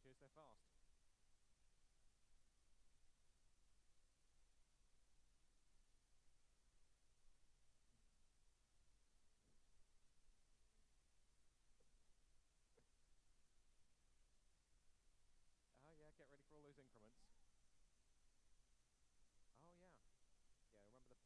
goes so fast. Oh yeah, get ready for all those increments. Oh yeah. Yeah, remember the pence as the 0.00. Yeah, I was going to say, looks like it.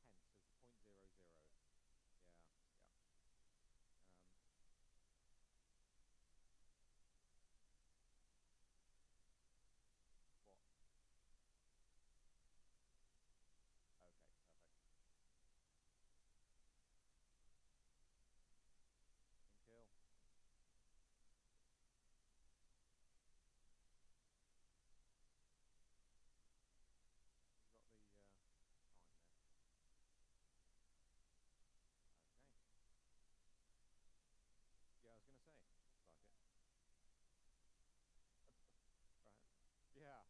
Right. Yeah.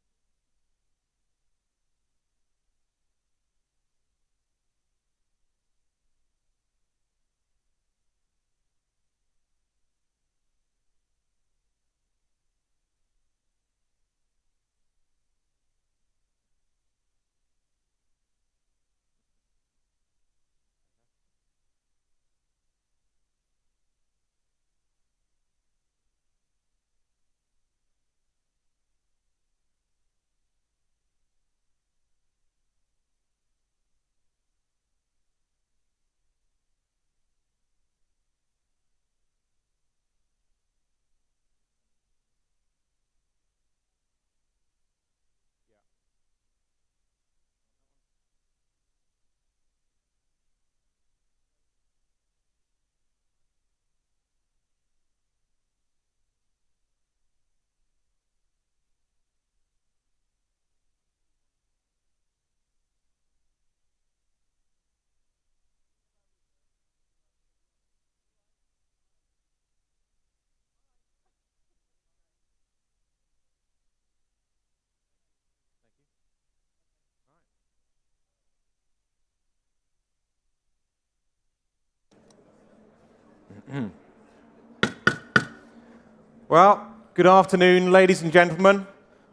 Well, good afternoon, ladies and gentlemen.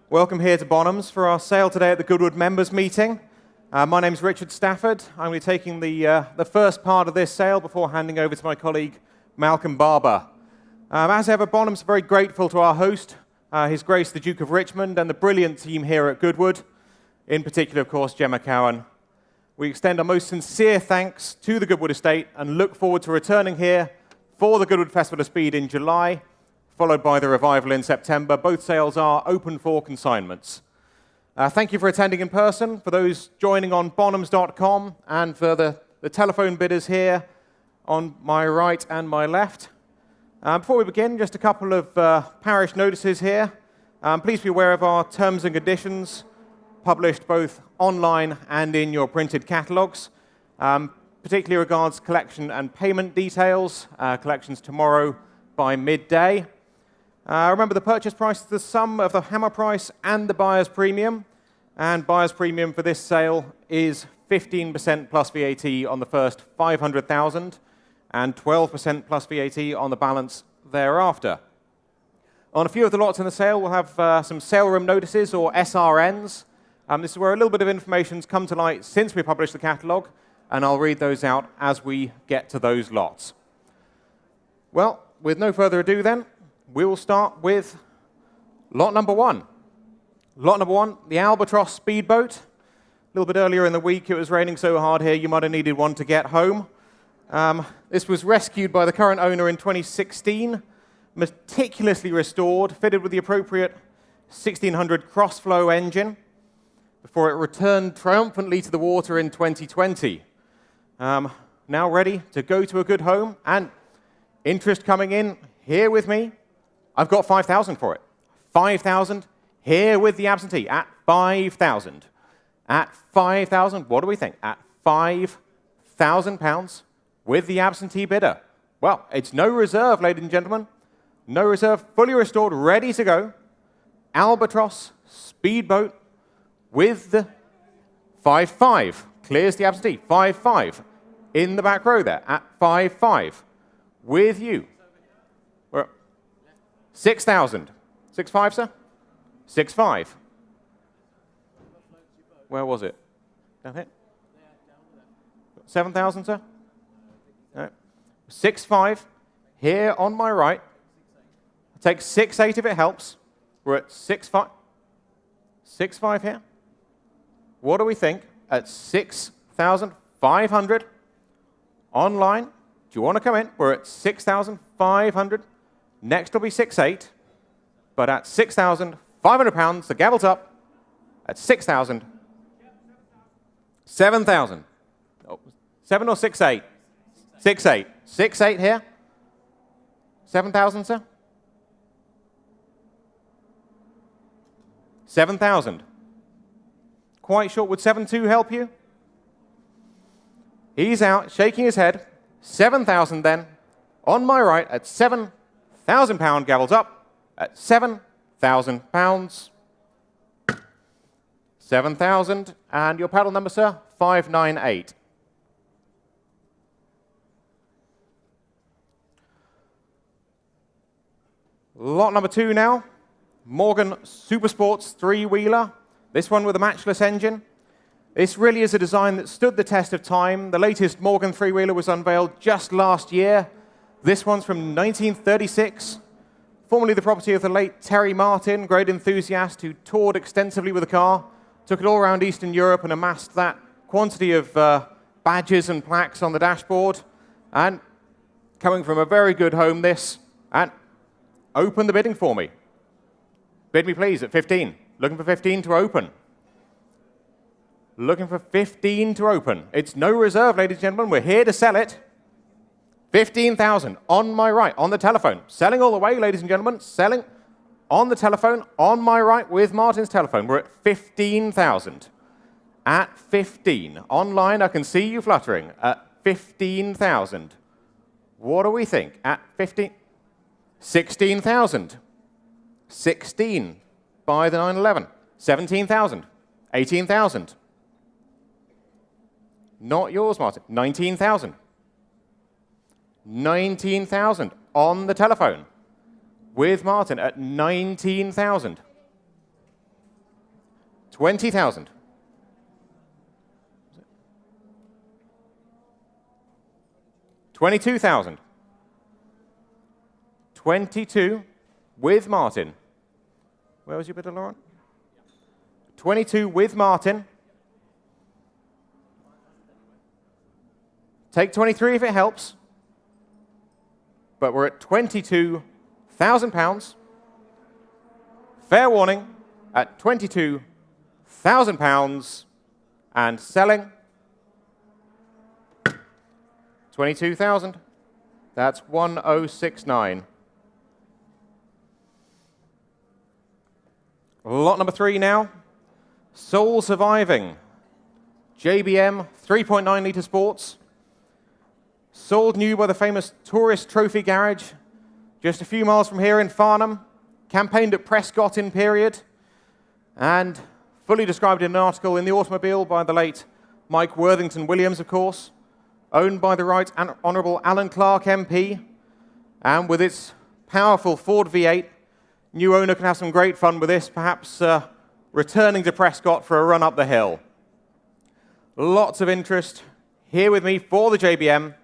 Welcome here to Bonhams for our sale today at the Goodwood members meeting. My name's Richard Stafford. I'm going to be taking the first part of this sale before handing over to my colleague, Malcolm Barber. As ever, Bonhams are very grateful to our host, His Grace the Duke of Richmond, and the brilliant team here at Goodwood, in particular, of course, Gemma Cowan. We extend our most sincere thanks to the Goodwood estate and look forward to returning here for the Goodwood Festival of Speed in July, followed by the revival in September. Both sales are open for consignments. Thank you for attending in person, for those joining on bonhams.com, and for the telephone bidders here on my right and my left. Before we begin, just a couple of parish notices here. Please be aware of our terms and conditions, published both online and in your printed catalogues. Particularly regards collection and payment details. Collections tomorrow by midday. Remember, the purchase price is the sum of the hammer price and the buyer's premium. And buyer's premium for this sale is 15% plus VAT on the first 500,000 and 12% plus VAT on the balance thereafter. On a few of the lots in the sale, we'll have some sale room notices, or SRNs. This is where a little bit of information's come to light since we published the catalogue, and I'll read those out as we get to those lots. Well, with no further ado then, we will start with lot number one. Lot number one, the Albatross speedboat. A little bit earlier in the week, it was raining so hard here, you might have needed one to get home. This was rescued by the current owner in 2016, meticulously restored, fitted with the appropriate 1600 cross-flow engine, before it returned triumphantly to the water in 2020. Now ready to go to a good home, and interest coming in here with me. I've got 5,000 for it. 5,000 here with the absentee at 5,000. At 5,000, what do we think? At £5,000 with the absentee bidder. Well, it's no reserve, ladies and gentlemen. No reserve, fully restored, ready to go. Albatross speedboat with the 5,500. Clears the absentee. 5,500 in the back row there at 5,500 with you. 6,000. 6,500, sir? 6.5. Where was it? Down here? 7,000, sir? No. 6.5 here on my right. I'll take 6.8 if it helps. We're at 6.5. 6.5 here. What do we think at 6,500 online? Do you want to come in? We're at 6,500. Next will be 6.8. But at £6,500, the gavel's up at 6,000. 7,000. Oh, 7 or 6.8? 6.8. 6.8 here. 7,000, sir? 7,000. Quite short. Would 7.2 help you? He's out, shaking his head. 7,000 then. On my right at £7,000, gavels up at £7,000. 7,000. And your paddle number, sir? 598. Lot number 2 now. Morgan Supersports 3-wheeler. This one with a matchless engine. This really is a design that stood the test of time. The latest Morgan 3-wheeler was unveiled just last year. This one's from 1936. Formerly the property of the late Terry Martin, great enthusiast who toured extensively with the car, took it all around Eastern Europe and amassed that quantity of badges and plaques on the dashboard. And coming from a very good home, this. And open the bidding for me. Bid me, please, at 15. Looking for 15 to open. Looking for 15 to open. It's no reserve, ladies and gentlemen. We're here to sell it. 15,000 on my right, on the telephone. Selling all the way, ladies and gentlemen. Selling on the telephone, on my right with Martin's telephone. We're at 15,000. At 15. Online, I can see you fluttering. At 15,000. What do we think? At 15. 16,000. 16 by the 911. 17,000. 18,000. Not yours, Martin. 19,000. 19,000 on the telephone with Martin at 19,000. 20,000. 22,000. 22 with Martin. Where was your bidder, Laurent? 22 with Martin. Take 23 if it helps. But we're at £22,000. Fair warning at £22,000 and selling 22,000. That's 1069. Lot number 3 now. Sole surviving JBM 3.9 litre sports. Sold new by the famous Tourist Trophy Garage, just a few miles from here in Farnham. Campaigned at Prescott in period, and fully described in an article in the Automobile by the late Mike Worthington Williams, of course. Owned by the Right Honourable Alan Clark MP, and with its powerful Ford V8, new owner can have some great fun with this, perhaps returning to Prescott for a run up the hill. Lots of interest here with me for the JBM.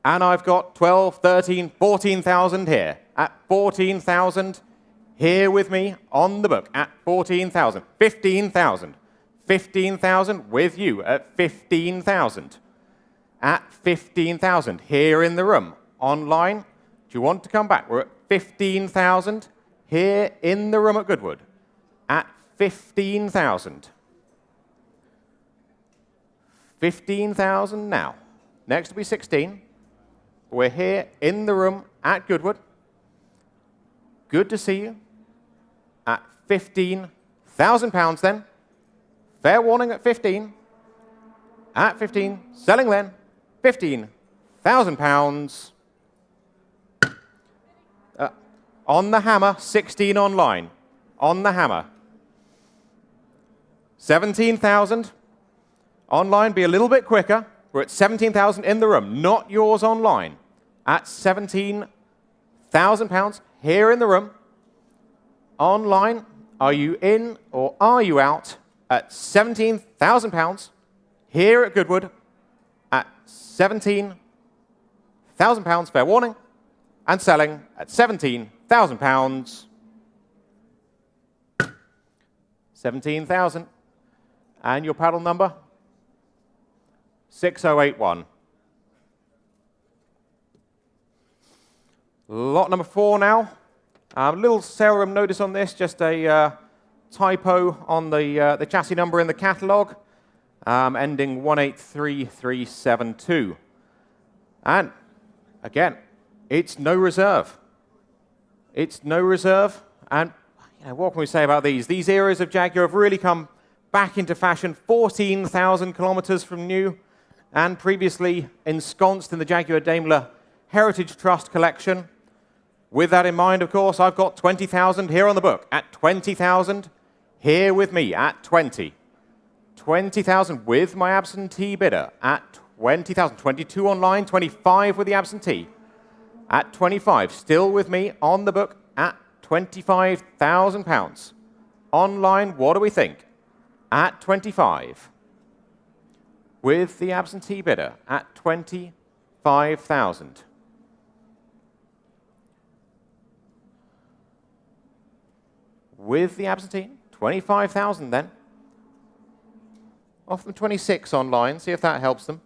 And I've got 12, 13, 14,000 here. At 14,000, here with me on the book. At 14,000, 15,000, 15,000 with you at 15,000. At 15,000, here in the room. Online, do you want to come back? We're at 15,000 here in the room at Goodwood. At 15,000. 15,000 now. Next will be 16. We're here in the room at Goodwood. Good to see you. At £15,000 then. Fair warning at 15. At 15, selling then, £15,000. On the hammer, 16 online. On the hammer. 17,000. Online, be a little bit quicker. We're at 17,000 in the room, not yours online. At £17,000 here in the room. Online, Are you in or are you out at £17,000 here at Goodwood at £17,000, fair warning, and selling at £17,000. 17,000. And your paddle number? 6081. Lot number 4 now. Little sale room notice on this, just a typo on the chassis number in the catalogue, ending 183372. And again, it's no reserve. It's no reserve. And what can we say about these? These eras of Jaguar have really come back into fashion, 14,000 kilometers from new, and previously ensconced in the Jaguar Daimler Heritage Trust collection. With that in mind, of course, I've got 20,000 here on the book. At 20,000, here with me at 20. 20,000 with my absentee bidder at 20,000. 22 online, 25 with the absentee. At 25, still with me on the book at £25,000. Online, what do we think? At 25. With the absentee bidder at 25,000. With the absentee, 25,000 then. Off them 26 online, see if that helps them.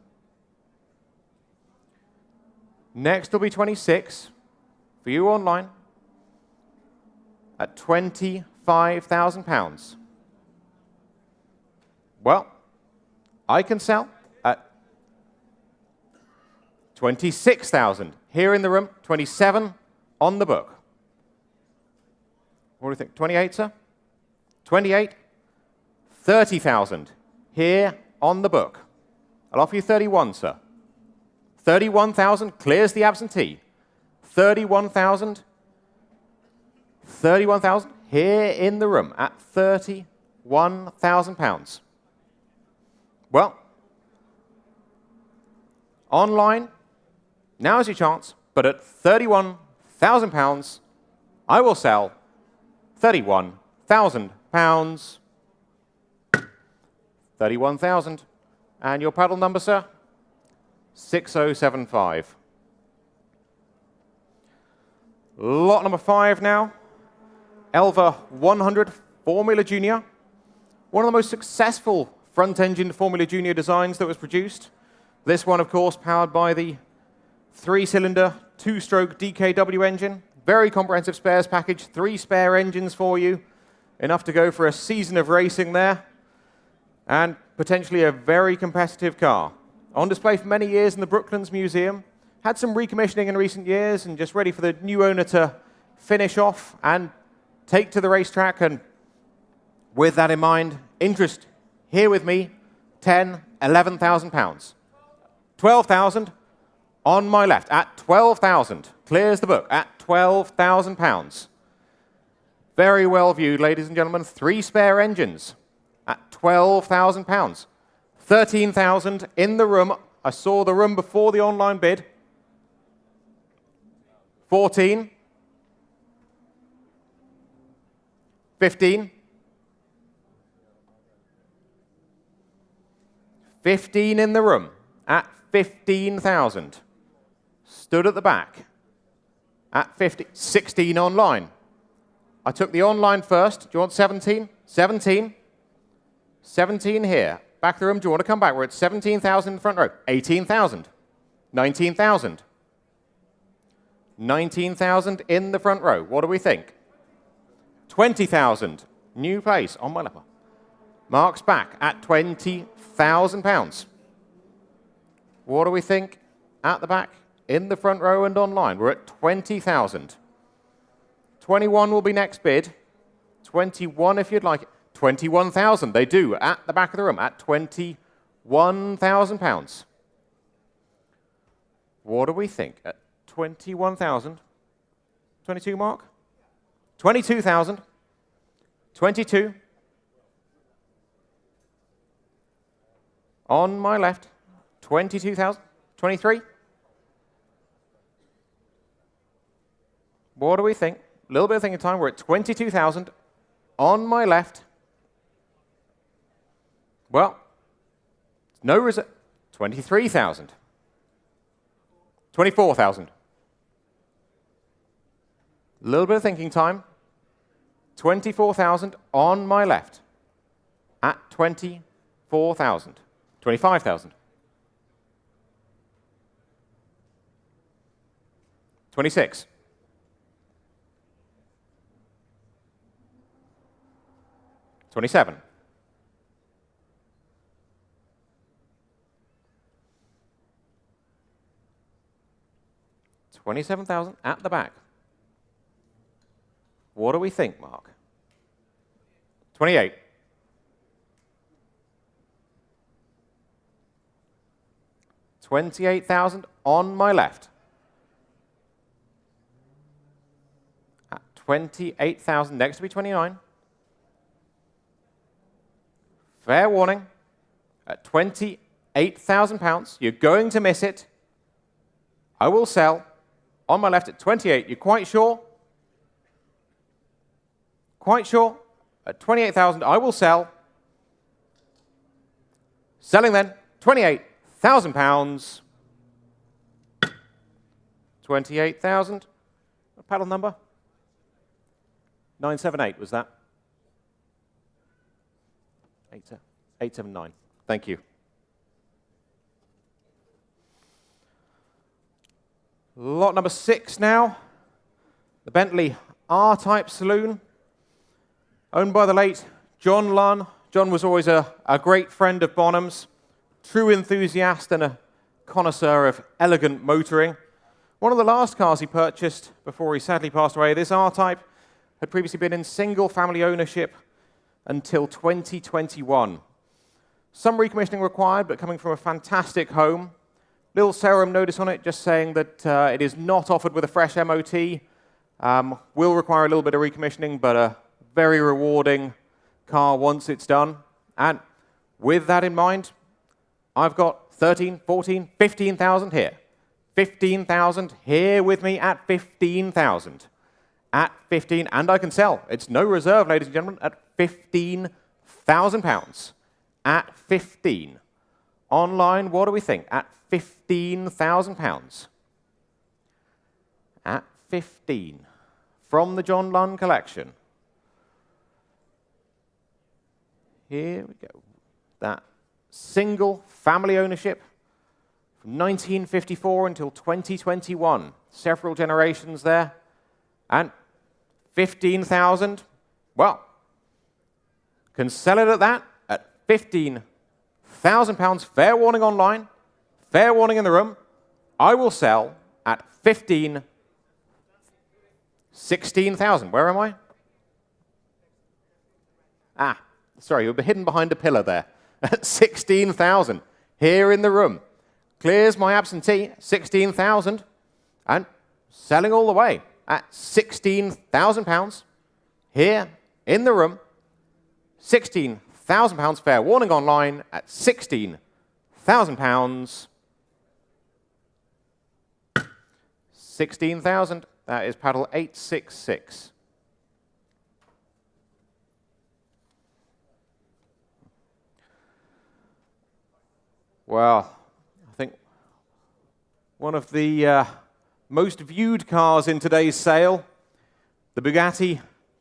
Next will be 26 for you online at £25,000. Well, I can sell at 26,000 here in the room, 27 on the book. What do you think? 28, sir? 28? 30,000 here on the book. I'll offer you 31, sir. 31,000 clears the absentee. 31,000. 31,000 here in the room at £31,000. Well, online, now's your chance, but at £31,000, I will sell £31,000. 31,000. And your paddle number, sir? 6075. Lot number 5 now. Elva 100 Formula Junior. One of the most successful front-engine Formula Junior designs that was produced. This one, of course, powered by the 3-cylinder, 2-stroke DKW engine. Very comprehensive spares package, 3 spare engines for you. Enough to go for a season of racing there. And potentially a very competitive car. On display for many years in the Brooklands Museum. Had some recommissioning in recent years and just ready for the new owner to finish off and take to the racetrack. And with that in mind, interest here with me, £11,000. 12,000 on my left at 12,000. Clears the book at £12,000. Very well viewed, ladies and gentlemen. 3 spare engines at £12,000. 13,000 in the room. I saw the room before the online bid. 14. 15. 15 in the room at 15,000. Stood at the back at 50. 16 online. I took the online first. Do you want 17? 17. 17 here. Back of the room. Do you want to come back? We're at 17,000 in the front row. 18,000. 19,000. 19,000 in the front row. What do we think? 20,000. New place on my left. Mark's back at £20,000. What do we think at the back, in the front row and online? We're at 20,000. 21 will be next bid. 21 if you'd like it. 21,000, they do, at the back of the room, at £21,000. What do we think at 21,000? 22, Mark? 22,000. 22. On my left, 22,000. 23. What do we think? A little bit of thinking time. We're at 22,000. on my left. Well, no reserve. 23,000. 24,000. A little bit of thinking time. 24,000 on my left. At 24,000. 25,000. 26. 27. 27,000 at the back. What do we think, Mark? 28. 28,000 on my left. At 28,000, next to be 29. Fair warning, at £28,000, you're going to miss it. I will sell on my left at 28. You're quite sure? Quite sure? At 28,000, I will sell. Selling then, £28,000. 28,000. A paddle number? 978 was that? 879. Thank you. Lot number 6 now. The Bentley R-Type saloon, owned by the late John Lunn. John was always a great friend of Bonhams, true enthusiast and a connoisseur of elegant motoring. One of the last cars he purchased before he sadly passed away, this R-Type had previously been in single-family ownership until 2021. Some recommissioning required, but coming from a fantastic home. Little serum notice on it, just saying that it is not offered with a fresh MOT. Will require a little bit of recommissioning, but a very rewarding car once it's done. And with that in mind, I've got 13, 14, 15,000 here. 15,000 here with me at 15,000. At 15, and I can sell. It's no reserve, ladies and gentlemen, at £15,000. At 15. Online, what do we think? At £15,000. At 15. From the John Lunn collection. Here we go. That single family ownership from 1954 until 2021. Several generations there. And 15,000, well, can sell it at that, at £15,000. Fair warning online, fair warning in the room. I will sell at 16,000. Where am I? Ah, sorry, you'll be hidden behind a pillar there. At 16,000, here in the room. Clears my absentee, 16,000, and selling all the way. At £16,000, here in the room, £16,000, fair warning online at £16,000. 16,000, that is paddle 866. Well, I think one of the most viewed cars in today's sale, the Bugatti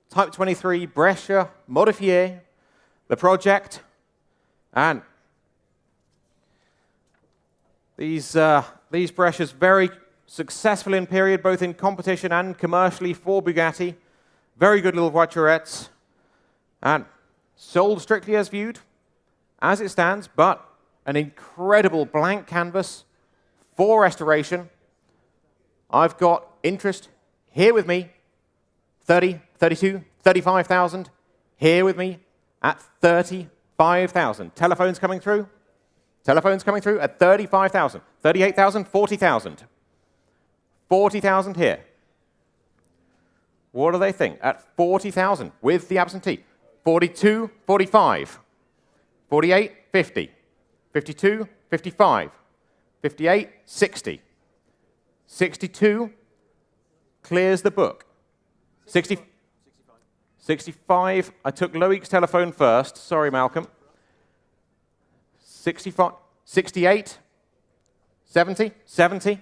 Type 23 Brescia Modifié, the Project, and these Brescias very successful in period, both in competition and commercially for Bugatti. Very good little voiturettes, and sold strictly as viewed, as it stands, but an incredible blank canvas for restoration. I've got interest here with me, 30, 32, 35,000, here with me at 35,000. Telephones coming through? Telephones coming through at 35,000, 38,000, 40,000. 40,000 here. What do they think? At 40,000 with the absentee. 42, 45. 48, 50. 52, 55. 58, 60. 62 clears the book. 65. I took Loic's telephone first. Sorry, Malcolm. 65. 68. 70. 70.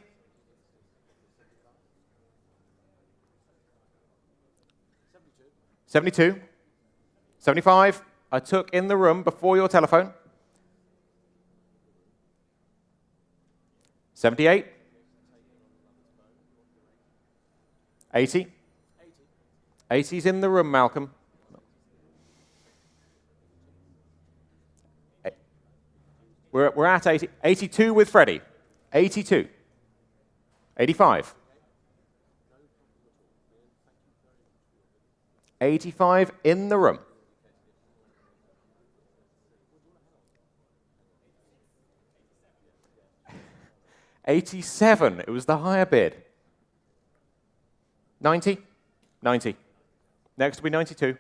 72. 75. I took in the room before your telephone. 78. 80. 80's in the room, Malcolm. We're at 80. 82 with Freddie. 82. 85. 85 in the room. 87. It was the higher bid. 90. 90. Next will be 92.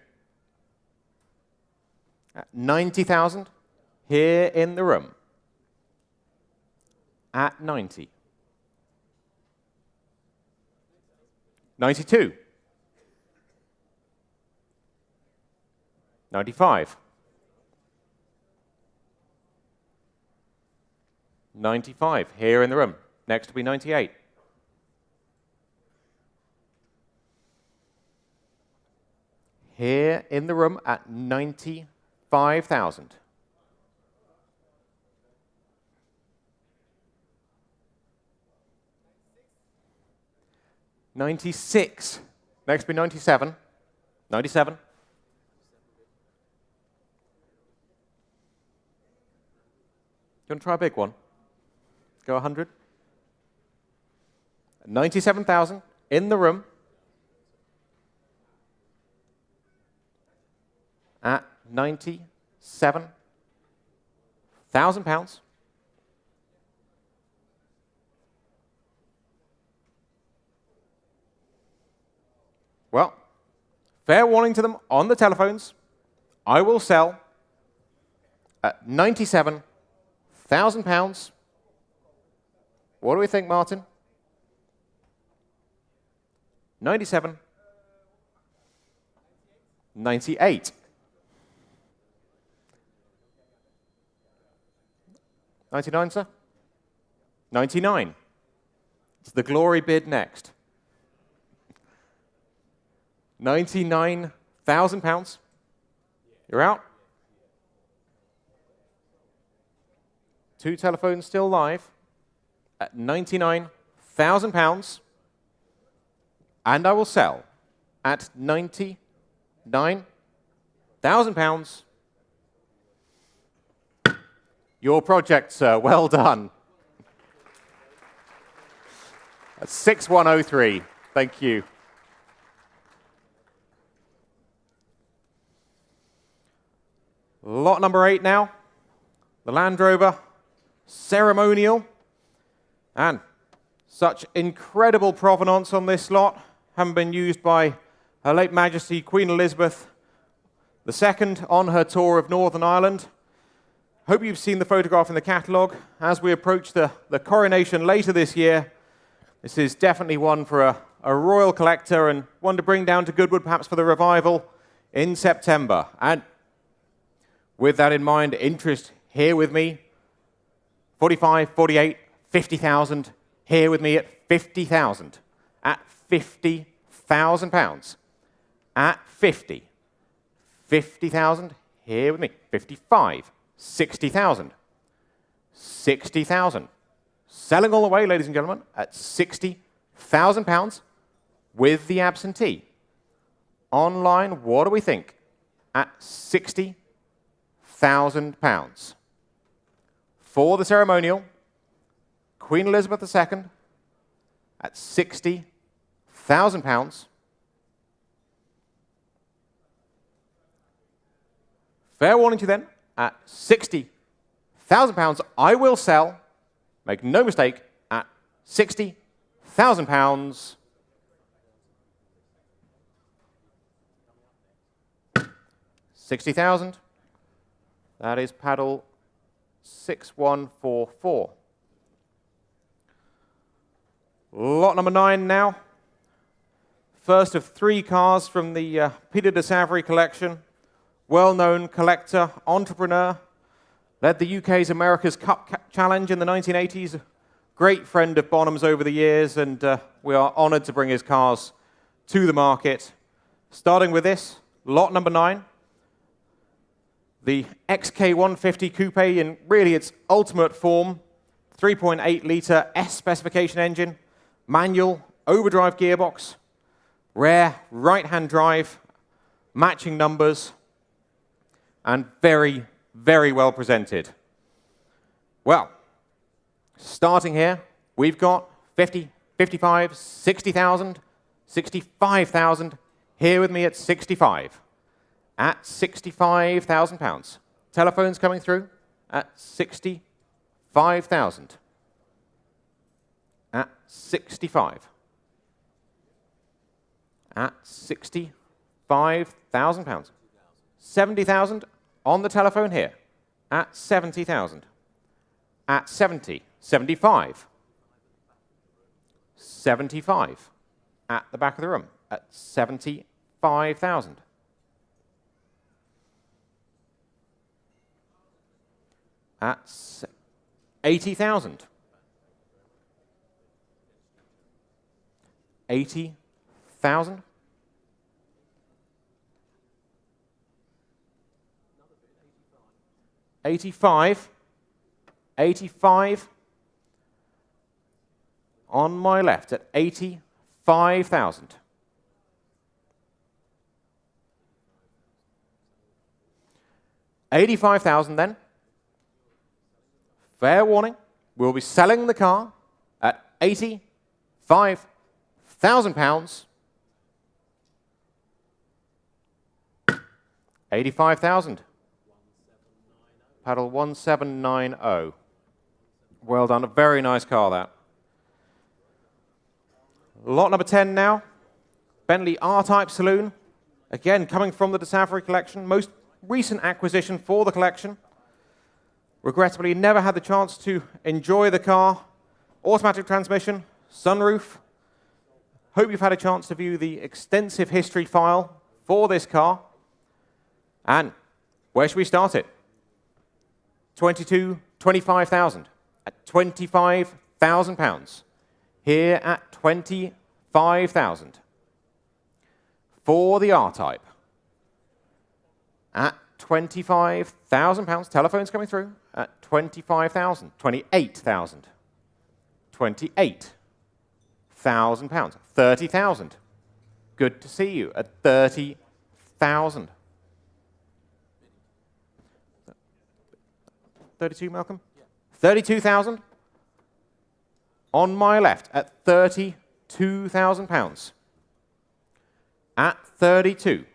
90,000 here in the room. At 90. 92. 95. 95 here in the room. Next will be 98. 'Here in the room at 95,000. 96. Next will be 97. 97. 'You want to try a big one? Go 100. 97,000 in the room. At £97,000. Well, fair warning to them on the telephones. I will sell at £97,000. What do we think, Martin? 97. 98. 99, sir? 99. It's the glory bid next. £99,000. You're out. 2 telephones still live at £99,000. And I will sell at £99,000. Your project, sir. Well done. That's 6103. Thank you. Lot number 8 now. The Land Rover Ceremonial. And such incredible provenance on this lot. Having been used by Her late Majesty Queen Elizabeth II on her tour of Northern Ireland. Hope you've seen the photograph in the catalogue. As we approach the coronation later this year, this is definitely one for a royal collector and one to bring down to Goodwood perhaps for the revival in September. And with that in mind, interest here with me, 45, 48, 50,000, here with me at 50,000, at £50,000, at 50, 50,000, here with me, 55, 60,000, 60,000, selling all the way, ladies and gentlemen, at £60,000 with the absentee. Online, what do we think? At £60,000. For the ceremonial, Queen Elizabeth II at £60,000. Fair warning to you then, at £60,000, I will sell, make no mistake, at £60,000. £60,000. That is paddle 6144. Lot number 9 now. first of 3 cars from the Peter de Savary collection. Well-known collector, entrepreneur, led the UK's America's Cup Challenge in the 1980s. Great friend of Bonhams over the years, and we are honored to bring his cars to the market. Starting with this, lot number 9, the XK150 Coupe in really its ultimate form. 3.8-litre S specification engine, manual, overdrive gearbox, rare right-hand drive, matching numbers, and very, very well presented. Well, starting here, we've got 50, 55, 60,000, 65,000. Here with me at 65. At £65,000. Telephones coming through at 65,000. At 65. At £65,000. 70,000 on the telephone here. At 70,000. At 70. 75. 75. At the back of the room. At 75,000. At 80,000. 80,000. 85. 85. On my left at 85,000. 85,000 then. Fair warning, we'll be selling the car at £85,000. 85,000. Paddle 1790. Well done, a very nice car that. Lot number 10 now. Bentley R-Type saloon. Again, coming from the de Savary collection. Most recent acquisition for the collection. Regrettably, never had the chance to enjoy the car. Automatic transmission, sunroof. Hope you've had a chance to view the extensive history file for this car. And where should we start it? 25,000 at £25,000. Here at 25,000. For the R-Type. At £25,000. Telephones coming through at 25,000. 28,000. 28,000 pounds. 30,000. Good to see you at 30,000. 32, Malcolm? Yeah. 32,000. On my left at 32,000 pounds. At 32.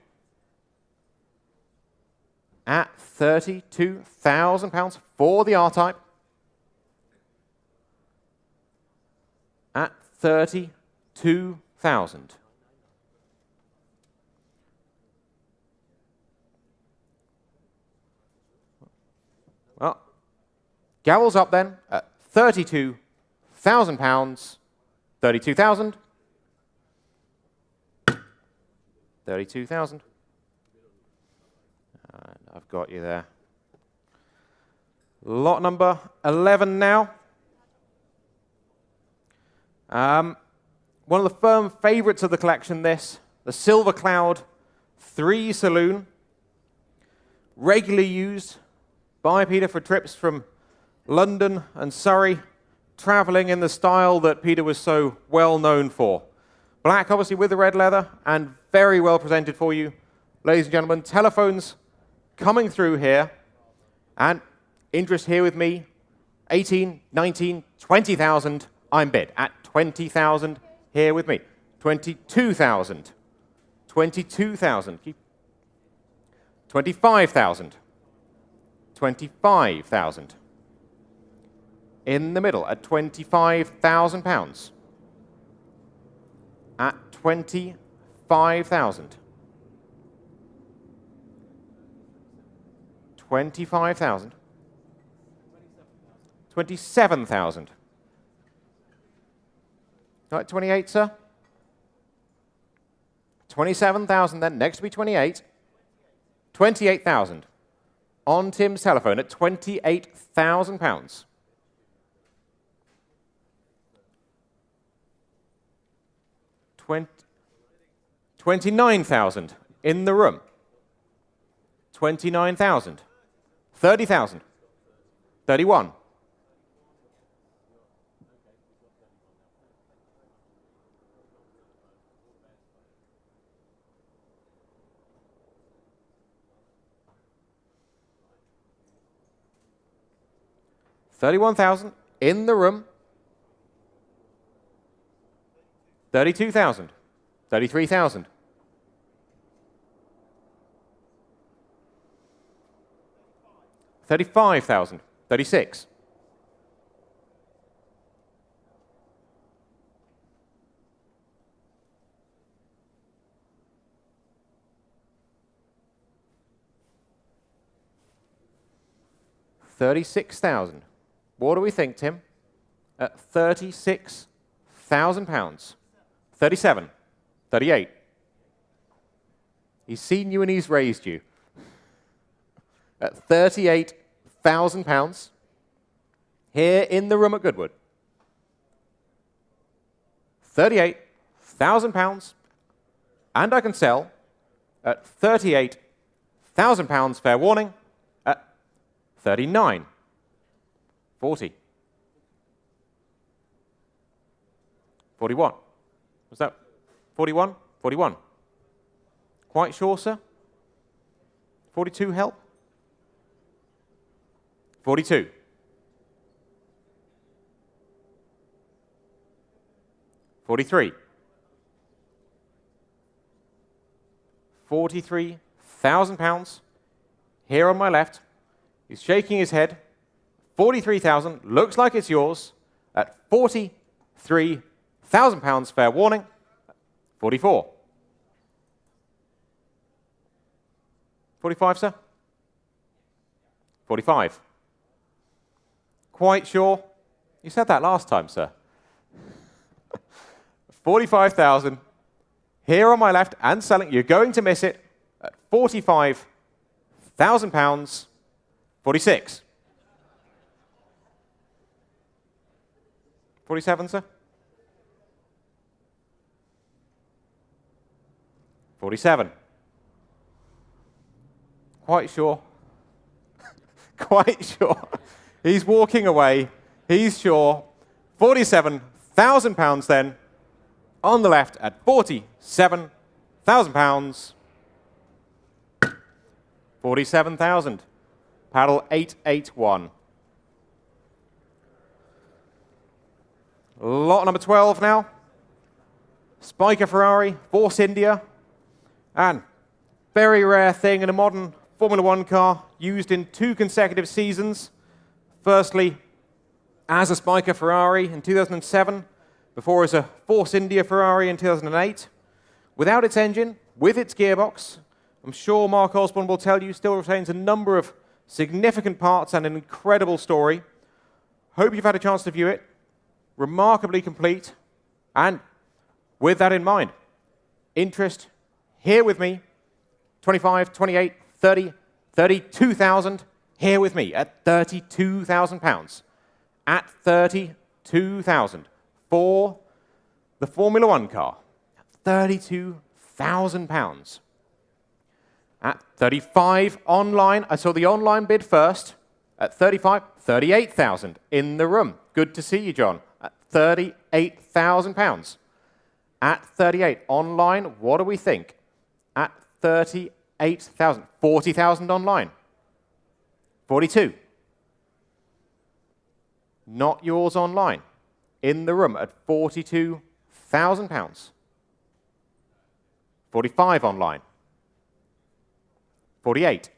At £32,000 for the R-Type. At 32,000. Well, Gavel's up then at £32,000. 32,000. 32,000. I've got you there. Lot number 11 now. One of the firm favorites of the collection, this. The Silver Cloud 3 Saloon. Regularly used by Peter for trips from London and Surrey, traveling in the style that Peter was so well known for. Black, obviously, with the red leather, and very well presented for you. Ladies and gentlemen, telephones coming through here, and interest here with me, 18, 19, 20,000, I'm bid at 20,000 here with me. 22,000, 22,000, 25,000, 25,000. In the middle at £25,000. At 25,000. 25,000. 27,000. Right, 28, sir? 27,000 then, next to be 28. 28,000. On Tim's telephone at £28,000. 29,000 in the room. 29,000. 30,000. 31. 31,000 in the room. 32,000. 33,000. 35,000. 36. 36,000. What do we think, Tim? At £36,000. 37. 38. He's seen you and he's raised you. At £38,000. Here in the room at Goodwood. £38,000. And I can sell at £38,000, fair warning, at 39. 40. 41. Was that 41? 41. Quite sure, sir? 42 help? 42. 43. 43,000 pounds. Here on my left. He's shaking his head. 43,000. Looks like it's yours. At 43,000 pounds. Fair warning. 44. 45, sir? 45. Quite sure? You said that last time, sir. 45,000. Here on my left and selling. You're going to miss it at 45,000 pounds. 46. 47, sir? 47. Quite sure? Quite sure. He's walking away. He's sure. 47,000 pounds then. On the left at 47,000 pounds. 47,000. Paddle 881. Lot number 12 now. Spyker Ferrari, Force India. And very rare thing in a modern Formula One car, used in 2 consecutive seasons. Firstly, as a Spyker Ferrari in 2007, before as a Force India Ferrari in 2008. Without its engine, with its gearbox, I'm sure Mark Osborne will tell you, still retains a number of significant parts and an incredible story. Hope you've had a chance to view it. Remarkably complete. And with that in mind, interest here with me, 25, 28, 30, 32,000, here with me at £32,000. At 32,000 for the Formula One car. £32,000. At 35 online, I saw the online bid first. At 35, 38,000 in the room. Good to see you, John. At £38,000. At 38 online, what do we think? At 38,000, 40,000 online. 42. Not yours online. In the room at £42,000. 45 online. 48.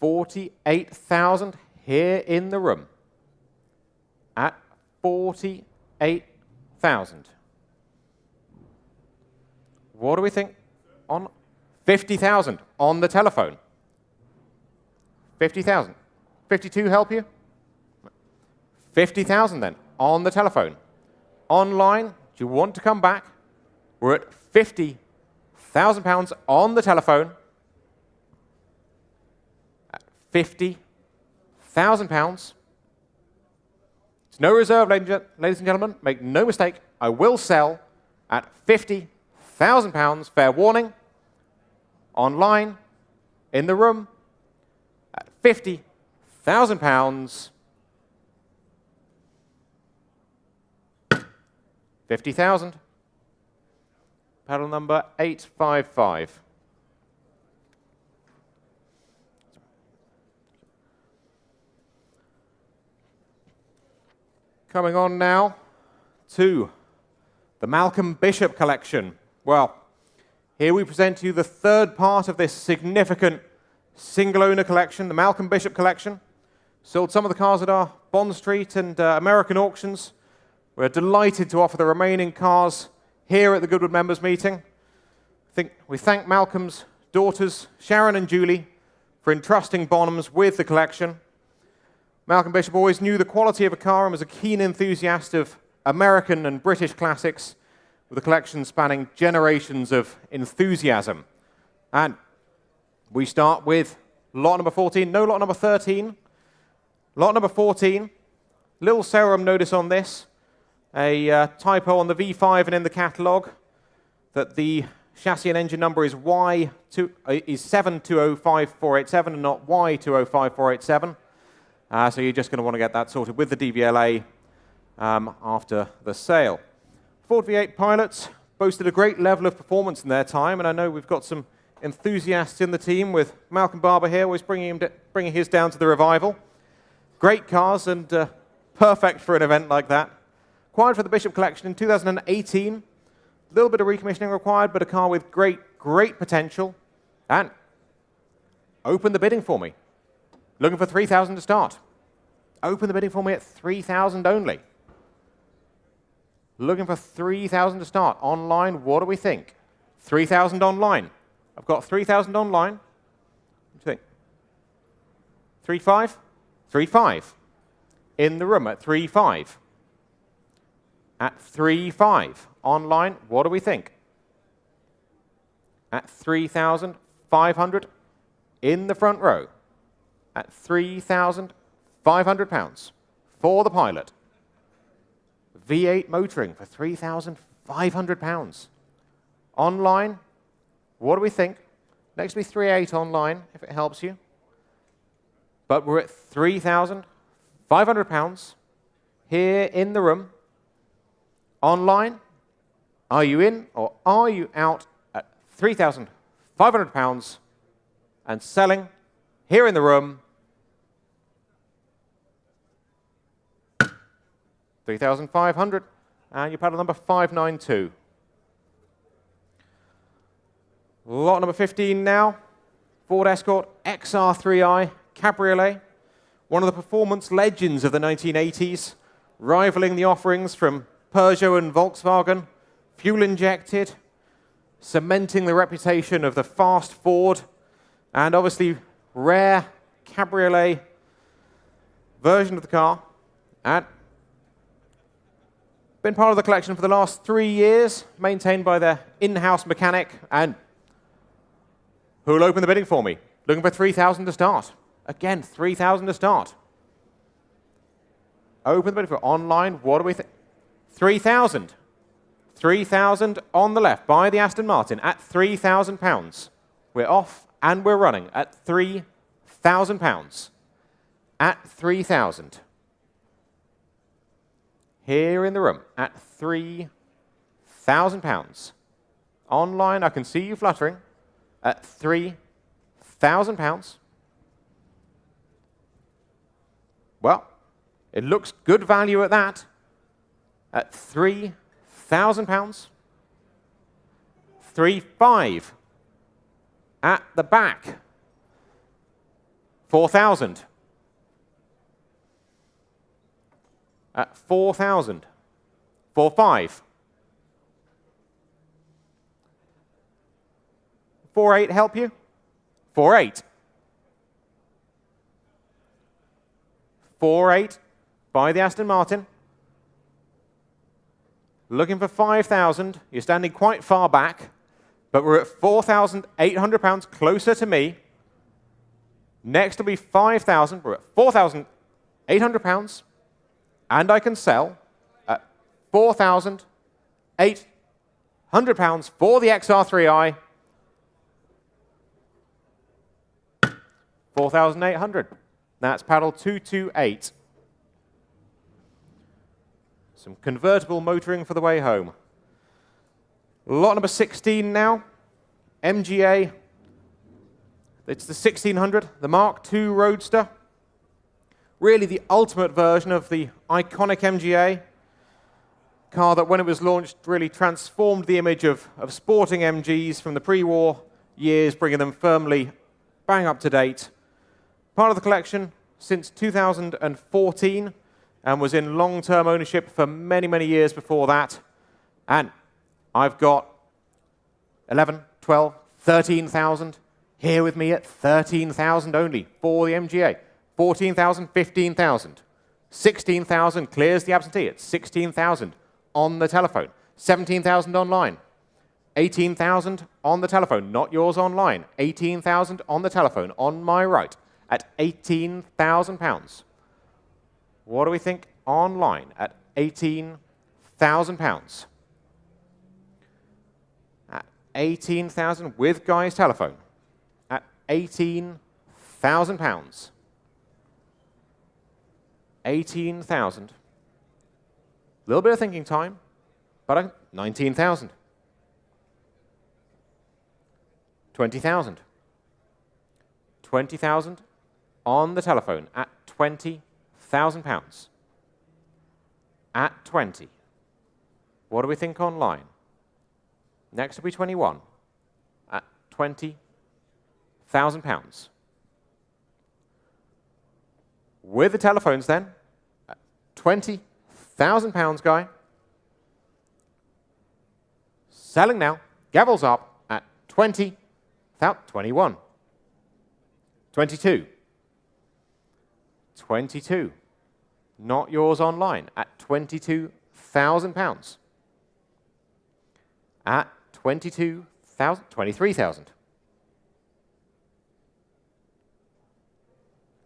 48,000 here in the room at 48,000. What do we think on 50,000 on the telephone? 50,000. 52 help you? 50,000 then on the telephone. Online, Do you want to come back? We're at £50,000 on the telephone. At £50,000. It's no reserve, ladies and gentlemen. Make no mistake, I will sell at £50,000. Fair warning. Online, in the room, at £50,000. 50,000. Paddle number 855. Coming on now to the Malcolm Bishop collection. Well, here we present to you the third part of this significant single-owner collection, the Malcolm Bishop collection. Sold some of the cars at our Bond Street and American auctions. We're delighted to offer the remaining cars here at the Goodwood members meeting. We thank Malcolm's daughters, Sharon and Julie, for entrusting Bonhams with the collection. Malcolm Bishop always knew the quality of a car and was a keen enthusiast of American and British classics, with a collection spanning generations of enthusiasm. And we start with lot number 14, no, lot number 13. Lot number 14, little serum notice on this, a typo on the V5 and in the catalogue, that the chassis and engine number is Y7205487 and not Y205487. So you're just going to want to get that sorted with the DVLA after the sale. Ford V8 pilots boasted a great level of performance in their time, and I know we've got some enthusiasts in the team with Malcolm Barber here, always bringing his down to the revival. Great cars and perfect for an event like that. Acquired for the Bishop collection in 2018. A little bit of recommissioning required, but a car with great potential. And open the bidding for me. Looking for 3,000 to start. Open the bidding for me at 3,000 only. Looking for 3,000 to start. Online, what do we think? 3,000 online. I've got 3,000 online. What do you think? 3.5? 3.5. In the room at 3.5. At 3.5. Online, what do we think? At 3,500. In the front row. At £3,500 for the pilot. V8 motoring for £3,500. Online, what do we think? Next to be 3.8 online, if it helps you. But we're at £3,500 here in the room. Online, are you in or are you out at £3,500 and selling here in the room? 3,500, and your paddle number 592. Lot number 15 now, Ford Escort XR3i Cabriolet, one of the performance legends of the 1980s, rivaling the offerings from Peugeot and Volkswagen, fuel-injected, cementing the reputation of the fast Ford, and obviously rare cabriolet version of the car, and been part of the collection for the last 3 years, maintained by their in-house mechanic, and who will open the bidding for me? Looking for 3,000 to start. Again, 3,000 to start. Open the bidding for online, what do we think? 3,000. 3,000 on the left by the Aston Martin at £3,000. We're off and we're running at £3,000. At 3,000. Here in the room at £3,000. Online, I can see you fluttering at £3,000. Well, it looks good value at that. At £3,000. 3.5 at the back. 4,000. At 4,000. 4.5. 4.8 help you? 4.8. 4.8 by the Aston Martin. Looking for 5,000. You're standing quite far back, but we're at 4,800 pounds, closer to me. Next will be 5,000. We're at 4,800 pounds, and I can sell at 4,800 pounds for the XR3i. 4,800. That's paddle 228. Some convertible motoring for the way home. Lot number 16 now. MGA. It's the 1600, the Mark II Roadster. Really the ultimate version of the iconic MGA. Car that, when it was launched, really transformed the image of sporting MGs from the pre-war years, bringing them firmly bang up to date. Part of the collection since 2014, and was in long-term ownership for many, many years before that. And I've got 11, 12, 13,000 here with me at 13,000 only for the MGA. 14,000, 15,000. 16,000 clears the absentee at 16,000 on the telephone. 17,000 online. 18,000 on the telephone, not yours online. 18,000 on the telephone on my right at 18,000 pounds. What do we think online at 18,000 pounds? At 18,000 with Guy's telephone. At 18,000 pounds. 18,000. A little bit of thinking time, but 19,000. 20,000. 20,000 on the telephone at 20,000 pounds. At 20. What do we think online? Next will be 21 at 20,000 pounds. With the telephones then, at 20,000 pounds, Guy. Selling now, gavels up at 20, 21. 22. 22. Not yours online at 22,000 pounds. At 22,000, 23,000.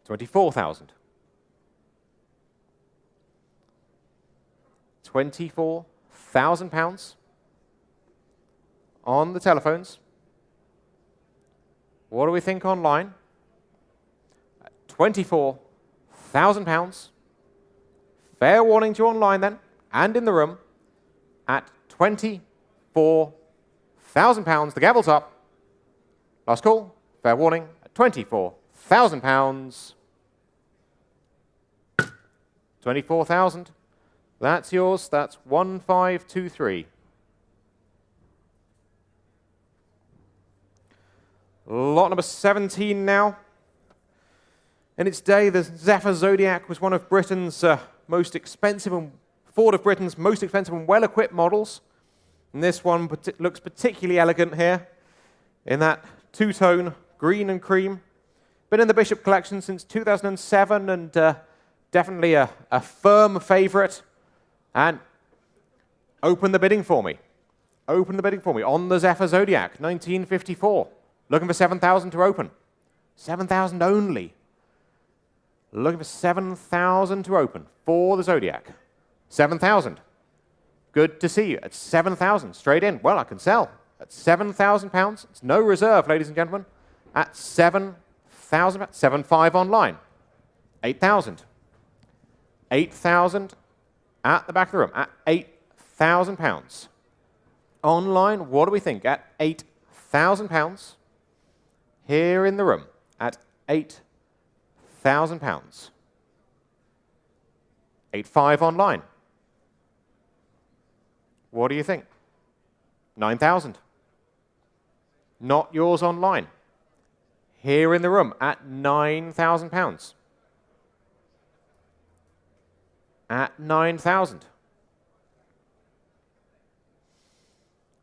24,000. 24,000 pounds on the telephones. What do we think online? 24,000 pounds. Fair warning to you online then, and in the room, at 24,000 pounds. The gavel's up. Last call. Fair warning at 24,000 pounds. 24,000. That's yours. That's 1523. Lot number 17 now. In its day, the Zephyr Zodiac was one of Britain's most expensive and Ford of Britain's most expensive and well-equipped models. And this one looks particularly elegant here in that two-tone green and cream. Been in the Bishop collection since 2007 and definitely a firm favorite. And open the bidding for me. Open the bidding for me on the Zephyr Zodiac, 1954. Looking for 7,000 to open. 7,000 only. Looking for 7,000 to open for the Zodiac. 7,000. Good to see you at 7,000. Straight in. Well, I can sell at 7,000 pounds. It's no reserve, ladies and gentlemen. At 7,000. 7,500 online. 8,000. 8,000 at the back of the room. At 8,000 pounds. Online, what do we think? At 8,000 pounds. Here in the room. At 8,000 pounds. 8,500 online. What do you think? 9,000. Not yours online. Here in the room at 9,000 pounds. At 9,000.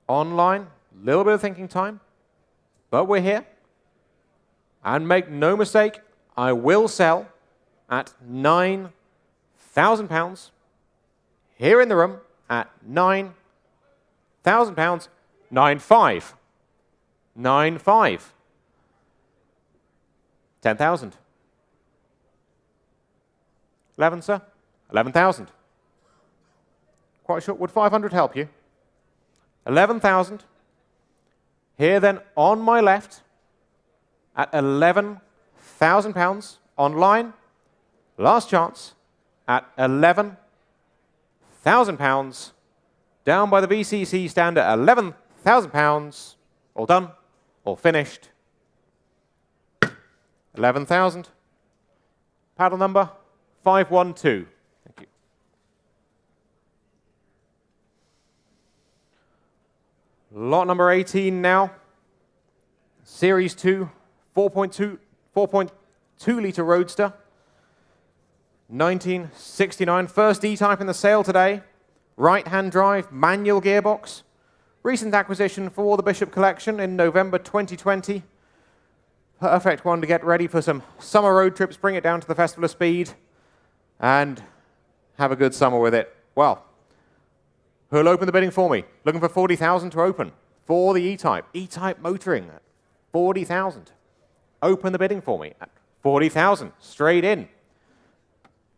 Online, a little bit of thinking time, but we're here. And make no mistake, I will sell at 9,000 pounds. Here in the room at £9,000. 9,500. 9,500. 10,000. 11, sir? 11,000. Quite sure. Would 500 help you? 11,000. Here then, on my left, at £11,000 online. Last chance at £11,000. Down by the VCC stand at £11,000. All done. All finished. 11,000. Paddle number 512. Thank you. Lot number 18 now. Series 2, 4.2-litre Roadster. 1969. First E-Type in the sale today. Right-hand drive, manual gearbox. Recent acquisition for the Bishop Collection in November 2020. Perfect one to get ready for some summer road trips, bring it down to the Festival of Speed, and have a good summer with it. Well, who'll open the bidding for me? Looking for 40,000 to open for the E-Type. E-Type motoring at 40,000. Open the bidding for me at 40,000. Straight in.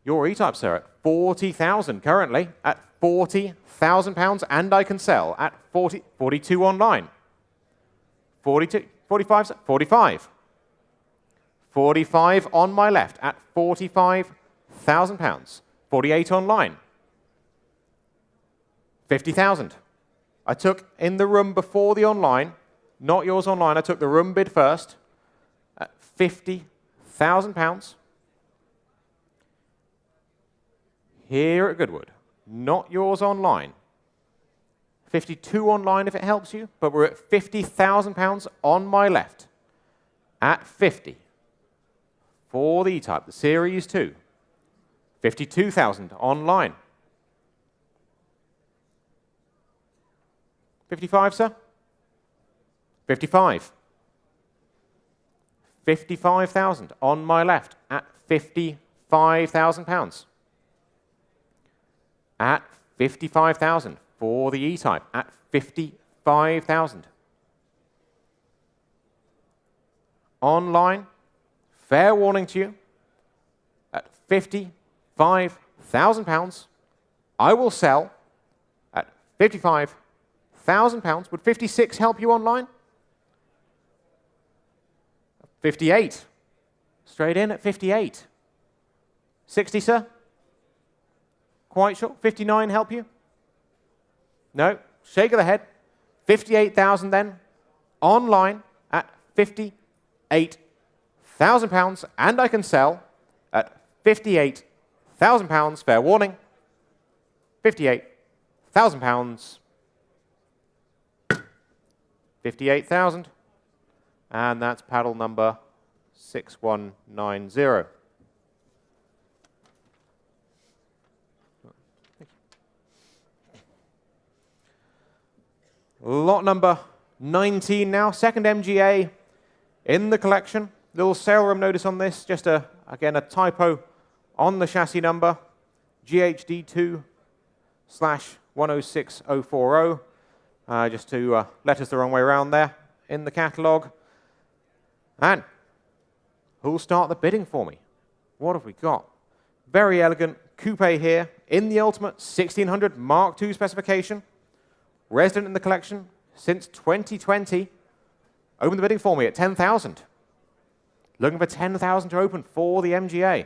Your E-Type, sir, at 40,000 currently at £40,000, and I can sell at 42 online. 42, 45, 45. 45 on my left at £45,000. 48 online. 50,000. I took in the room before the online, not yours online. I took the room bid first at £50,000. Here at Goodwood, not yours online. 52 online if it helps you, but we're at £50,000 on my left at 50 for the E-Type, the Series 2. 52,000 online. 55, sir? 55. 55,000 on my left at £55,000. At 55,000 for the E-Type at 55,000. Online, fair warning to you, at £55,000, I will sell at £55,000. Would 56 help you online? 58. Straight in at 58. 60, sir? Quite sure. 59 help you? No. Shake of the head. 58,000 then. Online at £58,000. And I can sell at £58,000. Fair warning. £58,000. 58,000. And that's paddle number 6190. Lot number 19 now, second MGA in the collection. Little sale room notice on this, just again a typo on the chassis number, GHD2/106040, just to let us the wrong way around there in the catalogue. And who'll start the bidding for me? What have we got? Very elegant coupe here in the ultimate 1600 Mark II specification. Resident in the collection since 2020. Open the bidding for me at 10,000. Looking for 10,000 to open for the MGA.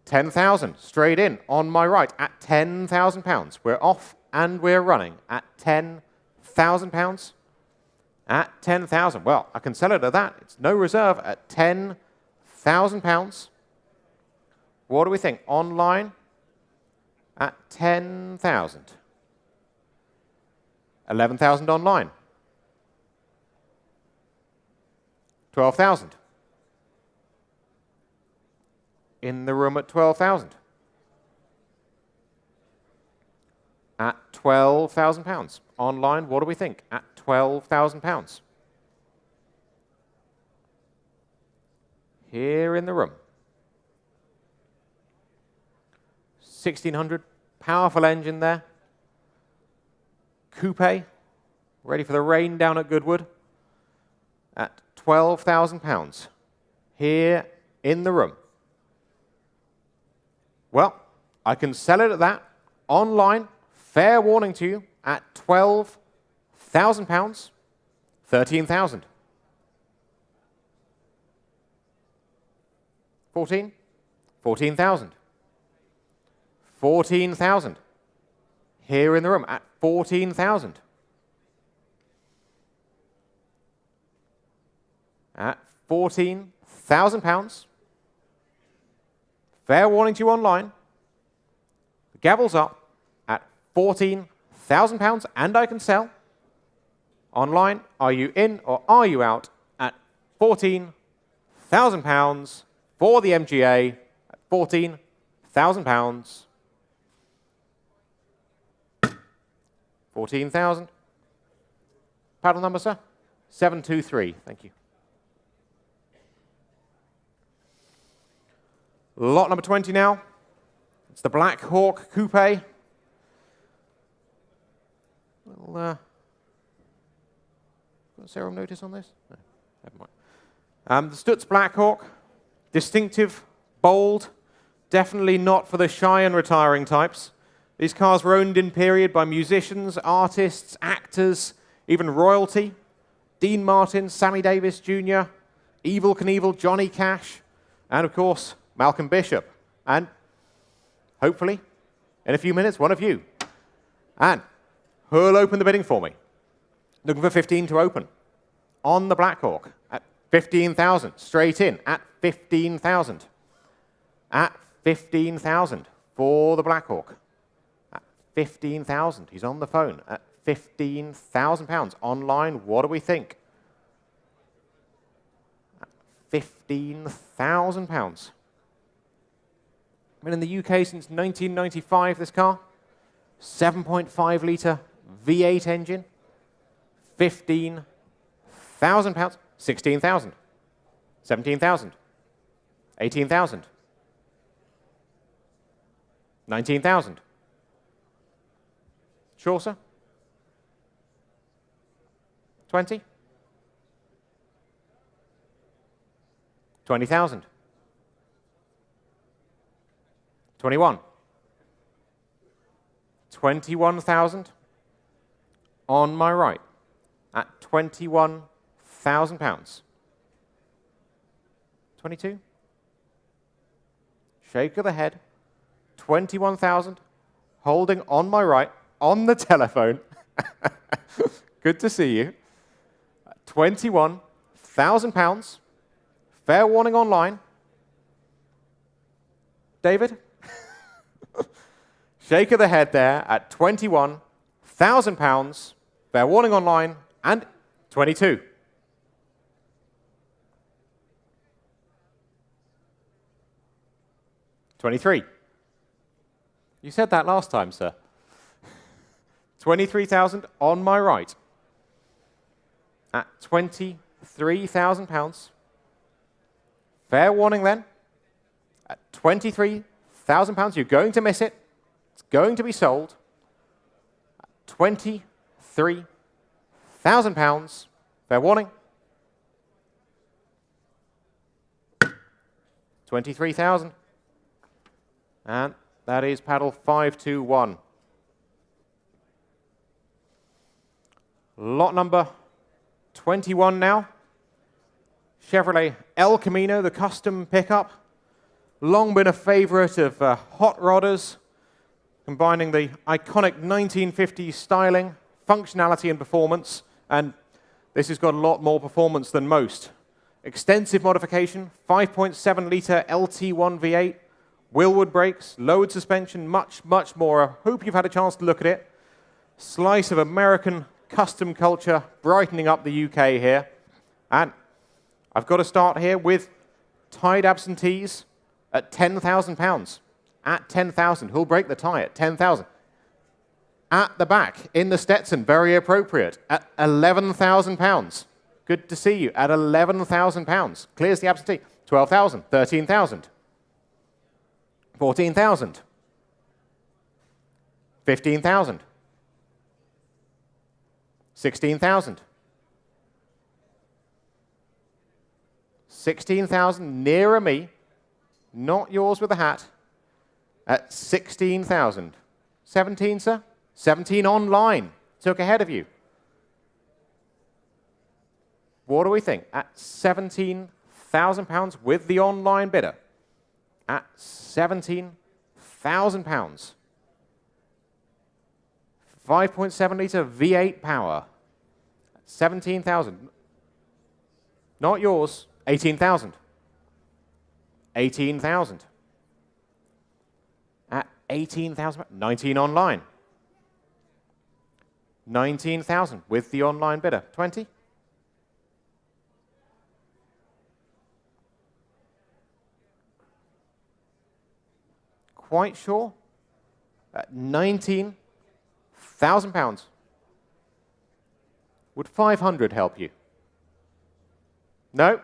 10,000 straight in on my right at £10,000. We're off and we're running at £10,000. At 10,000. Well, I can sell it at that. It's no reserve at £10,000. What do we think? Online at 10,000. 11,000 online. 12,000. In the room at 12,000. At £12,000. Online, what do we think? At £12,000. Here in the room. 1,600 Powerful engine there. Coupe, ready for the rain down at Goodwood at £12,000 here in the room. Well, I can sell it at that online, fair warning to you, at £12,000, 13,000. 14, 14,000. 14,000 here in the room at 14,000. At £14,000. Fair warning to you online. The gavel's up at £14,000, and I can sell. Online, are you in or are you out at £14,000 for the MGA at £14,000. 14,000. Paddle number, sir? 723. Thank you. Lot number 20 now. It's the Blackhawk Coupe. Got a serial notice on this? No, never mind. The Stutz Blackhawk. Distinctive, bold, definitely not for the shy and retiring types. These cars were owned in period by musicians, artists, actors, even royalty. Dean Martin, Sammy Davis Jr., Evel Knievel, Johnny Cash, and of course, Malcolm Bishop. And hopefully, in a few minutes, one of you. And who'll open the bidding for me? Looking for 15 to open. On the Blackhawk at 15,000. Straight in at 15,000. At 15,000 for the Blackhawk. 15,000. He's on the phone at £15,000. Online, what do we think? £15,000. Been in the UK since 1995, this car. 7.5 litre V8 engine. £15,000. 16,000. 17,000. 18,000. 19,000. Sure, sir? 20? 20,000. 21. 21,000 on my right at £21,000. 22. Shake of the head. 21,000 holding on my right on the telephone. Good to see you. £21,000. Fair warning online. David? Shake of the head there at £21,000. Fair warning online. And 22. $23. You said that last time, sir. 23,000 on my right. At £23,000. Fair warning then. At £23,000, you're going to miss it. It's going to be sold. At £23,000. Fair warning. 23,000. And that is paddle 521. Lot number 21 now. Chevrolet El Camino, the custom pickup. Long been a favorite of hot rodders, combining the iconic 1950s styling, functionality and performance. And this has got a lot more performance than most. Extensive modification, 5.7 litre LT1 V8, Willwood brakes, lowered suspension, much, much more. I hope you've had a chance to look at it. Slice of American custom culture brightening up the UK here. And I've got to start here with tied absentees at £10,000. At 10,000. Who'll break the tie at 10,000? At the back, in the Stetson, very appropriate, at £11,000. Good to see you, at £11,000. Clears the absentee. 12,000, 13,000. 14,000. 15,000. 16,000. 16,000 nearer me, not yours with the hat, at 16,000. 17, sir? 17 online. Took ahead of you. What do we think? At £17,000 with the online bidder. At £17,000. 5.7 litre V8 power. 17,000. Not yours. 18,000. 18,000. At 18,000. 19 online. 19,000 with the online bidder. 20. Quite sure? At £19,000. Would 500 help you? No.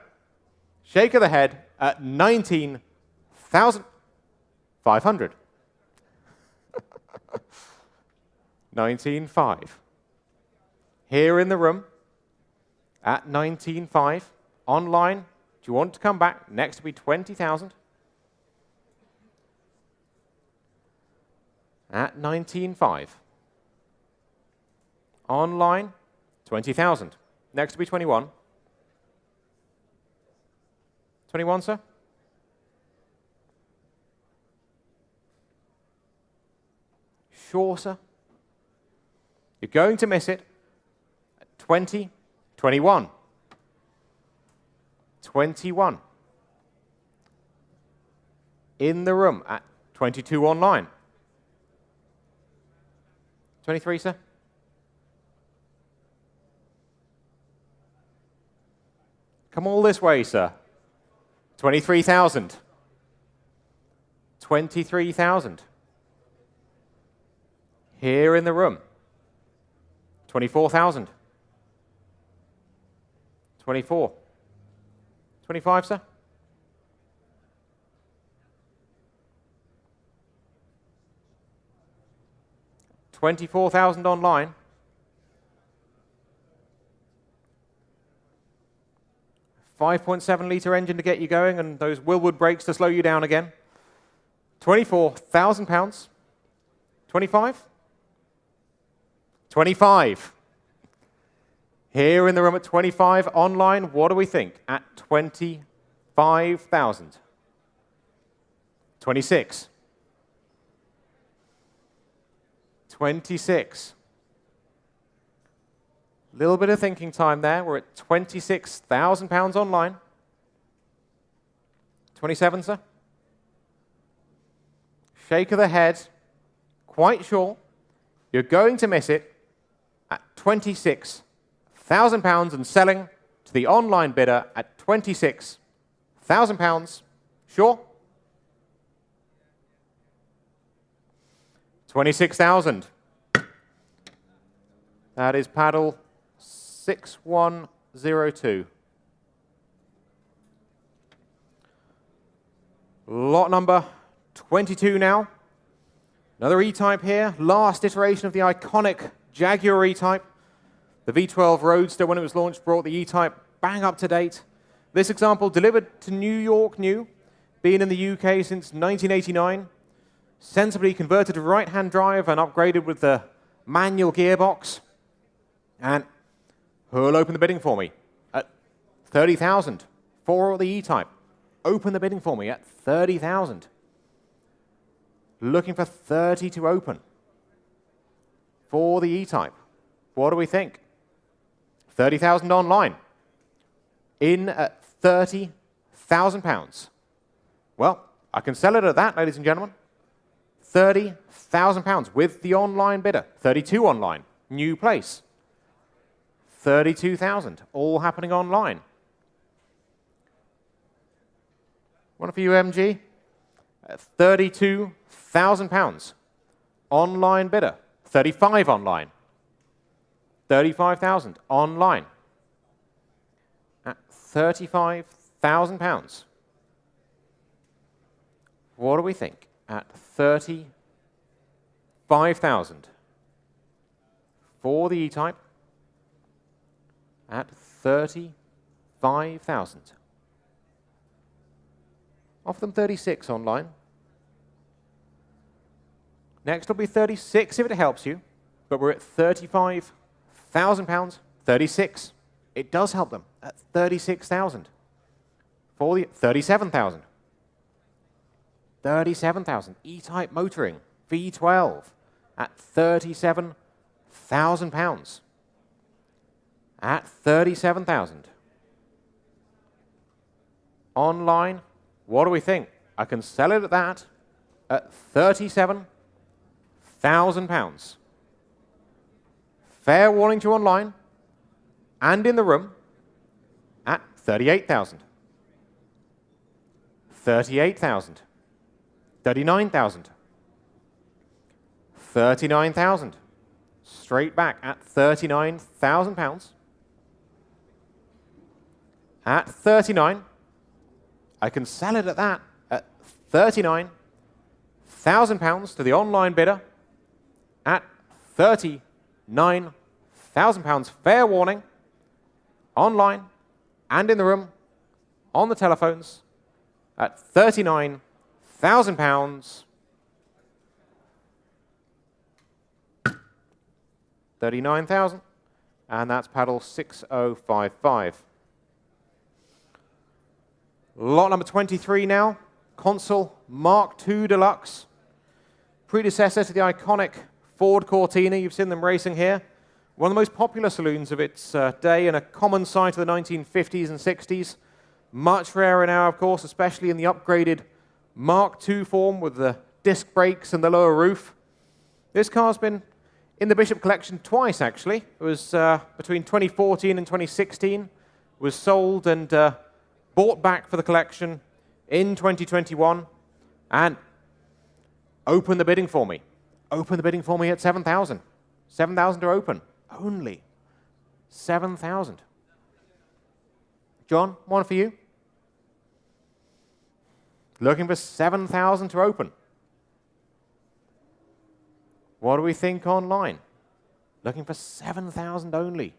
Shake of the head at 19,500. 19.5. Here in the room at 19.5. Online, do you want to come back? Next to be 20,000. At 19.5. Online, 20,000. Next to be 21. 21, sir? Sure, sir? You're going to miss it at 20, 21. 21. In the room at 22 online. 23, sir? Come all this way, sir. 23,000. 23,000. Here in the room. 24,000. 24. 25, sir? $24,000 online. .7 litre engine to get you going, and those Wilwood brakes to slow you down again. £24,000. 25? 25. Here in the room at 25. Online, what do we think? At 25,000. 26. 26. Little bit of thinking time there. We're at £26,000 online. 27, sir? Shake of the head. Quite sure. You're going to miss it at £26,000 and selling to the online bidder at £26,000. Sure? 26,000. That is paddle 6102. Lot number 22 now. Another E-Type here. Last iteration of the iconic Jaguar E-Type. The V12 Roadster, when it was launched, brought the E-Type bang up to date. This example delivered to New York new, been in the UK since 1989. Sensibly converted to right-hand drive and upgraded with the manual gearbox. And who'll open the bidding for me? At 30,000 for the E-Type. Open the bidding for me at 30,000. Looking for 30 to open for the E-Type. What do we think? 30,000 online. In at £30,000. Well, I can sell it at that, ladies and gentlemen. £30,000 with the online bidder. 32 online. New place. 32,000. All happening online. One for you, MG. £32,000. Online bidder. 35 online. 35,000 online. At £35,000. What do we think? At 5,000. For the E-Type at 35,000. Offer them 36 online. Next will be 36 if it helps you, but we're at £35,000. 36. It does help them at 36,000. For the 37,000. 37,000. E-Type motoring V12 at £37,000. At 37,000. Online, what do we think? I can sell it at that at £37,000. Fair warning to online and in the room at 38,000. 38,000. 39,000. 39,000. Straight back at £39,000. At 39, I can sell it at that at £39,000 to the online bidder at £39,000. Fair warning, online and in the room, on the telephones at £39,000. 39,000, and that's paddle 6055. Lot number 23 now, Consul Mk2 Deluxe, predecessor to the iconic Ford Cortina. You've seen them racing here. One of the most popular saloons of its day and a common sight of the 1950s and 60s. Much rarer now, of course, especially in the upgraded Mark II form with the disc brakes and the lower roof. This car's been in the Bishop collection twice, actually. It was between 2014 and 2016. Was sold and bought back for the collection in 2021. And open the bidding for me. Open the bidding for me at 7,000. 7,000 to open. Only 7,000. John, one for you. Looking for 7,000 to open. What do we think online? Looking for 7,000 only.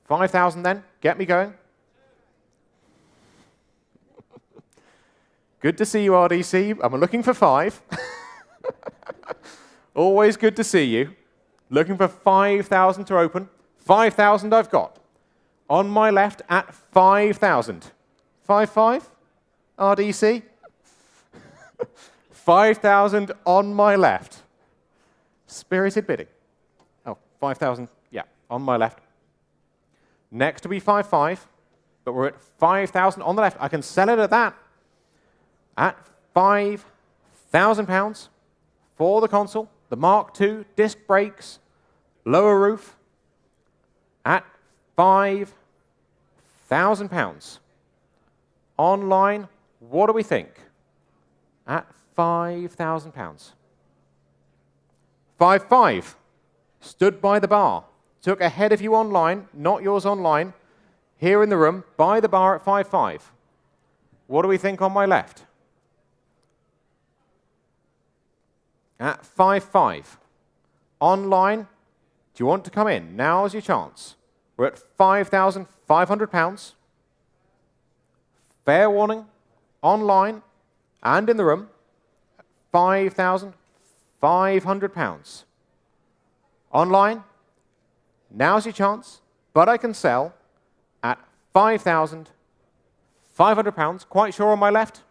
5,000 then. Get me going. Good to see you, RDC. I'm looking for 5. Always good to see you. Looking for 5,000 to open. 5,000 I've got. On my left at 5,000. 5,500? RDC? 5,000 on my left. Spirited bidding. Oh, 5,000, yeah, on my left. Next will be 5,500, but we're at 5,000 on the left. I can sell it at that. At £5,000 for the Consul, the Mark II, disc brakes, lower roof, at £5,000. Online, what do we think? At £5,000. 5,500. Stood by the bar. Took ahead of you online, not yours online. Here in the room, by the bar at 5,500. What do we think on my left? At 5,500. Online, do you want to come in? Now's your chance. We're at £5,500. Fair warning, online and in the room, £5,500. Online, now's your chance, but I can sell at £5,500. Quite sure on my left?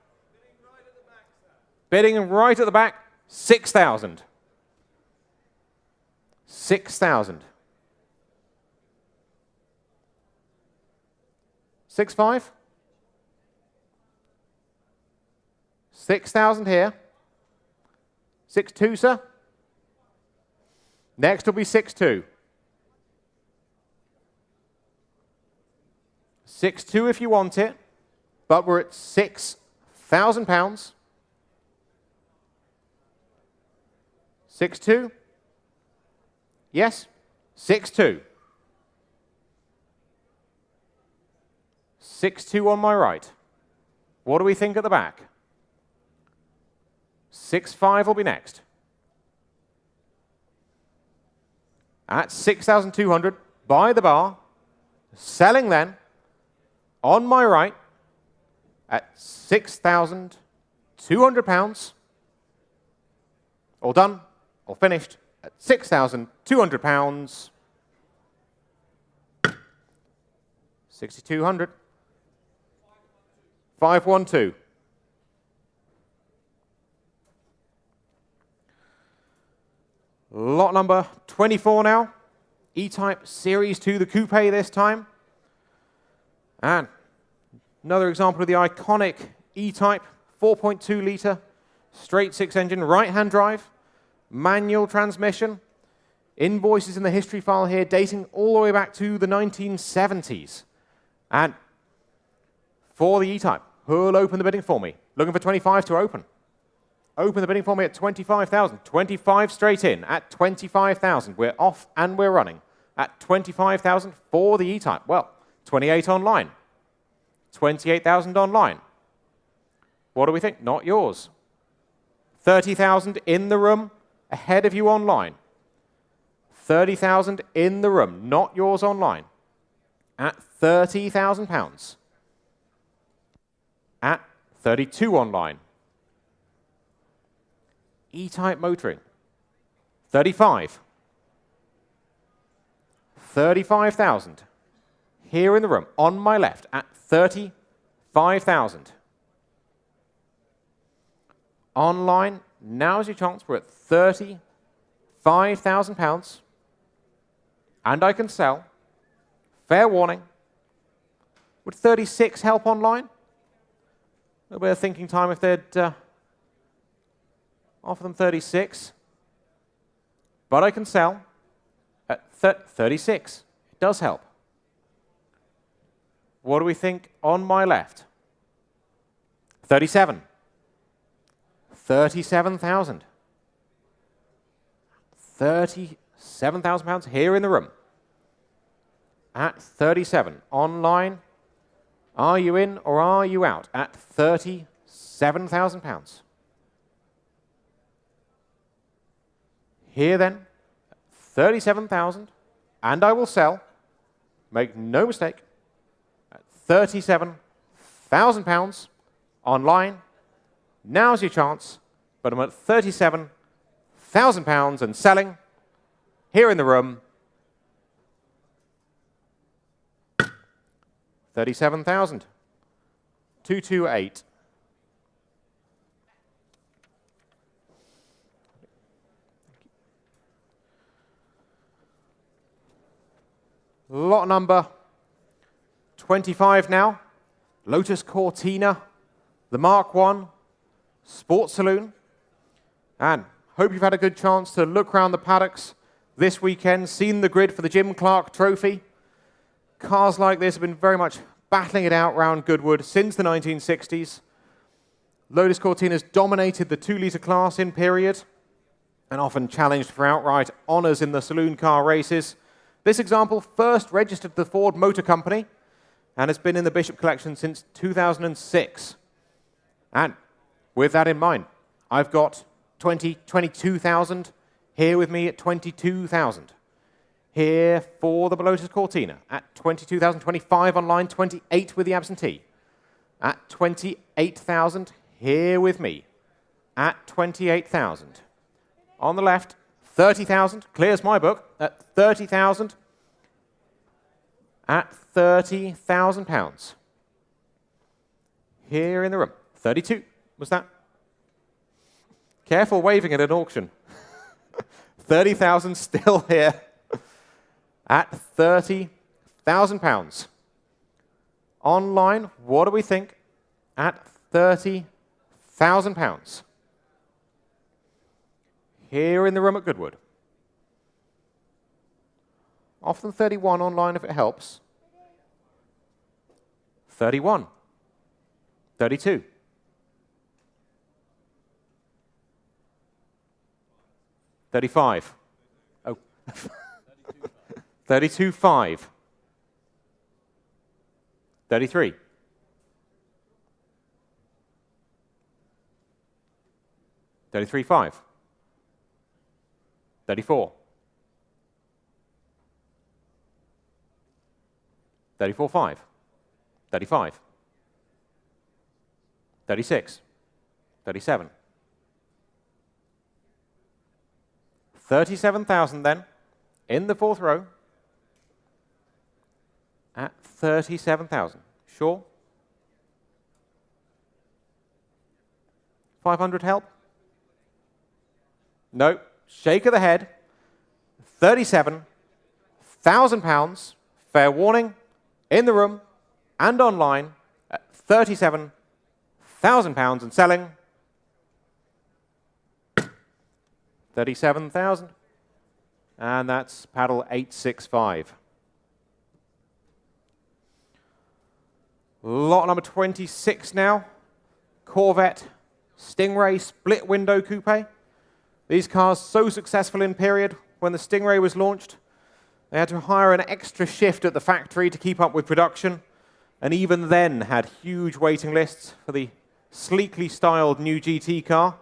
Bidding right at the back, 6,000. 6,000. 6,500? 6,000 here. 6,200, sir. Next will be 6,200. 6,200 if you want it, but we're at £6,000. 6,200? Yes? 6,200. 6,200 on my right. What do we think at the back? 6.5 will be next. At 6,200 by the bar. Selling then on my right at £6,200. All done, all finished at £6,200. 6,200. 512. Lot number 24 now. E-Type Series 2, the coupe this time. And another example of the iconic E-Type 4.2 litre, straight six engine, right-hand drive, manual transmission. Invoices in the history file here dating all the way back to the 1970s. And for the E-Type, who'll open the bidding for me? Looking for 25 to open. Open the bidding for me at 25,000. 25 straight in at 25,000. We're off and we're running at 25,000 for the E-Type. Well, 28 online. 28,000 online. What do we think? Not yours. 30,000 in the room, ahead of you online. 30,000 in the room, not yours online. At £30,000. At 32 online. E-Type motoring. 35. 35,000. Here in the room, on my left, at 35,000. Online, now's your chance. We're at £35,000. And I can sell. Fair warning. Would 36 help online? A little bit of thinking time if they'd offer them 36. But I can sell at 36. It does help. What do we think on my left? 37. 37,000. £37,000 here in the room. At 37. Online, are you in or are you out? At £37,000. Here then, 37,000, and I will sell, make no mistake, at £37,000 online. Now's your chance, but I'm at £37,000 and selling here in the room. 37,000. 228. Lot number 25 now. Lotus Cortina, the Mark I, Sports Saloon. And hope you've had a good chance to look around the paddocks this weekend, seen the grid for the Jim Clark Trophy. Cars like this have been very much battling it out around Goodwood since the 1960s. Lotus Cortina's dominated the 2-litre class in period and often challenged for outright honours in the saloon car races. This example first registered the Ford Motor Company and has been in the Bishop collection since 2006. And with that in mind, I've got 22,000 here with me at 22,000. Here for the Lotus Cortina at 22,025 online, 28 with the absentee. At 28,000 here with me at 28,000. On the left, 30,000, clears my book, at 30,000, at £30,000. Here in the room, 32, was that? Careful waving at an auction. 30,000 still here at £30,000. Online, what do we think? At £30,000. Here in the room at Goodwood. Often 31 online if it helps. 31. 32. 35. Oh. 32.5. 33. 32.5. 33.5. 34. 34.5. 35. 36. 37. 37,000 then, in the fourth row, at 37,000. Sure? 500 help? No. Shake of the head. 37,000 pounds. Fair warning. In the room and online at 37,000 pounds and selling 37,000. And that's paddle 865. Lot number 26 now. Corvette Stingray split window coupe. These cars so successful in period, when the Stingray was launched, they had to hire an extra shift at the factory to keep up with production, and even then had huge waiting lists for the sleekly styled new GT car.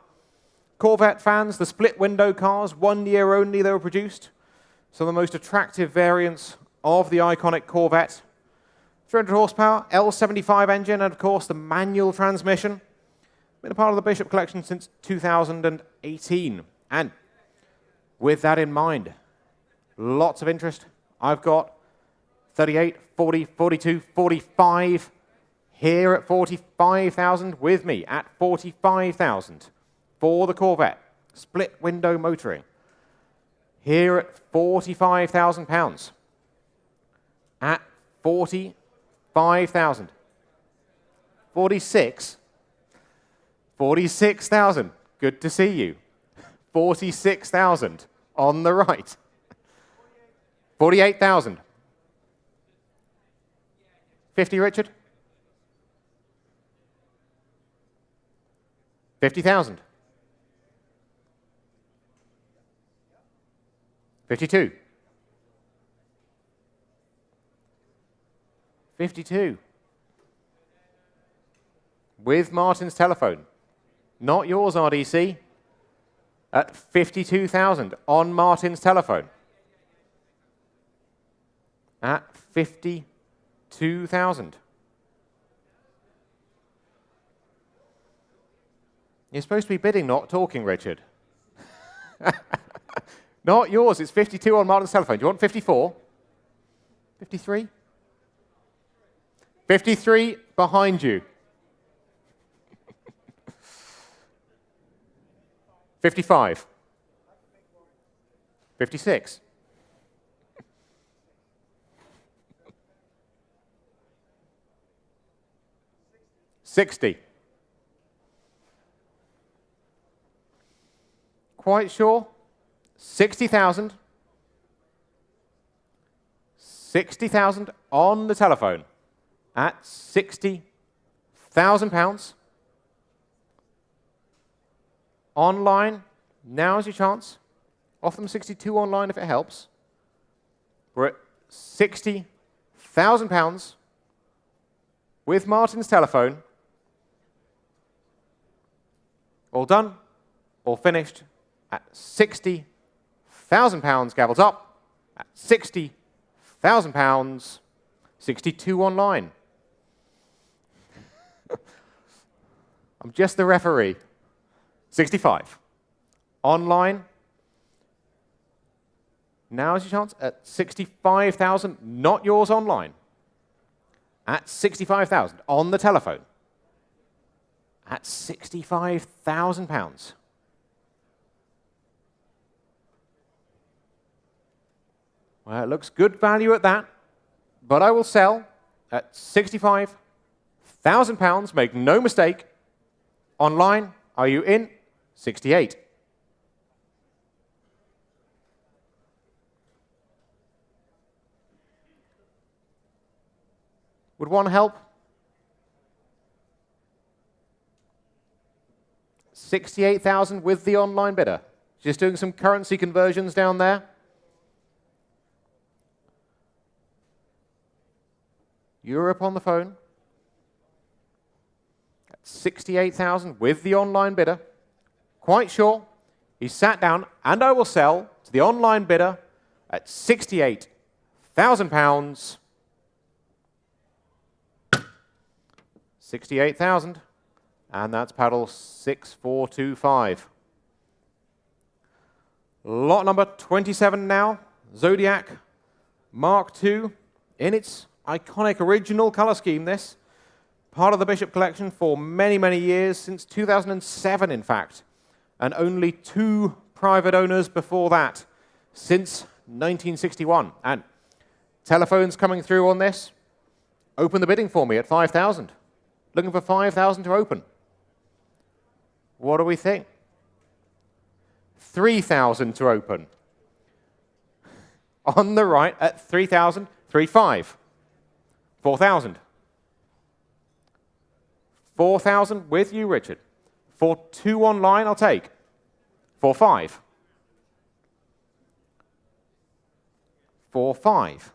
Corvette fans, the split window cars, 1 year only they were produced. Some of the most attractive variants of the iconic Corvette. 300 horsepower, L75 engine, and of course the manual transmission. Been a part of the Bishop collection since 2018. And with that in mind, lots of interest. I've got 38, 40, 42, 45 here at 45,000 with me at 45,000 for the Corvette. Split window motoring. Here at 45,000 pounds. At 45,000. 46. 46,000. Good to see you. 46,000 on the right. 48,000. 50, Richard? 50,000. 52. 52. With Martin's telephone. Not yours, RDC. At 52,000 on Martin's telephone. At 52,000. You're supposed to be bidding, not talking, Richard. Not yours. It's 52 on Martin's telephone. Do you want 54? 53? 53 behind you. 55. 56. 60. Quite sure? 60,000. 60,000 on the telephone at 60,000 pounds. Online, now's your chance. Offer them 62 online if it helps. We're at 60,000 pounds with Martin's telephone. All done, all finished at 60,000 pounds. Gavels up at 60,000 pounds. 62 online. I'm just the referee. 65. Online. Now's your chance at 65,000, not yours online. At 65,000 on the telephone. At 65,000 pounds. Well, it looks good value at that, but I will sell at 65,000 pounds. Make no mistake. Online, are you in? 68. Would one help? 68,000 with the online bidder. Just doing some currency conversions down there. Europe on the phone. At 68,000 with the online bidder. quite sure he's sat down, and I will sell to the online bidder at £68,000. 68,000, and that's paddle 6425. Lot number 27 now, Zodiac Mark II, in its iconic original color scheme, this. Part of the Bishop collection for many, many years, since 2007 in fact, and only 2 private owners before that, since 1961. And telephones coming through on this. Open the bidding for me at 5,000. Looking for 5,000 to open. What do we think? 3,000 to open. On the right at 3,000, 3,500. 4,000. 4,000 with you, Richard. 4,200 online, I'll take. 4,500. 4,500.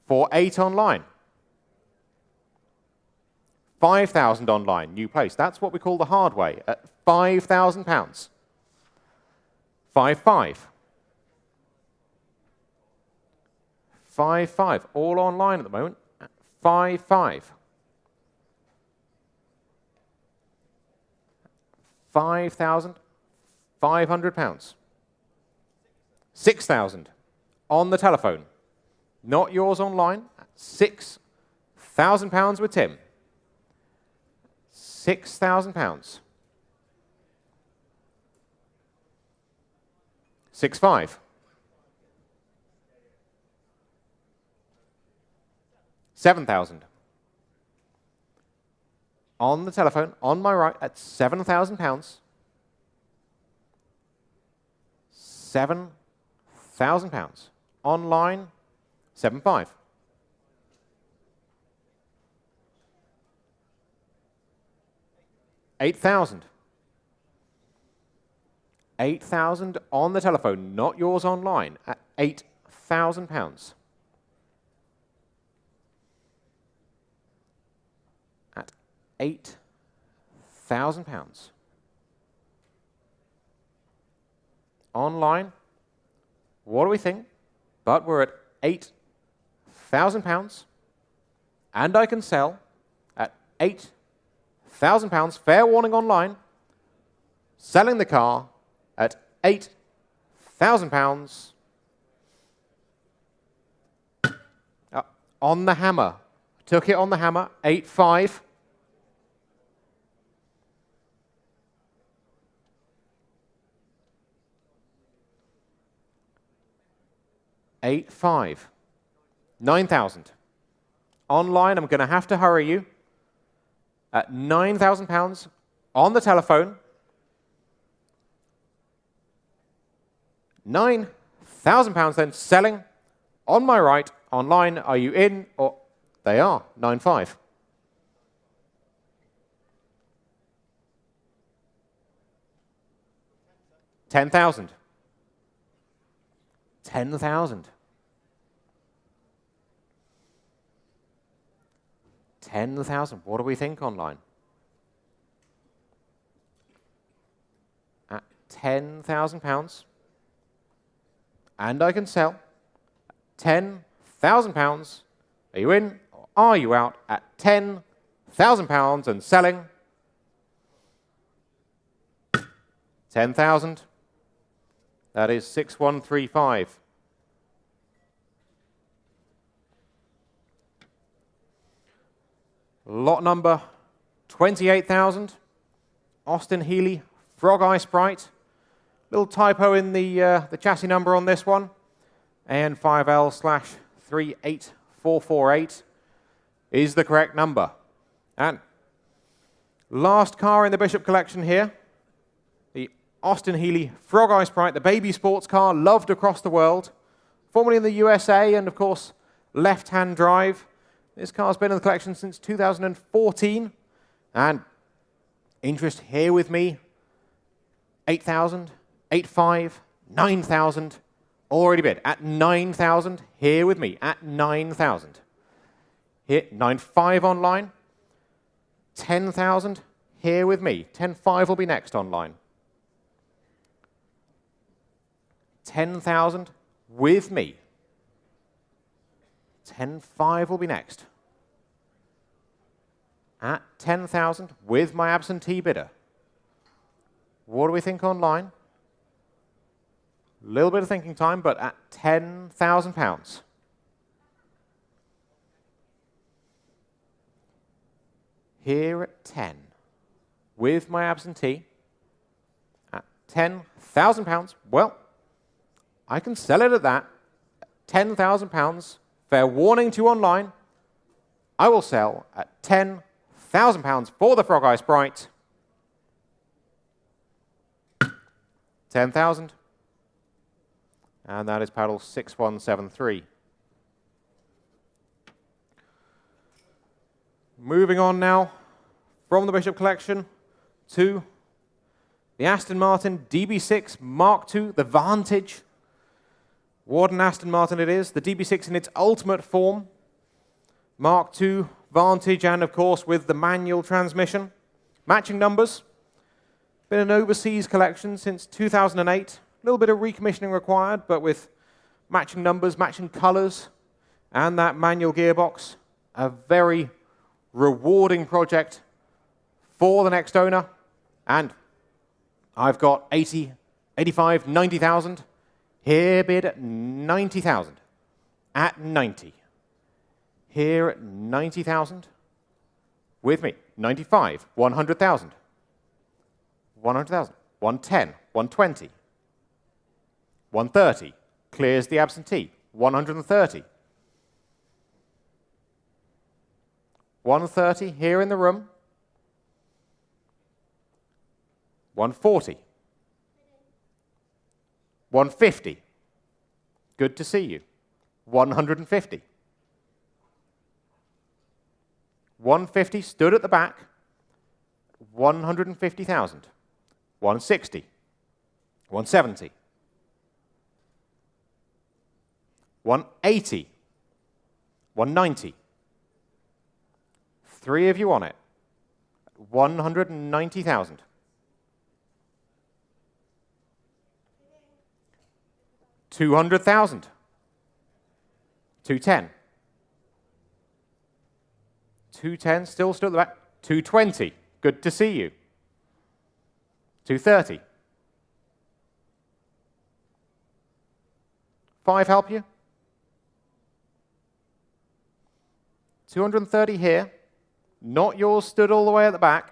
4,800 online. 5,000 online, new place. That's what we call the hard way, at £5,000. 5,500. 5,500, all online at the moment. 5,500. 5,500 pounds. 6,000 on the telephone. Not yours online. 6,000 pounds with Tim. 6,000 pounds. 6,500. 7,000. On the telephone, on my right, at 7,000 pounds. 7,000 pounds. Online, 7,500. 8,000. 8,000 on the telephone, not yours online, at 8,000 pounds. At 8,000 pounds. Online, what do we think? But we're at 8,000 pounds, and I can sell at 8,000 pounds. Fair warning online. Selling the car at 8,000 pounds. On the hammer. Took it on the hammer. 8,500. 8,500. 9,000. Online, I'm going to have to hurry you. At £9,000 on the telephone. £9,000 then selling on my right. Online, are you in? Or they are. 9,500. 10,000. 10,000. 10,000. What do we think online? At £10,000. And I can sell. £10,000. Are you in or are you out? At £10,000 and selling. 10,000. That is 6,135. Lot number 28,000. Austin Healey Frog Eye Sprite. Little typo in the chassis number on this one. AN5L/38448 is the correct number. And last car in the Bishop collection here. The Austin Healey Frog Eye Sprite, the baby sports car loved across the world. Formerly in the USA and, of course, left-hand drive. This car's been in the collection since 2014. And interest here with me, 8,000, 8,500, 9,000. Already bid at 9,000. Here with me at 9,000. Here, 9,500 online. 10,000 here with me. 10,500 will be next online. 10,000 with me. 10,500 will be next. At 10,000 with my absentee bidder. What do we think online? A little bit of thinking time, but at £10,000. Here at 10, with my absentee, at £10,000. Well, I can sell it at that. £10,000. Fair warning to you online. I will sell at £10,000 for the Frog Eye Sprite. 10,000. And that is paddle 6173. Moving on now from the Bishop collection to the Aston Martin DB6 Mk2, the Vantage. What an Aston Martin it is, the DB6 in its ultimate form. Mk2, Vantage, and of course with the manual transmission. Matching numbers. Been an overseas collection since 2008. A little bit of recommissioning required, but with matching numbers, matching colors, and that manual gearbox, a very rewarding project for the next owner. And I've got 80, 85, 90,000. Here bid at 90,000. At 90. Here at 90,000. With me. 95, 100,000. 100,000. 110, 120. 130. Clears the absentee. 130. 130 here in the room. 140. 150. Good to see you. 150. 150 stood at the back. 150,000. 160. 170. 180. 190. Three of you on it. 190,000. 200,000. 210. 210 still stood at the back. 220. Good to see you. 230. 5 help you? 230 here. Not yours stood all the way at the back.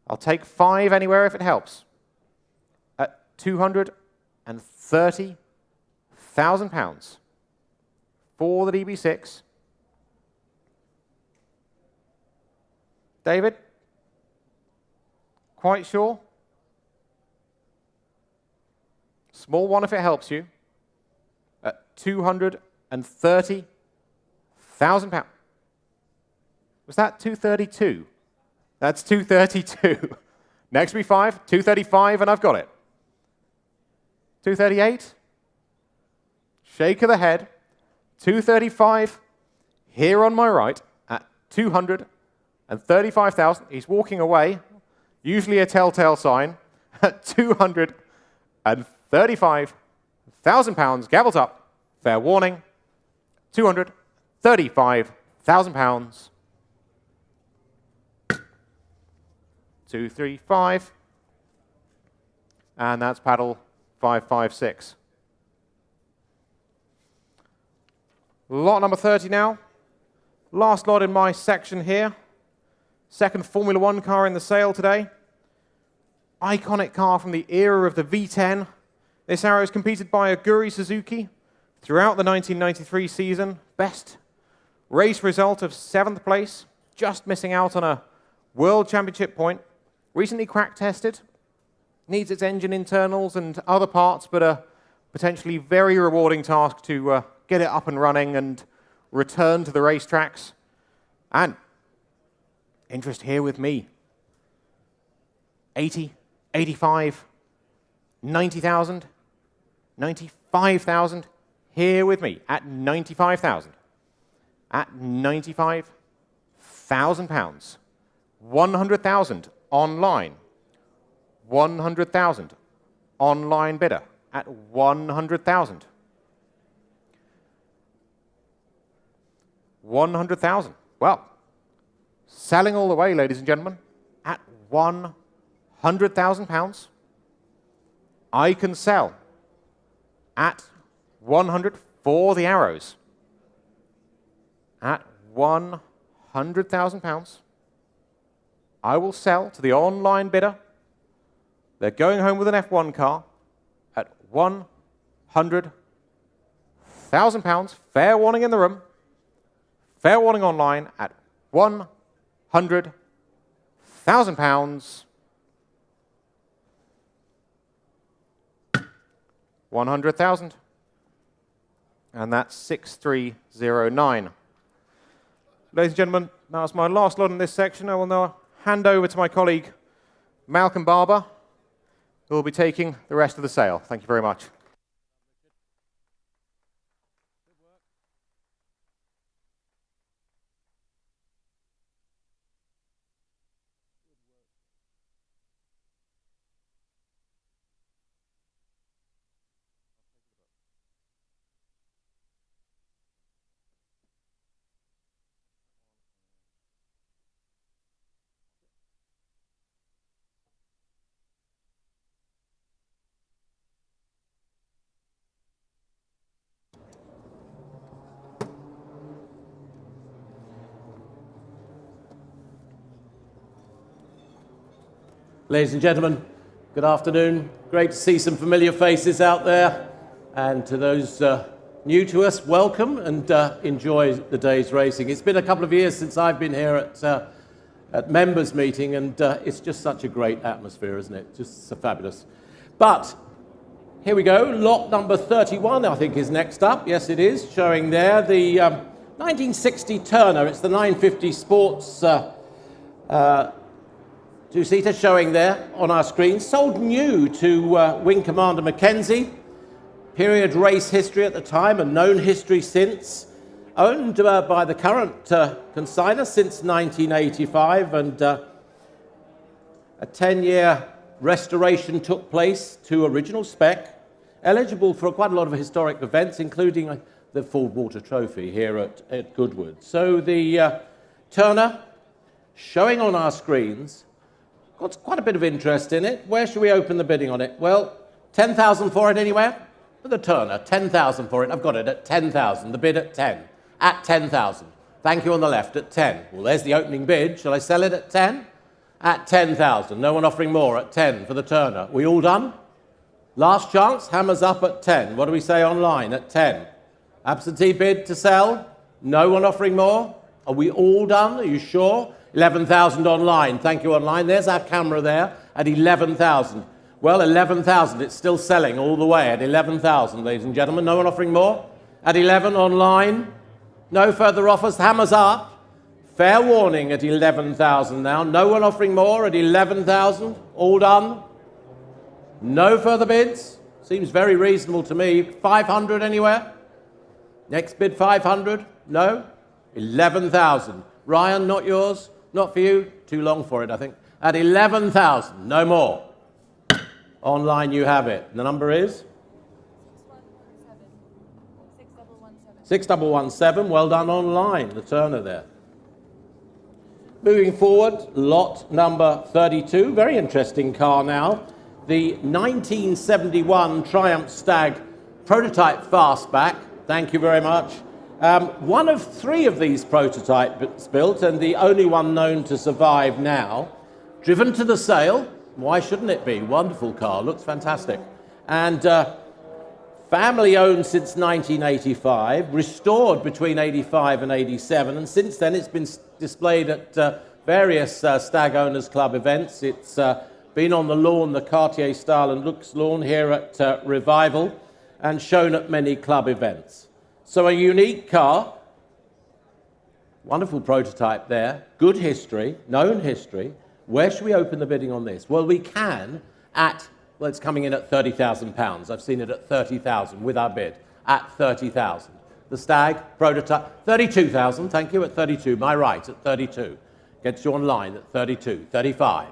I'll take 5 anywhere if it helps. At £230,000 for the DB6. David? Quite sure? Small one if it helps you. At £230,000. Was that 232? That's 232. Next will be 5, 235, and I've got it. 238? Shake of the head. 235 here on my right at 235,000. He's walking away. Usually a telltale sign. At £235,000. Gavels up. Fair warning. £235,000. 235. And that's paddle 556. Lot number 30 now. Last lot in my section here. Second Formula One car in the sale today. Iconic car from the era of the V10. This arrow is competed by Aguri Suzuki throughout the 1993 season. Best race result of 7th place. Just missing out on a World Championship point. Recently crack tested. Needs its engine internals and other parts, but a potentially very rewarding task to get it up and running and return to the racetracks. And interest here with me. 80, 85, 90,000, 95,000 here with me at 95,000. At £95,000 100,000 online. 100,000 online bidder at 100,000. 100,000. Well, selling all the way, ladies and gentlemen, at £100,000. I can sell at 100 for the arrows. At £100,000. I will sell to the online bidder. They're going home with an F1 car at £100,000. Fair warning in the room. Fair warning online at £100,000. 100,000. And that's 6309. Ladies and gentlemen, that's my last lot in this section. I will now hand over to my colleague, Malcolm Barber, who will be taking the rest of the sale. Thank you very much. Ladies and gentlemen, good afternoon. Great to see some familiar faces out there. And to those new to us, welcome and enjoy the day's racing. It's been a couple of years since I've been here at members meeting, and it's just such a great atmosphere, isn't it? Just so fabulous. But here we go. Lot number 31, I think, is next up. Yes, it is, showing there the 1960 Turner. It's the 950 Sports two-seater showing there on our screen. Sold new to Wing Commander Mackenzie. Period race history at the time and known history since. Owned by the current consignor since 1985, and a 10-year restoration took place to original spec. Eligible for quite a lot of historic events, including the Ford Water Trophy here at Goodwood. So the Turner showing on our screens. Got quite a bit of interest in it. Where should we open the bidding on it? Well, 10,000 for it anywhere? For the Turner, 10,000 for it. I've got it at 10,000. The bid at 10. At 10,000. Thank you on the left at 10. Well, there's the opening bid. Shall I sell it at 10? At 10,000. No one offering more at 10 for the Turner. We all done? Last chance. Hammers up at 10. What do we say online at 10? Absentee bid to sell. No one offering more. Are we all done? Are you sure? 11,000 online. Thank you online. There's our camera there at 11,000. Well, 11,000. It's still selling all the way at 11,000, ladies and gentlemen. No one offering more? At 11 online. No further offers. Hammers up. Fair warning at 11,000 now. No one offering more at 11,000. All done. No further bids. Seems very reasonable to me. 500 anywhere? Next bid 500? No? 11,000. Ryan, not yours? Not for you? Too long for it, I think. At 11,000, no more. Online you have it. The number is? 6117. Well done online, the Turner there. Moving forward, lot number 32. Very interesting car now. The 1971 Triumph Stag prototype fastback. Thank you very much. One of three of these prototypes built, and the only one known to survive now. Driven to the sale. Why shouldn't it be? Wonderful car. Looks fantastic. And family owned since 1985. Restored between 85 and 87. And since then it's been displayed at various Stag Owners Club events. It's been on the lawn, the Cartier Style and Looks lawn here at Revival, and shown at many club events. So a unique car, wonderful prototype there, good history, known history. Where should we open the bidding on this? Well, we can at, well, it's coming in at £30,000. I've seen it at 30,000 with our bid, at 30,000. The Stag prototype, 32,000, thank you, at 32, my right, at 32. Gets you online at 32, 35.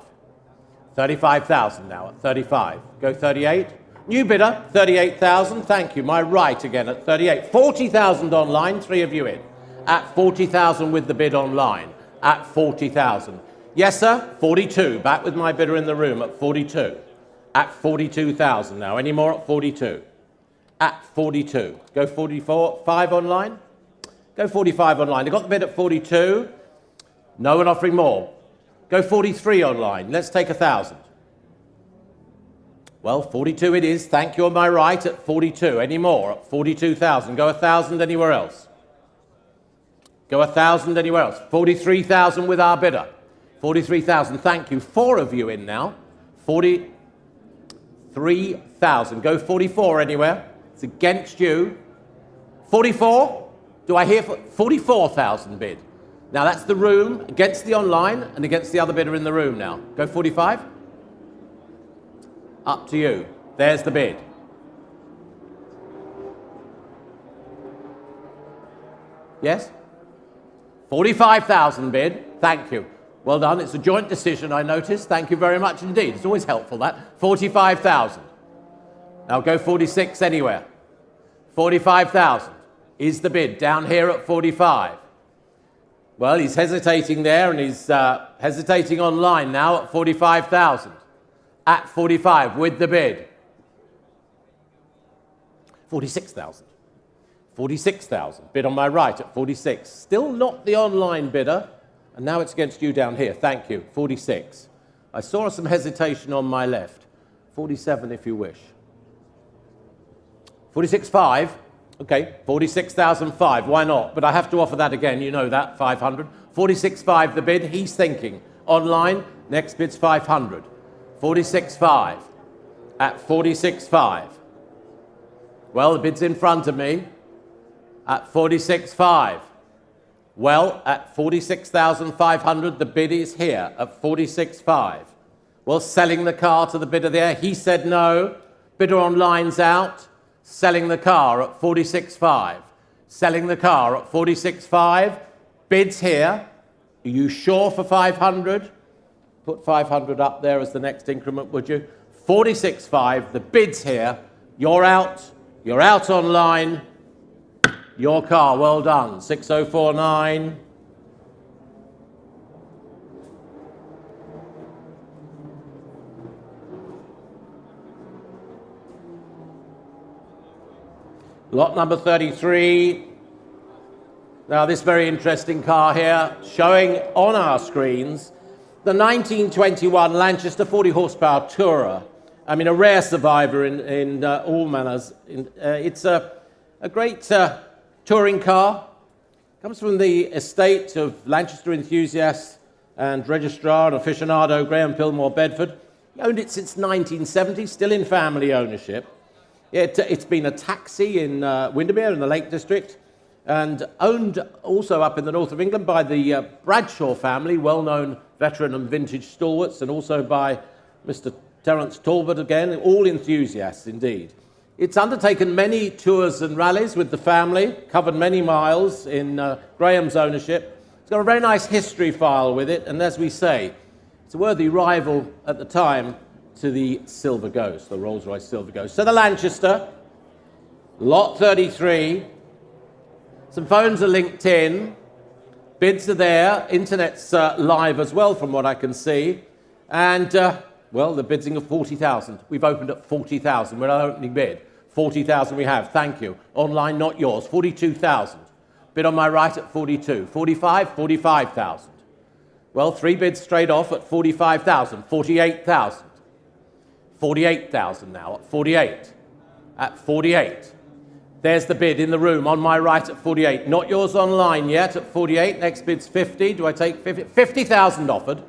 35,000 now at 35. Go 38. New bidder, 38,000. Thank you. My right again at 38. 40,000 online, 3 of you in. At 40,000 with the bid online. At 40,000. Yes, sir, 42. Back with my bidder in the room at 42. At 42,000 now. Any more at 42? At 42. Go 44. 5 online. Go 45 online. They got the bid at 42. No one offering more. Go 43 online. Let's take 1,000. Well, 42 it is. Thank you on my right at 42. Any more at 42,000? Go 1,000 anywhere else. Go 1,000 anywhere else. 43,000 with our bidder. 43,000. Thank you. 4 of you in now. 43,000. Go 44 anywhere. It's against you. 44. Do I hear 44,000 bid? Now that's the room against the online and against the other bidder in the room now. Go 45. Up to you. There's the bid. Yes? 45,000 bid. Thank you. Well done. It's a joint decision, I noticed. Thank you very much indeed. It's always helpful, that. 45,000. Now go 46 anywhere. 45,000 is the bid. Down here at 45. Well, he's hesitating there, and he's hesitating online now at 45,000. At 45 with the bid. 46,000. 46,000. Bid on my right at 46. Still not the online bidder. And now it's against you down here. Thank you. 46. I saw some hesitation on my left. 47 if you wish. 46.5. Okay, 46,005. Why not? But I have to offer that again. You know that. 500. 46.5 the bid. He's thinking. Online. Next bid's 500. 46.5. At 46.5. Well, the bid's in front of me. At 46.5. Well, at 46,500, the bid is here at 46.5. Well, selling the car to the bidder there. He said no. Bidder online's out. Selling the car at 46.5. Selling the car at 46.5. Bids here. Are you sure for 500? Put 500 up there as the next increment, would you? 46.5. The bid's here. You're out. You're out online. Your car, well done. 6049. Lot number 33. Now, this very interesting car here, showing on our screens, the 1921 Lanchester 40 horsepower Tourer. I mean, a rare survivor in all manners. It's a great touring car. Comes from the estate of Lanchester enthusiast and registrar and aficionado Graham Pilmore Bedford. He owned it since 1970, still in family ownership. It's been a taxi in Windermere in the Lake District, and owned also up in the north of England by the Bradshaw family, well-known veteran and vintage stalwarts, and also by Mr. Terence Talbot again, all enthusiasts indeed. It's undertaken many tours and rallies with the family, covered many miles in Graham's ownership. It's got a very nice history file with it, and as we say, it's a worthy rival at the time to the Silver Ghost, the Rolls-Royce Silver Ghost. So the Lanchester, lot 33. Some phones are linked in. Bids are there. Internet's live as well, from what I can see. And, well, the bidding of 40,000. We've opened at 40,000. We're our opening bid. 40,000 we have. Thank you. Online, not yours. 42,000. Bid on my right at 42. 45, 45,000. Well, 3 bids straight off at 45,000. 48,000. 48,000 now at 48. At 48. There's the bid in the room on my right at 48. Not yours online yet at 48. Next bid's 50. Do I take 50? 50,000 offered.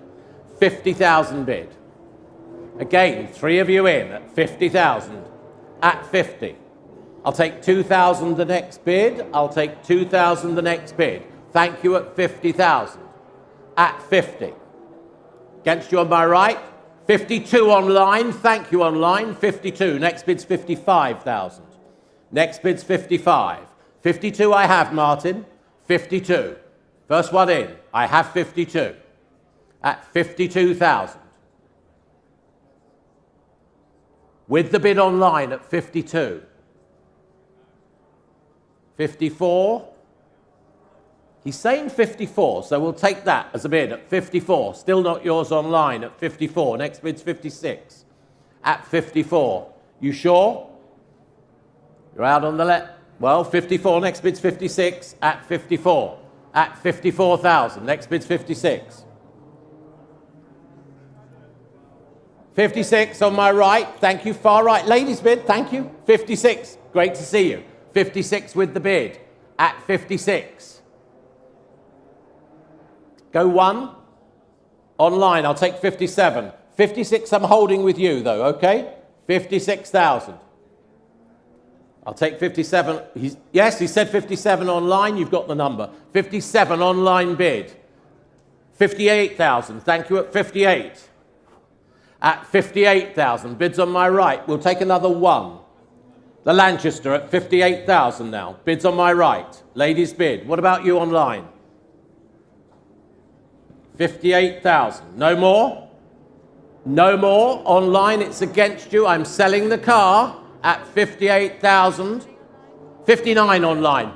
50,000 bid. Again, 3 of you in at 50,000. At 50. I'll take 2,000 the next bid. I'll take 2,000 the next bid. Thank you at 50,000. At 50. Against you on my right. 52 online. Thank you online. 52. Next bid's 55,000. Next bid's 55. 52 I have, Martin. 52. First one in. I have 52. at 52,000. With the bid online at 52. 54. He's saying 54, so we'll take that as a bid at 54. Still not yours online at 54. Next bid's 56. At 54. You sure? You're out on the left. Well, 54. Next bid's 56. At 54. At 54,000. Next bid's 56. 56 on my right. Thank you. Far right. Ladies bid. Thank you. 56. Great to see you. 56 with the bid. At 56. Go one. Online, I'll take 57. 56 I'm holding with you, though, okay? 56,000. I'll take 57. Yes, he said 57 online. You've got the number. 57 online bid. 58,000. Thank you at 58. At 58,000. Bids on my right. We'll take another one. The Lanchester at 58,000 now. Bids on my right. Ladies bid. What about you online? 58,000. No more? No more. Online, it's against you. I'm selling the car at 58,000. 59 online.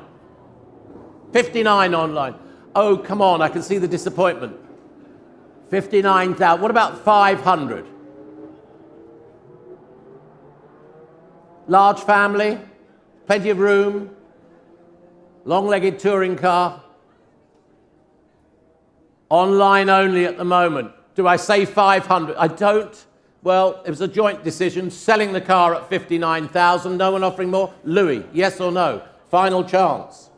59 online. Oh, come on. I can see the disappointment. 59,000. What about 500? Large family. Plenty of room. Long-legged touring car. Online only at the moment. Do I say 500? I don't. Well, it was a joint decision. Selling the car at 59,000. No one offering more? Louis, yes or no? Final chance.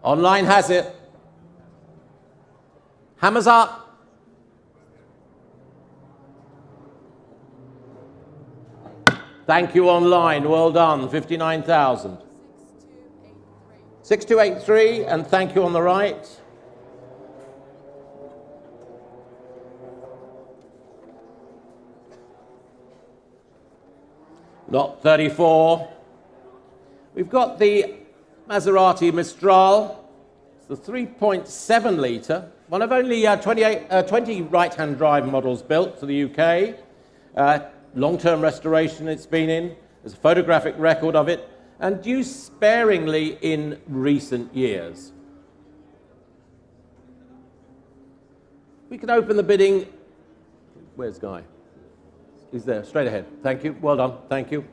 Online has it. Hammers up. Thank you online. Well done. 59,000. 6283, and thank you on the right. Lot 34. We've got the Maserati Mistral. It's the 3.7 litre, one of only 20 right-hand drive models built for the UK. Long-term restoration it's been in. There's a photographic record of it, and used sparingly in recent years. We can open the bidding. Where's Guy? He's there, straight ahead. Thank you, well done, thank you.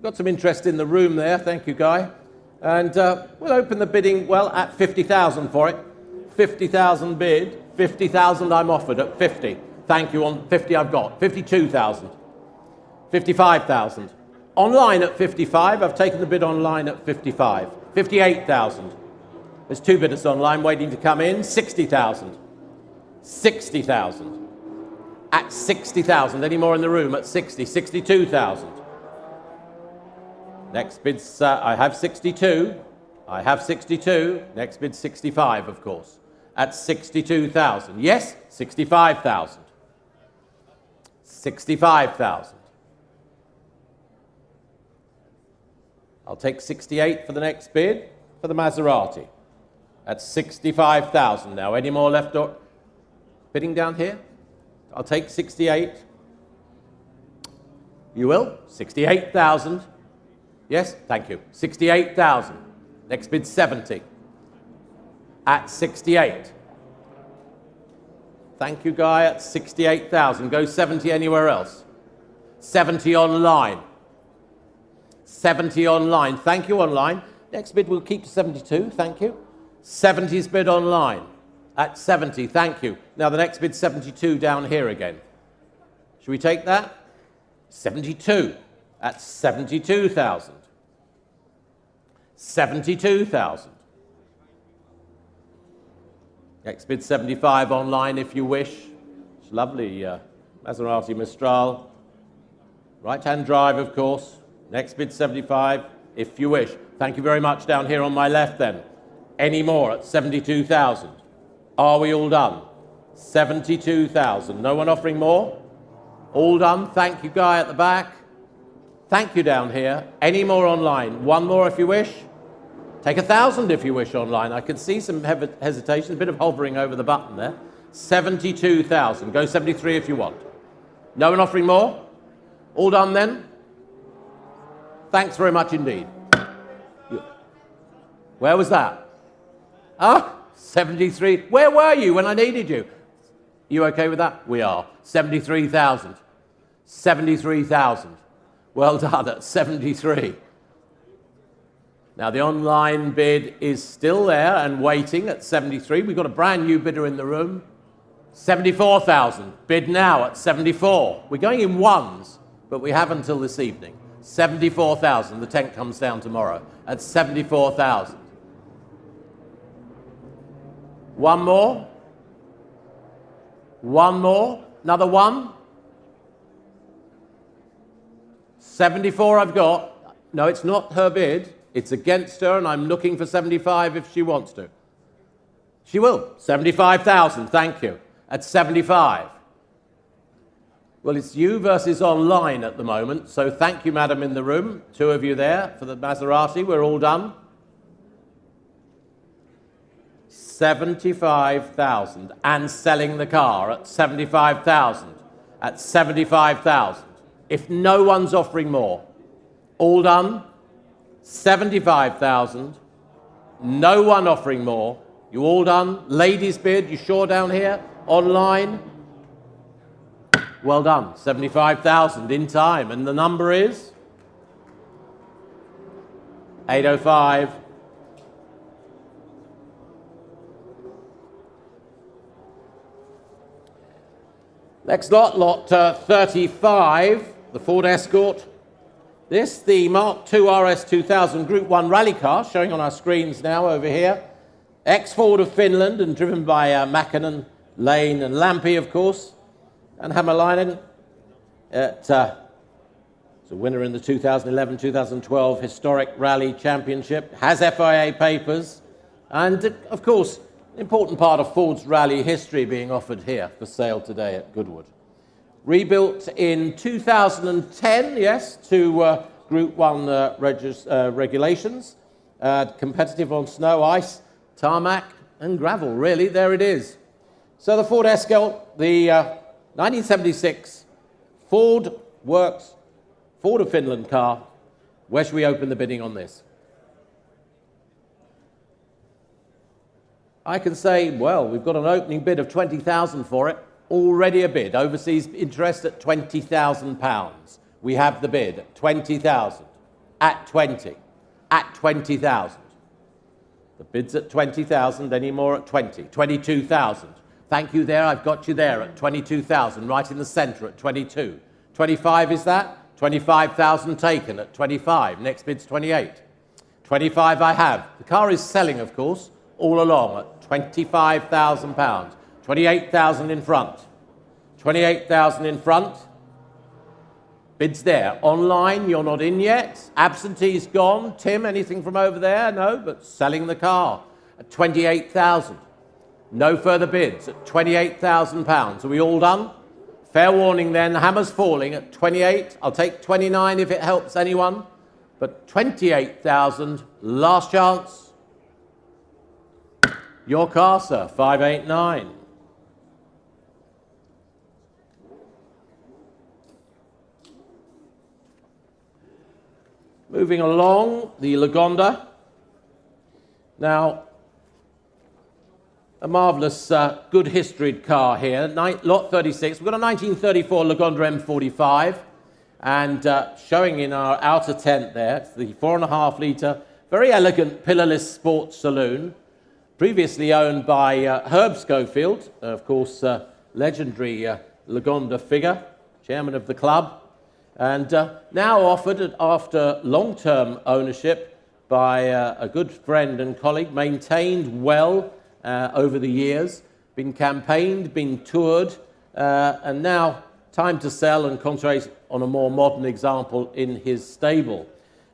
Got some interest in the room there, thank you, Guy. And we'll open the bidding, well, at 50,000 for it. 50,000 bid, 50,000 I'm offered at 50. Thank you, on 50 I've got. 52,000. 55,000. Online at 55, I've taken the bid online at 55. 58,000. There's two bidders online waiting to come in. 60,000. 60,000. At 60,000. Any more in the room at 60? 62,000. Next bid's, I have 62. I have 62. Next bid 65, of course. At 62,000. Yes, 65,000. 65,000. I'll take 68 for the next bid for the Maserati. At 65,000 now. Any more left or bidding down here? I'll take 68. You will? 68,000. Yes, thank you. 68,000. Next bid 70. At 68. Thank you, Guy, at 68,000. Go 70 anywhere else. 70 online. 70 online. Thank you, online. Next bid we'll keep to 72. Thank you. 70's bid online. At 70. Thank you. Now the next bid 72 down here again. Should we take that? 72. At 72,000. 72,000. Next bid 75 online if you wish. It's lovely Maserati Mistral. Right-hand drive, of course. Next bid 75 if you wish. Thank you very much down here on my left then. Any more at 72,000? Are we all done? 72,000. No one offering more? All done. Thank you, Guy at the back. Thank you down here. Any more online? One more if you wish. Take 1,000 if you wish online. I can see some hesitation, a bit of hovering over the button there. 72,000. Go 73 if you want. No one offering more? All done then? Thanks very much indeed. Where was that? Ah, 73. Where were you when I needed you? You okay with that? We are. 73,000. 73,000. Well done at 73. Now the online bid is still there and waiting at 73. We've got a brand new bidder in the room. 74,000. Bid now at 74. We're going in ones, but we have until this evening. 74,000. The tent comes down tomorrow at 74,000. One more. One more. Another one. 74 I've got. No, it's not her bid. It's against her, and I'm looking for 75 if she wants to. She will. 75,000. Thank you. At 75. Well, it's you versus online at the moment, so thank you, madam, in the room. Two of you there for the Maserati. We're all done. 75,000 and selling the car at 75,000. At 75,000. If no one's offering more. All done. 75,000. No one offering more. You all done? Ladies bid, you sure down here? Online? Well done. 75,000 in time. And the number is? 805. Next lot, lot 35, the Ford Escort. This, the Mark II RS 2000 Group 1 rally car, showing on our screens now over here. Ex-Ford of Finland and driven by Mäkinen, Lane and Lampi, of course. And Hämäläinen. It's a winner in the 2011-2012 Historic Rally Championship. Has FIA papers. And, of course, an important part of Ford's rally history being offered here for sale today at Goodwood. Rebuilt in 2010, yes, to Group 1 regulations. Competitive on snow, ice, tarmac and gravel, really. There it is. So the Ford Escort, the 1976 Ford Works, Ford of Finland car. Where should we open the bidding on this? I can say, well, we've got an opening bid of 20,000 for it. Already a bid. Overseas interest at £20,000. We have the bid at 20,000. At 20. At 20,000. The bid's at 20,000. Any more at 20. 22,000. Thank you there. I've got you there at 22,000. Right in the centre at 22. 25 is that? 25,000 taken at 25. Next bid's 28. 25 I have. The car is selling, of course, all along at £25,000. 28,000 in front. 28,000 in front. Bids there. Online, you're not in yet. Absentees gone. Tim, anything from over there? No, but selling the car at 28,000. No further bids at £28,000. Are we all done? Fair warning then, the hammer's falling at 28. I'll take 29 if it helps anyone. But 28,000, last chance. Your car, sir, 589. Moving along, the Lagonda. Now, a marvellous, good historied car here, lot 36. We've got a 1934 Lagonda M45, and showing in our outer tent there, it's the 4.5 litre, very elegant pillarless sports saloon, previously owned by Herb Schofield, of course, legendary Lagonda figure, chairman of the club, and now offered after long-term ownership by a good friend and colleague, maintained well over the years, been campaigned, been toured, and now time to sell and concentrate on a more modern example in his stable.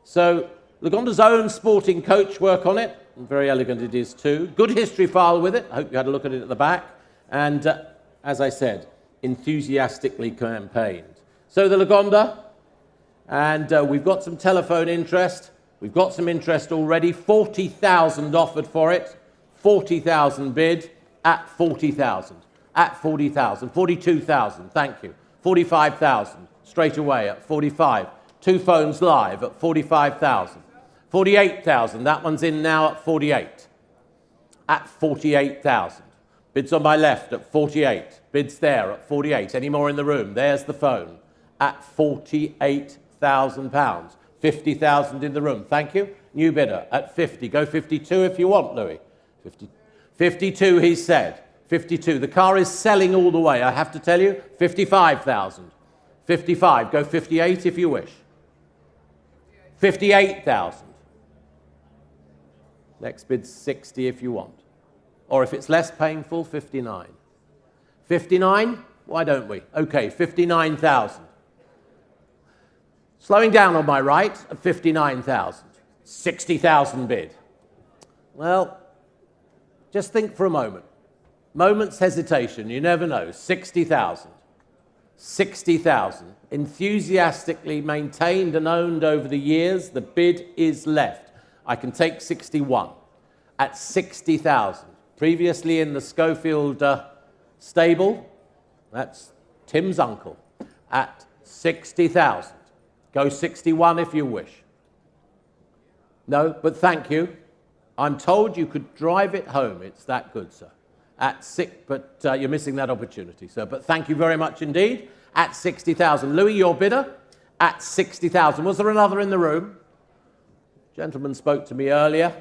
So Lagonda's own sporting coach work on it, and very elegant it is too. Good history file with it, I hope you had a look at it at the back, and as I said, enthusiastically campaigned. So the Lagonda, and we've got some telephone interest. We've got some interest already. 40,000 offered for it. 40,000 bid at 40,000. At 40,000. 42,000. Thank you. 45,000 straight away at 45. Two phones live at 45,000. 48,000. That one's in now at 48. At 48,000. Bids on my left at 48. Bids there at 48. Any more in the room? There's the phone. At £48,000. 50,000 in the room. Thank you. New bidder at 50. Go 52 if you want, Louis. 52, he said. 52. The car is selling all the way, I have to tell you. 55,000. 55. Go 58 if you wish. 58,000. Next bid 60 if you want. Or if it's less painful, 59. 59? Why don't we? Okay, 59,000. Slowing down on my right at 59,000. 60,000 bid. Well, just think for a moment. Moment's hesitation, you never know. 60,000. 60,000. Enthusiastically maintained and owned over the years, the bid is left. I can take 61 at 60,000. Previously in the Schofield stable, that's Tim's uncle, at 60,000. Go 61 if you wish. No, but thank you. I'm told you could drive it home. It's that good, sir. At but you're missing that opportunity, sir. But thank you very much indeed. At 60,000. Louis, your bidder? At 60,000. Was there another in the room? Gentleman spoke to me earlier.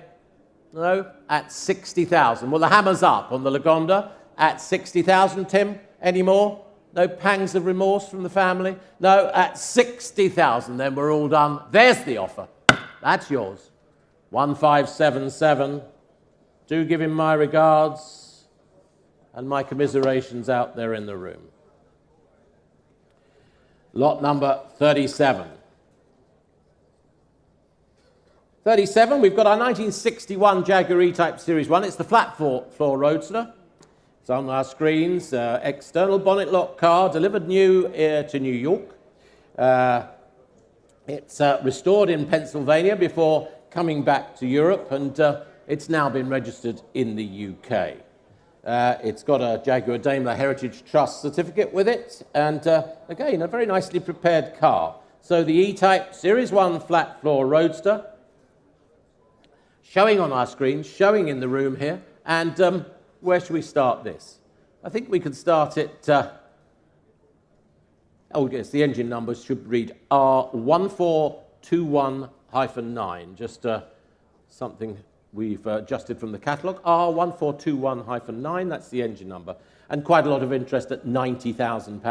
No? At 60,000. Well, the hammer's up on the Lagonda. At 60,000, Tim. Any more? No pangs of remorse from the family? No, at 60,000, then we're all done. There's the offer. That's yours. 1577. Do give him my regards and my commiserations out there in the room. Lot number 37. 37, we've got our 1961 Jaguar E-Type Series 1. It's the flat floor Roadster. It's on our screens. External bonnet lock car, delivered new to New York. It's restored in Pennsylvania before coming back to Europe, and it's now been registered in the UK. It's got a Jaguar Daimler Heritage Trust certificate with it, and again, a very nicely prepared car. So the E-Type Series 1 flat floor Roadster, showing on our screen, showing in the room here, and where should we start this? I think we could start it, oh yes, the engine numbers should read R1421-9, just something we've adjusted from the catalogue. R1421-9, that's the engine number, and quite a lot of interest at £90,000.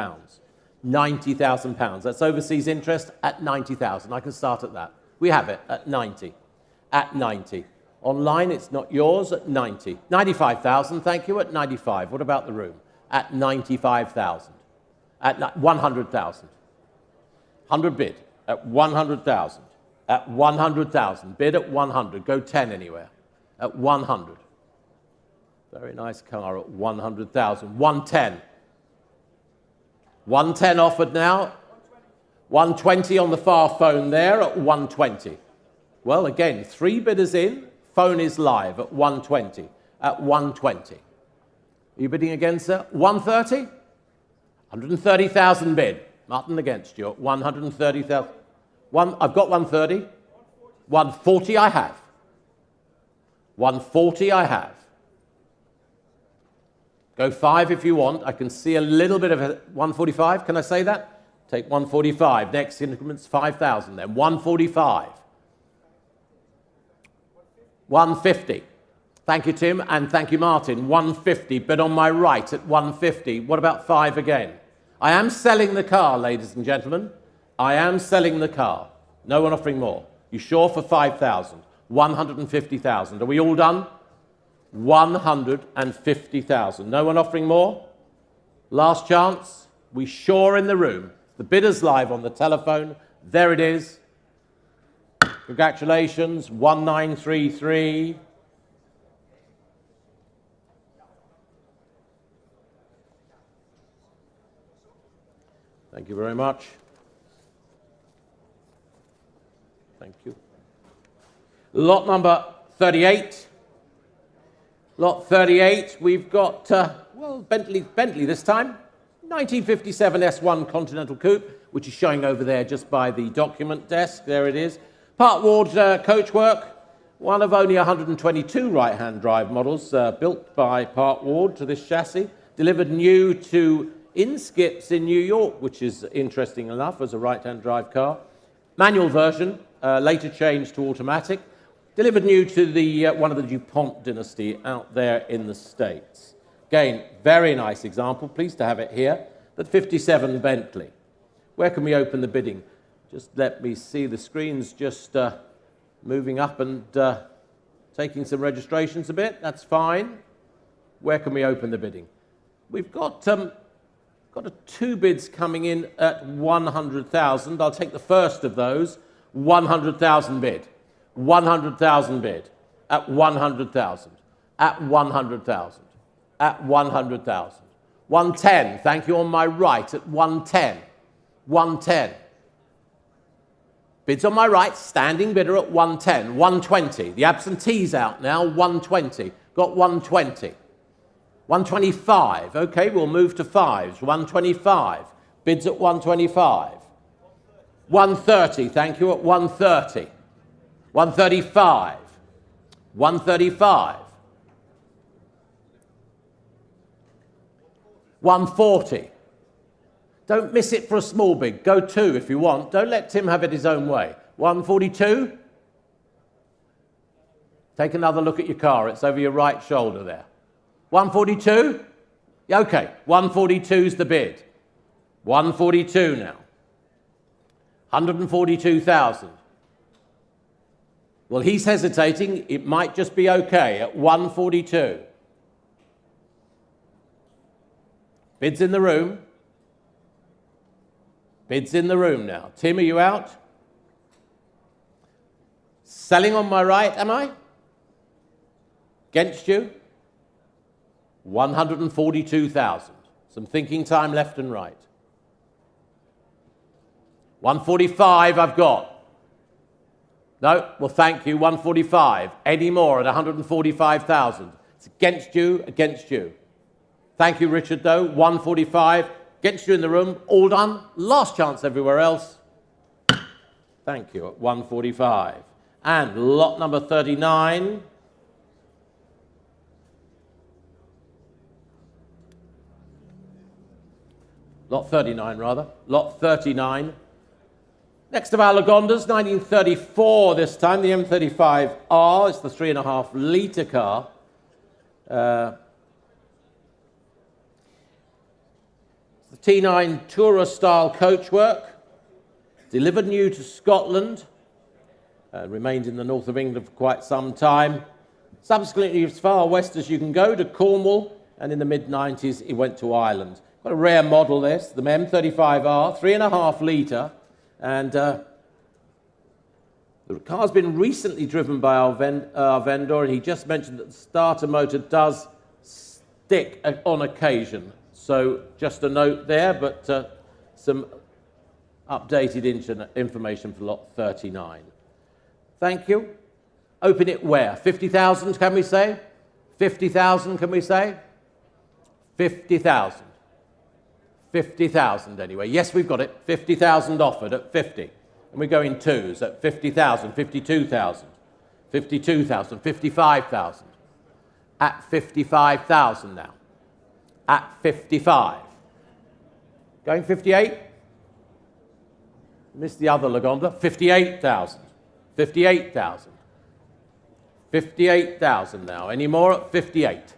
£90,000, that's overseas interest at 90,000. I can start at that. We have it at 90, at 90. Online, it's not yours, at 90. 95,000, thank you, at 95. What about the room? At 95,000. At 100,000. 100 bid at 100,000. At 100,000. Bid at 100. Go 10 anywhere. At 100. Very nice car at 100,000. 110. 110 offered now. 120 on the far phone there at 120. Well, again, 3 bidders in. Phone is live at 120. At 120. Are you bidding again, sir? 130? 130,000 bid. Martin against you at 130,000. I've got 130. 140 I have. 140 I have. Go 5 if you want. I can see a little bit of a 145. Can I say that? Take 145. Next increment's 5,000 then. 145. 150. Thank you, Tim, and thank you, Martin. 150, but on my right at 150. What about 5 again? I am selling the car, ladies and gentlemen. I am selling the car. No one offering more. You sure for 5,000? 150,000. Are we all done? 150,000. No one offering more? Last chance. We sure in the room. The bidder's live on the telephone. There it is. Congratulations, 1933. Thank you very much. Thank you. Lot number 38. Lot 38, we've got, well, Bentley this time. 1957 S1 Continental Coupe, which is showing over there just by the document desk. There it is. Part Ward coachwork. One of only 122 right-hand drive models built by Part Ward to this chassis. Delivered new to Inskips in New York, which is interesting enough as a right-hand drive car. Manual version, later changed to automatic. Delivered new to the one of the DuPont dynasty out there in the States. Again, very nice example. Pleased to have it here. The 57 Bentley. Where can we open the bidding? Just let me see. The screen's just moving up and taking some registrations a bit. That's fine. Where can we open the bidding? We've got two bids coming in at 100,000. I'll take the first of those. 100,000 bid. 100,000 bid. At 100,000. At 100,000. At 100,000. 110. Thank you. On my right at 110. 110. Bids on my right. Standing bidder at 110. 120. The absentee's out now. 120. Got 120. 125. Okay, we'll move to fives. 125. Bids at 125. 130. Thank you. At 130. 135. 135. 140. Don't miss it for a small bid. Go two if you want. Don't let Tim have it his own way. 142. Take another look at your car. It's over your right shoulder there. 142? Okay, 142's the bid. 142 now. 142,000. Well, he's hesitating. It might just be okay at 142. Bids in the room. Bids in the room now. Tim, are you out? Selling on my right, am I? Against you? 142,000. Some thinking time left and right. 145 I've got. No, well, thank you, 145. Any more at 145,000. It's against you, against you. Thank you, Richard, though. 145, against you in the room. All done. Last chance everywhere else. Thank you, at 145. And lot number 39. Lot 39, rather. Lot 39. Next of our Lagondas, 1934 this time, the M35R. It's the 3.5-litre car. The T9 Tourer-style coachwork. Delivered new to Scotland. Remained in the north of England for quite some time. Subsequently, as far west as you can go, to Cornwall. And in the mid-90s, he went to Ireland. Quite a rare model, this. The M35R, 3.5-litre. And the car's been recently driven by our vendor, and he just mentioned that the starter motor does stick on occasion. So just a note there, but some updated information for lot 39. Thank you. Open it where? 50,000, can we say? 50,000, can we say? 50,000. 50,000 anyway. Yes, we've got it. 50,000 offered at 50. And we go in twos at 50,000, 52,000, 52,000, 55,000. At 55,000 now. At 55. Going 58? Missed the other Lagonda. 58,000. 58,000. 58,000 now. Any more at 58?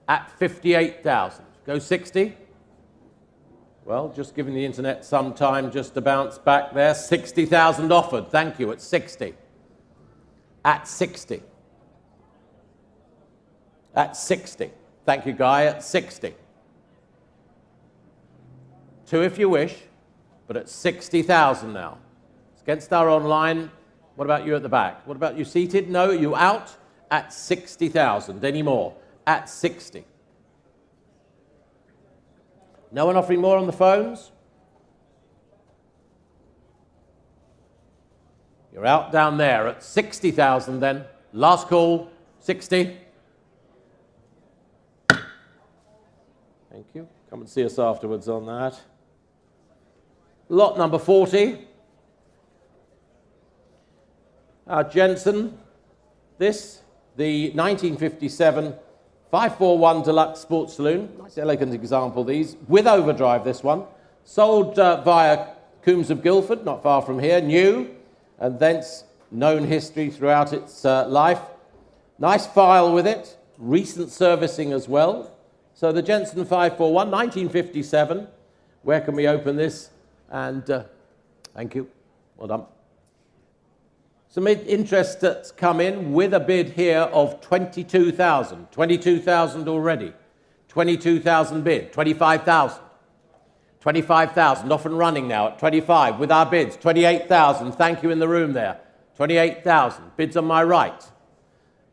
At 58,000. Go 60? Well, just giving the internet some time just to bounce back there. 60,000 offered. Thank you. At 60. At 60. At 60. Thank you, Guy. At 60. Two if you wish, but at 60,000 now. It's against our online. What about you at the back? What about you seated? No, you out? At 60,000. Any more? At 60. No one offering more on the phones? You're out down there at 60,000 then. Last call, 60. Thank you. Come and see us afterwards on that. Lot number 40. Jensen, this, the 1957 541 Deluxe Sports Saloon. Nice elegant example, these, with overdrive, this one. Sold via Coombs of Guildford, not far from here, new, and thence known history throughout its life. Nice file with it, recent servicing as well. So the Jensen 541, 1957. Where can we open this? And thank you, well done. Some interest that's come in with a bid here of 22,000. 22,000 already. 22,000 bid. 25,000. 25,000, off and running now at 25 with our bids. 28,000, thank you in the room there. 28,000, bids on my right.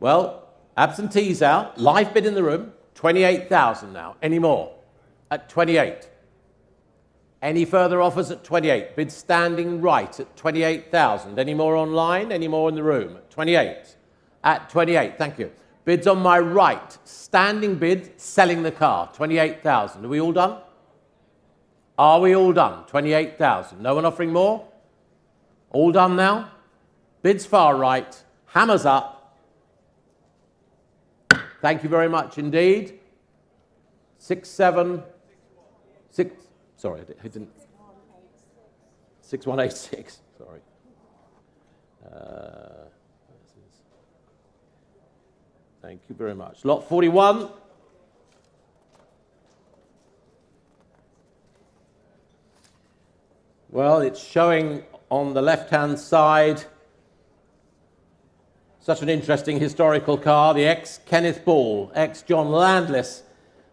Well, absentees out, live bid in the room. 28,000 now, any more? At 28. Any further offers at 28? Bid standing right at 28,000. Any more online? Any more in the room? At 28. At 28, thank you. Bids on my right. Standing bid, selling the car. 28,000. Are we all done? Are we all done? 28,000. No one offering more? All done now? Bids far right. Hammers up. Thank you very much indeed. 6186. Sorry, I didn't. 6186. Sorry. Thank you very much. Lot 41. Well, it's showing on the left-hand side such an interesting historical car, the ex-Kenneth Ball, ex-John Landless,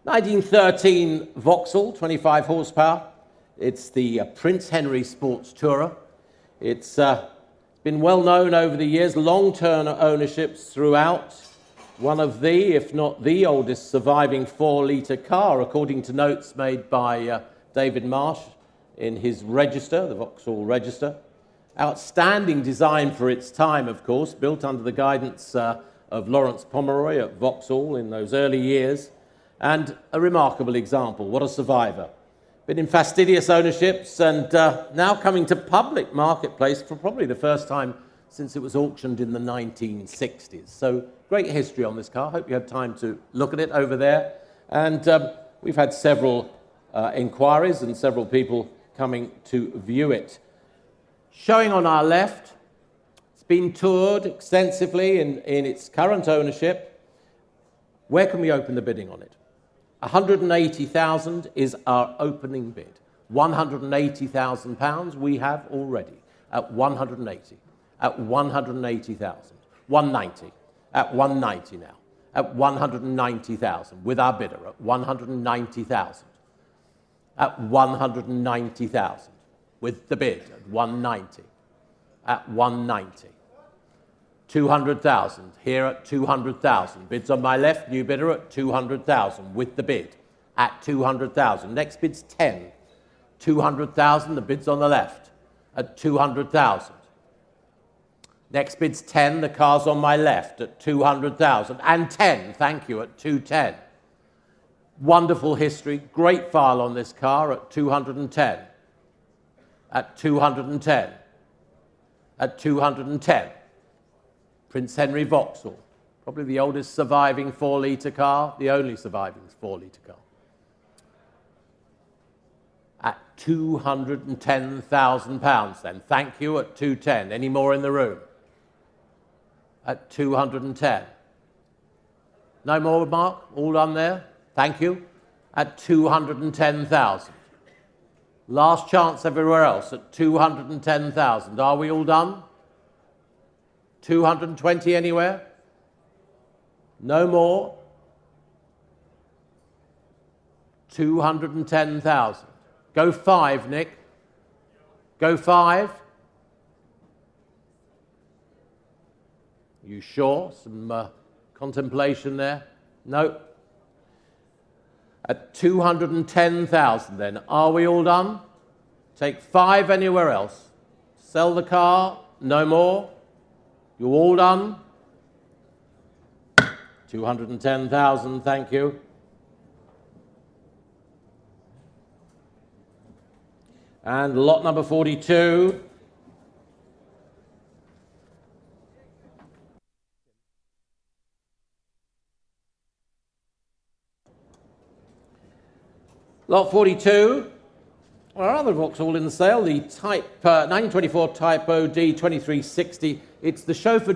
1913 Vauxhall, 25 horsepower. It's the Prince Henry Sports Tourer. It's been well known over the years, long-term ownerships throughout. One of the, if not the oldest surviving 4-litre car, according to notes made by David Marsh in his register, the Vauxhall Register. Outstanding design for its time, of course, built under the guidance of Lawrence Pomeroy at Vauxhall in those early years. And a remarkable example. What a survivor. Been in fastidious ownerships and now coming to public marketplace for probably the first time since it was auctioned in the 1960s. So great history on this car. Hope you had time to look at it over there. And we've had several inquiries and several people coming to view it. Showing on our left, it's been toured extensively in its current ownership. Where can we open the bidding on it? 180,000 is our opening bid. £180,000 we have already at 180, at 180,000, 190, at 190 now, at 190,000 with our bidder at 190,000, at 190,000 with the bid at 190, at 190. 200,000, here at 200,000. Bids on my left, new bidder at 200,000 with the bid at 200,000. Next bid's 10. 200,000, the bid's on the left at 200,000. Next bid's 10, the car's on my left at 200,000. And 10, thank you, at 210. Wonderful history, great file on this car at 210. At 210. At 210. Prince Henry Vauxhall, probably the oldest surviving 4-litre car, the only surviving 4-litre car. At £210,000 then. Thank you, at 210. Any more in the room? At 210. No more, Mark? All done there? Thank you. At 210,000. Last chance everywhere else at 210,000. Are we all done? 220 anywhere? No more? 210,000. Go 5, Nick. Go 5. You sure? Some contemplation there? No. At 210,000 then. Are we all done? Take 5 anywhere else. Sell the car. No more? You all done? 210,000, thank you. And lot number 42. Lot 42. Our other Vauxhall in the sale, the Type 1924 Type OD 2360. It's the chauffeur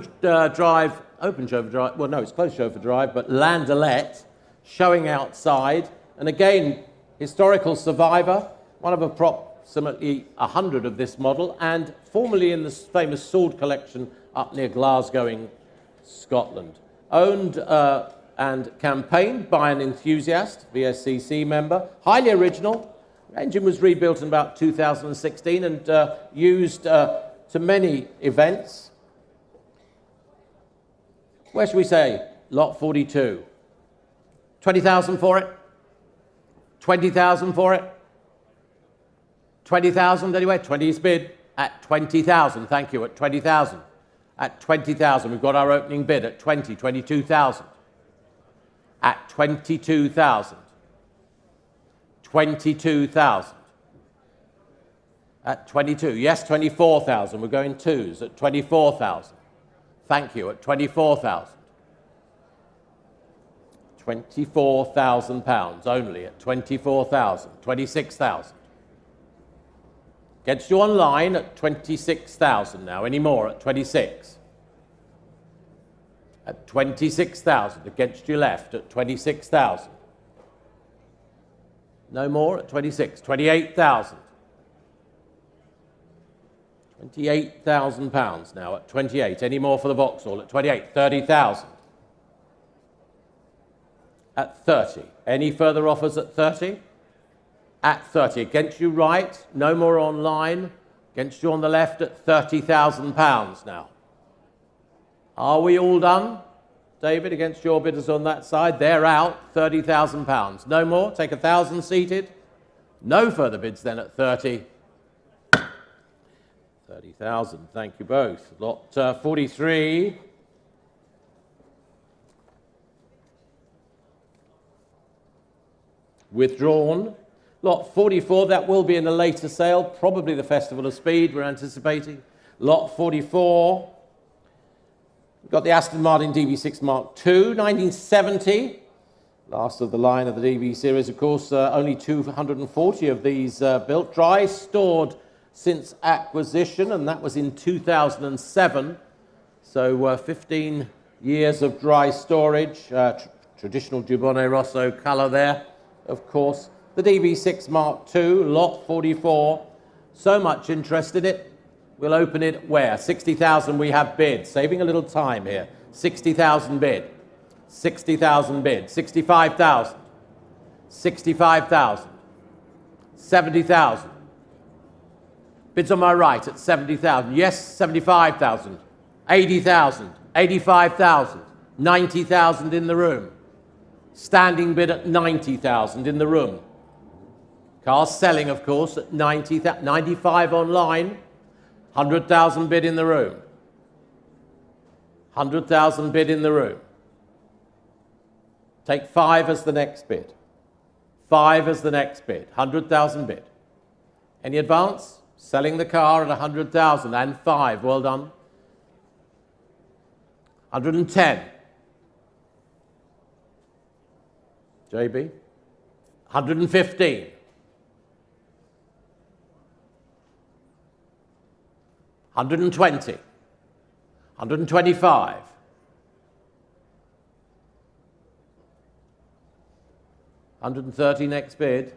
drive, open chauffeur drive, well no, it's closed chauffeur drive, but landaulet, showing outside. And again, historical survivor, one of approximately 100 of this model, and formerly in the famous sword collection up near Glasgow in Scotland. Owned and campaigned by an enthusiast, VSCC member, highly original. Engine was rebuilt in about 2016 and used to many events. Where should we say? Lot 42. 20,000 for it? 20,000 for it? 20,000 anyway? 20's bid at 20,000. Thank you, at 20,000. At 20,000. We've got our opening bid at 22,000. At 22,000. 22,000. At 22. Yes, 24,000. We're going twos at 24,000. Thank you, at 24,000. 24,000 pounds only at 24,000. 26,000. Gets you online at 26,000 now. Any more at 26? At 26,000. Against your left at 26,000. No more at 26. 28,000. 28,000 pounds now at 28. Any more for the Vauxhall at 28? 30,000. At 30. Any further offers at 30? At 30. Against you right. No more online. Against you on the left at 30,000 pounds now. Are we all done? David, against your bidders on that side, they're out, 30,000 pounds. No more, take 1,000 seated. No further bids then at 30. 30,000, thank you both. Lot 43. Withdrawn. Lot 44, that will be in a later sale, probably the Festival of Speed we're anticipating. Lot 44. We've got the Aston Martin DB6 Mk2, 1970. Last of the line of the DB series, of course, only 240 of these built. Dry stored since acquisition, and that was in 2007. So 15 years of dry storage. Traditional Dubonnet Rosso colour there, of course. The DB6 Mk2, lot 44. So much interest in it. We'll open it where? 60,000 we have bid. Saving a little time here. 60,000 bid. 60,000 bid. 65,000. 65,000. 70,000. Bids on my right at 70,000. Yes, 75,000. 80,000. 85,000. 90,000 in the room. Standing bid at 90,000 in the room. Cars selling, of course, at 90,000. 95 online. 100,000 bid in the room. 100,000 bid in the room. Take 5 as the next bid. 5 as the next bid. 100,000 bid. Any advance? Selling the car at 100,000 and 5. Well done. 110. JB. 115. 120, 125, 130 next bid,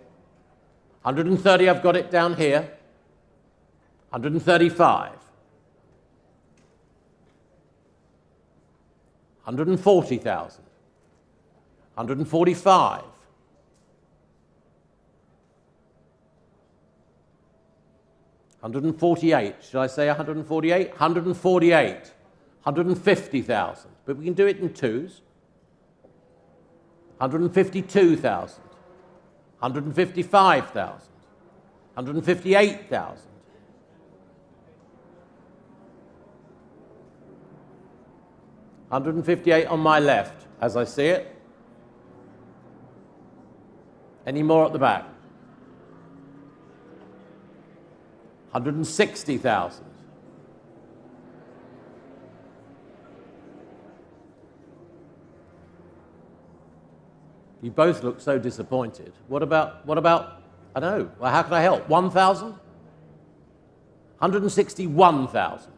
130 I've got it down here, 135, 140,000, 145, 148, should I say 148? 148, 150,000, but we can do it in twos. 152,000, 155,000, 158,000, 158 on my left, as I see it. Any more at the back? 160,000. You both look so disappointed. What about, I don't know, well, how can I help? 1,000? 161,000.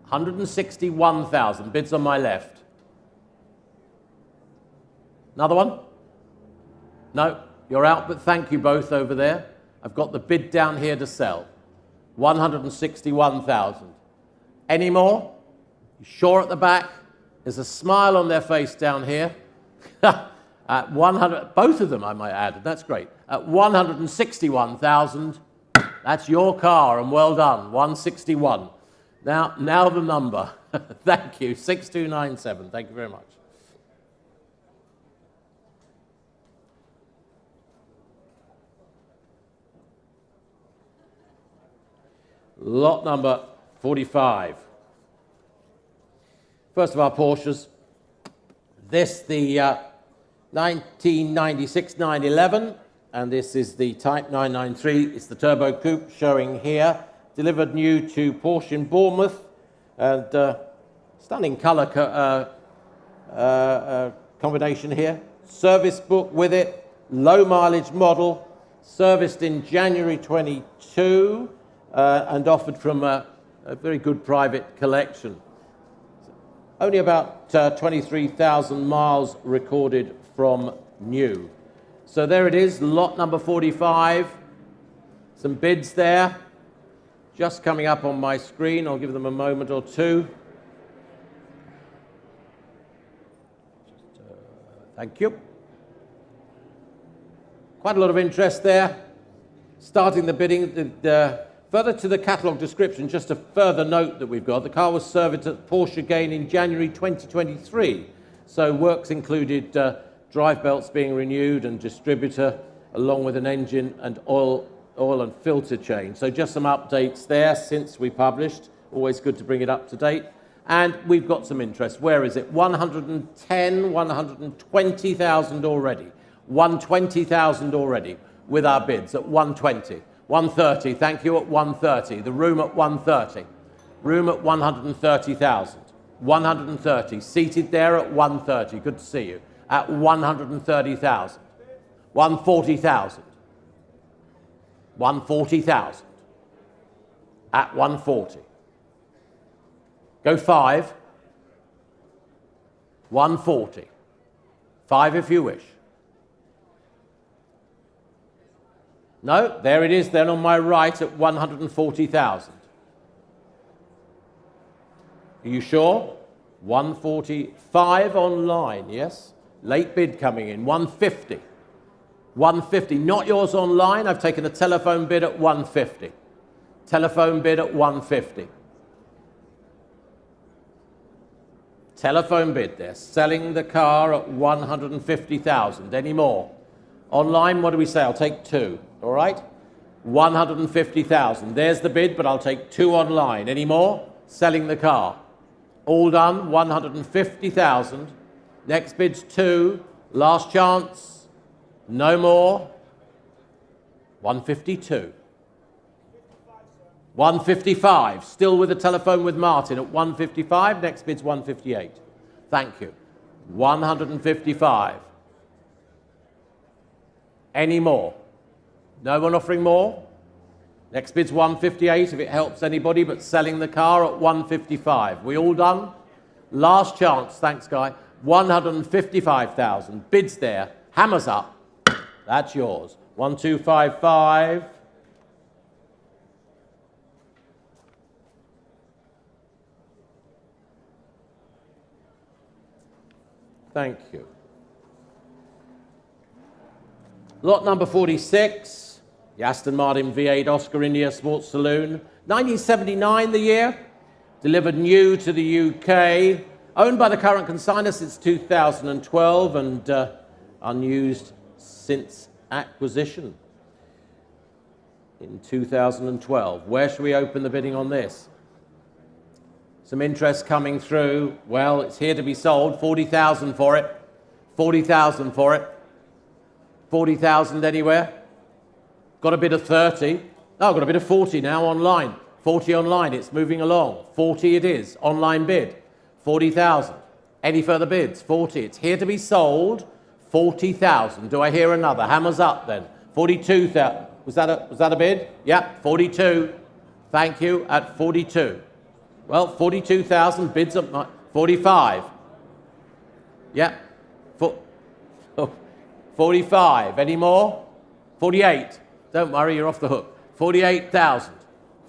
161,000, bids on my left. Another one? No, you're out, but thank you both over there. I've got the bid down here to sell. 161,000. Any more? You sure at the back? There's a smile on their face down here. At 100, both of them I might add, that's great. At 161,000, that's your car, and well done, 161. Now the number. Thank you, 6297, thank you very much. Lot number 45. First of our Porsches. This, the 1996 911, and this is the Type 993. It's the turbo coupe showing here. Delivered new to Porsche in Bournemouth, and stunning colour combination here. Service book with it, low mileage model, serviced in January 22, and offered from a very good private collection. Only about 23,000 miles recorded from new. So there it is, lot number 45. Some bids there, just coming up on my screen. I'll give them a moment or two. Thank you. Quite a lot of interest there. Starting the bidding, further to the catalogue description, just a further note that we've got. The car was serviced at Porsche again in January 2023. So works included drive belts being renewed and distributor, along with an engine and oil and filter change. So just some updates there since we published. Always good to bring it up to date. And we've got some interest. Where is it? 110, 120,000 already. 120,000 already with our bids at 120. 130, thank you, at 130. The room at 130. Room at 130,000. 130, seated there at 130. Good to see you. At 130,000. 140,000. 140,000. At 140. Go 5. 140. 5 if you wish. No, there it is then on my right at 140,000. Are you sure? 145 online, yes? Late bid coming in, 150. 150, not yours online. I've taken a telephone bid at 150. Telephone bid at 150. Telephone bid there, selling the car at 150,000. Any more? Online, what do we say? I'll take 2, all right? 150,000. There's the bid, but I'll take 2 online. Any more? Selling the car. All done, 150,000. Next bid's 2. Last chance. No more. 152. 155. Still with a telephone with Martin at 155. Next bid's 158. Thank you. 155. Any more? No one offering more? Next bid's 158 if it helps anybody, but selling the car at 155. We all done? Last chance, thanks Guy. 155,000. Bids there. Hammers up. That's yours. 1255. Thank you. Lot number 46, the Aston Martin V8 Oscar India Sports Saloon. 1979 the year, delivered new to the UK, owned by the current consignor since 2012 and unused since acquisition in 2012. Where should we open the bidding on this? Some interest coming through. Well, it's here to be sold. 40,000 for it. 40,000 for it. 40,000 anywhere? Got a bid of 30. Oh, got a bid of 40 now online. 40 online, it's moving along. 40 it is, online bid. 40,000. Any further bids? 40. It's here to be sold. 40,000. Do I hear another? Hammers up then. 42,000. Was that a bid? Yeah, 42. Thank you, at 42. Well, 42,000 bids up. 45. Yeah. 45. Any more? 48. Don't worry, you're off the hook. 48,000.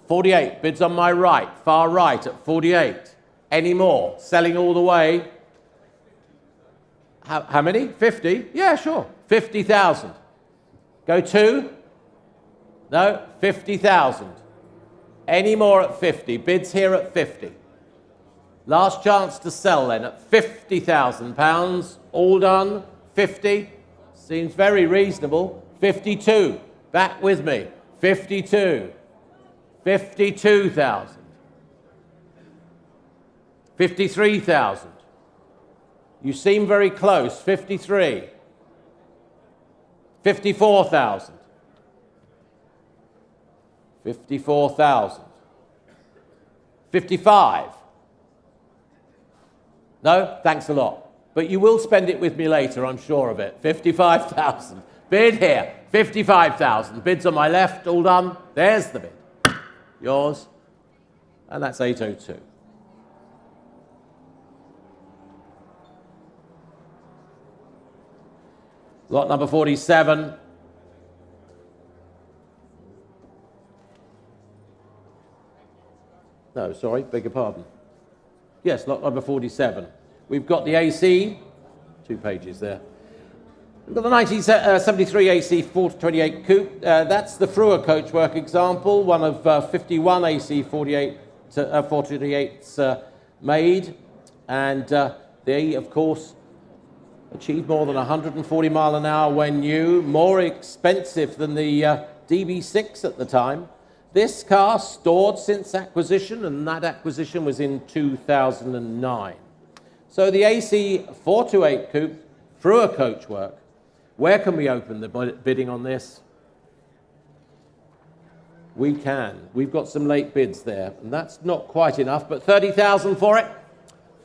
48. Bids on my right, far right at 48. Any more? Selling all the way. How many? 50? Yeah, sure. 50,000. Go to? No, 50,000. Any more at 50? Bids here at 50. Last chance to sell then at £50,000. All done. 50. Seems very reasonable. 52. Back with me. 52. 52,000. 53,000. You seem very close. 53. 54,000. 54,000. 55. No? Thanks a lot. But you will spend it with me later, I'm sure of it. 55,000. Bid here. 55,000. Bids on my left, all done. There's the bid. Yours. And that's 802. Lot number 47. No, sorry, beg your pardon. Yes, lot number 47. We've got the AC, 2 pages there. We've got the 1973 AC 428 Coupe. That's the Frewer coachwork example, one of 51 AC 428s made. And they, of course, achieved more than 140 mile an hour when new, more expensive than the DB6 at the time. This car stored since acquisition, and that acquisition was in 2009. So the AC 428 Coupe, Frewer coachwork. Where can we open the bidding on this? We can. We've got some late bids there, and that's not quite enough, but 30,000 for it?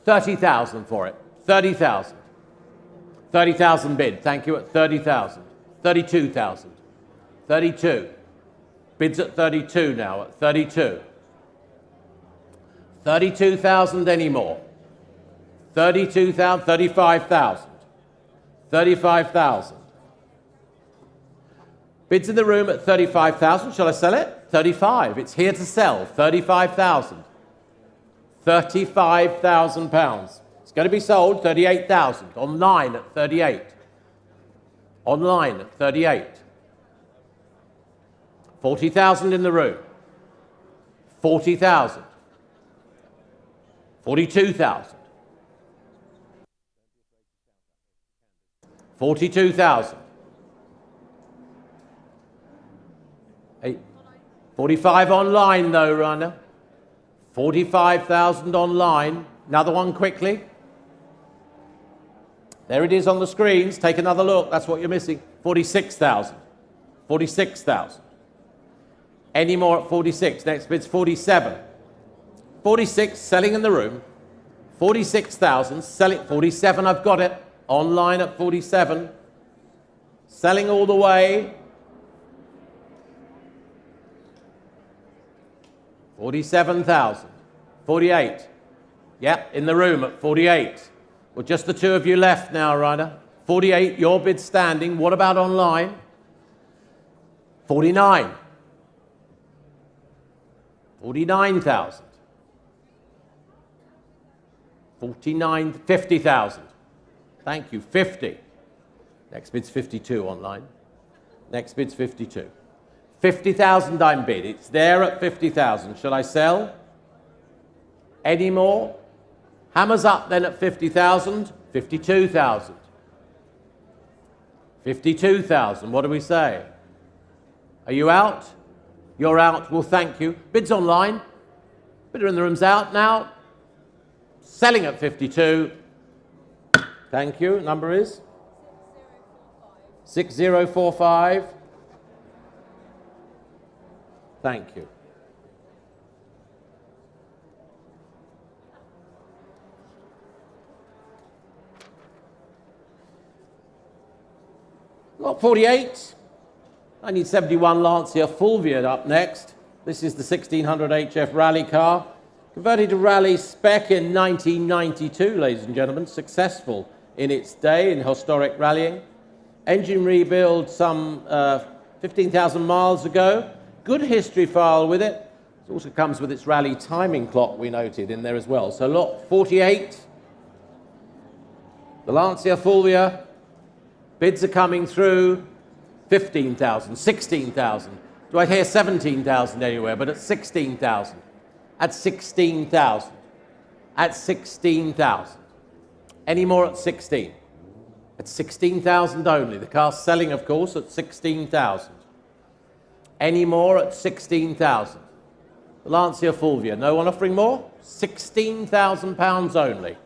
30,000 for it. 30,000. 30,000 bid. Thank you, at 30,000. 32,000. 32. Bids at 32 now, at 32. 32,000 anymore. 32,000, 35,000. 35,000. Bids in the room at 35,000. Shall I sell it? 35. It's here to sell. 35,000. 35,000 pounds. It's going to be sold. 38,000. Online at 38. Online at 38. 40,000 in the room. 40,000. 42,000. 42,000. 45 online though, Rana. 45,000 online. Another one quickly. There it is on the screens. Take another look. That's what you're missing. 46,000. 46,000. Any more at 46? Next bid's 47. 46, selling in the room. 46,000, selling. 47, I've got it. Online at 47. Selling all the way. 47,000. 48. Yep, in the room at 48. Well, just the two of you left now, Ryder. 48, your bid standing. What about online? 49. 49,000. 49, 50,000. Thank you, 50. Next bid's 52 online. Next bid's 52. 50,000 I'm bid. It's there at 50,000. Shall I sell? Any more? Hammers up then at 50,000. 52,000. 52,000. What do we say? Are you out? You're out. Well, thank you. Bids online. Bidder in the room's out now. Selling at 52. Thank you. Number is? 6045. Thank you. Lot 48, 1971 Lancia Fulvia up next. This is the 1600 HF rally car, converted to rally spec in 1992, ladies and gentlemen, successful in its day in historic rallying. Engine rebuild some 15,000 miles ago. Good history file with it. It also comes with its rally timing clock, we noted, in there as well. So lot 48, the Lancia Fulvia. Bids are coming through. 15,000, 16,000. Do I hear 17,000 anywhere? But at 16,000. At 16,000. At 16,000. Any more at 16? At 16,000 only. The car's selling, of course, at 16,000. Any more at 16,000? The Lancia Fulvia. No one offering more? £16,000 only.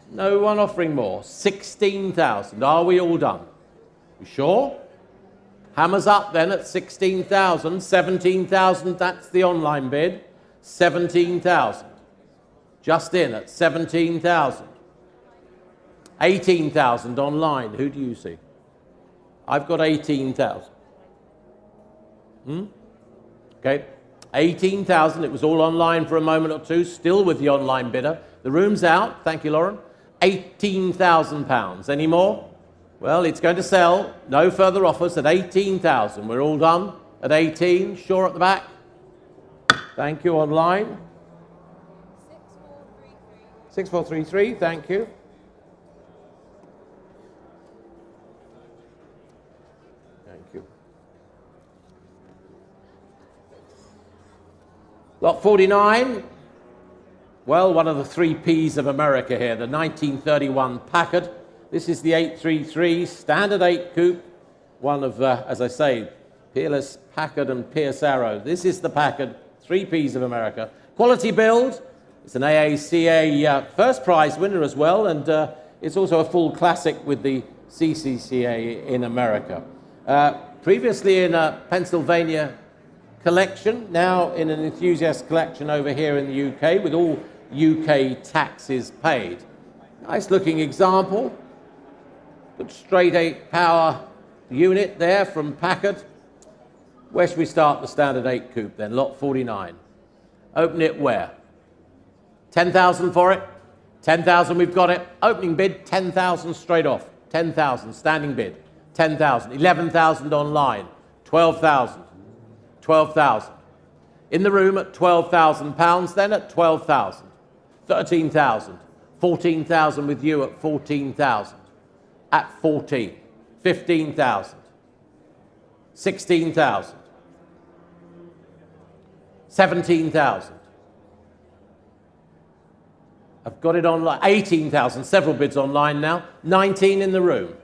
No one offering more. 16,000. Are we all done? You sure? Hammers up then at 16,000. 17,000, that's the online bid. 17,000. Just in at 17,000. 18,000 online. Who do you see? I've got 18,000. Okay. 18,000. It was all online for a moment or two. Still with the online bidder. The room's out. Thank you, Lauren. £18,000. Any more? Well, it's going to sell. No further offers at 18,000. We're all done at 18. Sure at the back? Thank you. Online? 6433. Thank you. Thank you. Lot 49. Well, one of the three Ps of America here, the 1931 Packard. This is the 833 Standard 8 Coupe, one of, as I say, Peerless, Packard and Pierce Arrow. This is the Packard, three Ps of America. Quality build. It's an AACA first prize winner as well, and it's also a full classic with the CCCA in America. Previously in a Pennsylvania collection, now in an enthusiast collection over here in the UK with all UK taxes paid. Nice looking example. Good straight 8 power unit there from Packard. Where should we start the Standard 8 Coupe then? Lot 49. Open it where? 10,000 for it? 10,000, we've got it. Opening bid, 10,000 straight off. 10,000, standing bid. 10,000, 11,000 online. 12,000. 12,000. In the room at £12,000, then at 12,000. 13,000. 14,000 with you at 14,000. At 14. 15,000. 16,000. 17,000. I've got it online. 18,000. Several bids online now. 19 in the room.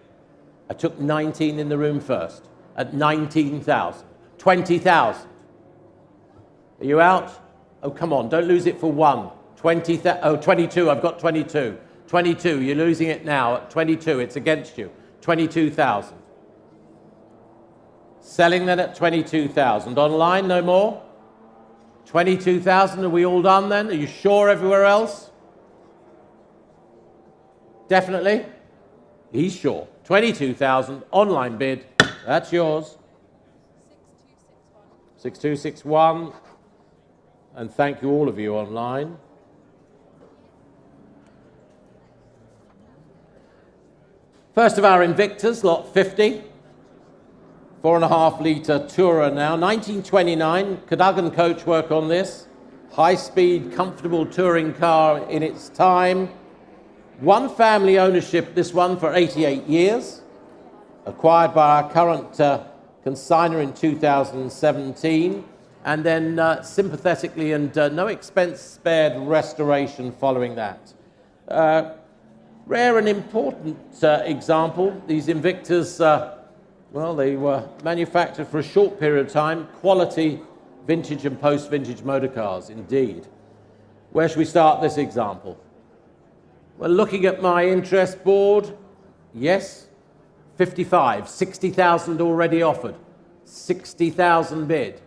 I took 19 in the room first. At 19,000. 20,000. Are you out? Oh, come on. Don't lose it for one. 22. I've got 22. 22. You're losing it now at 22. It's against you. 22,000. Selling then at 22,000. Online, no more? 22,000. Are we all done then? Are you sure everywhere else? Definitely? He's sure. 22,000. Online bid. That's yours. 6261. And thank you all of you online. First of our Invictus, lot 50. 4.5 litre Tourer now. 1929, Cadogan coachwork on this. High-speed, comfortable touring car in its time. One family ownership, this one, for 88 years. Acquired by our current consignor in 2017. And then sympathetically and no expense spared restoration following that. Rare and important example, these Invictus, well, they were manufactured for a short period of time. Quality vintage and post-vintage motor cars, indeed. Where should we start this example? Well, looking at my interest board, yes, 55, 60,000 already offered, 60,000 bid,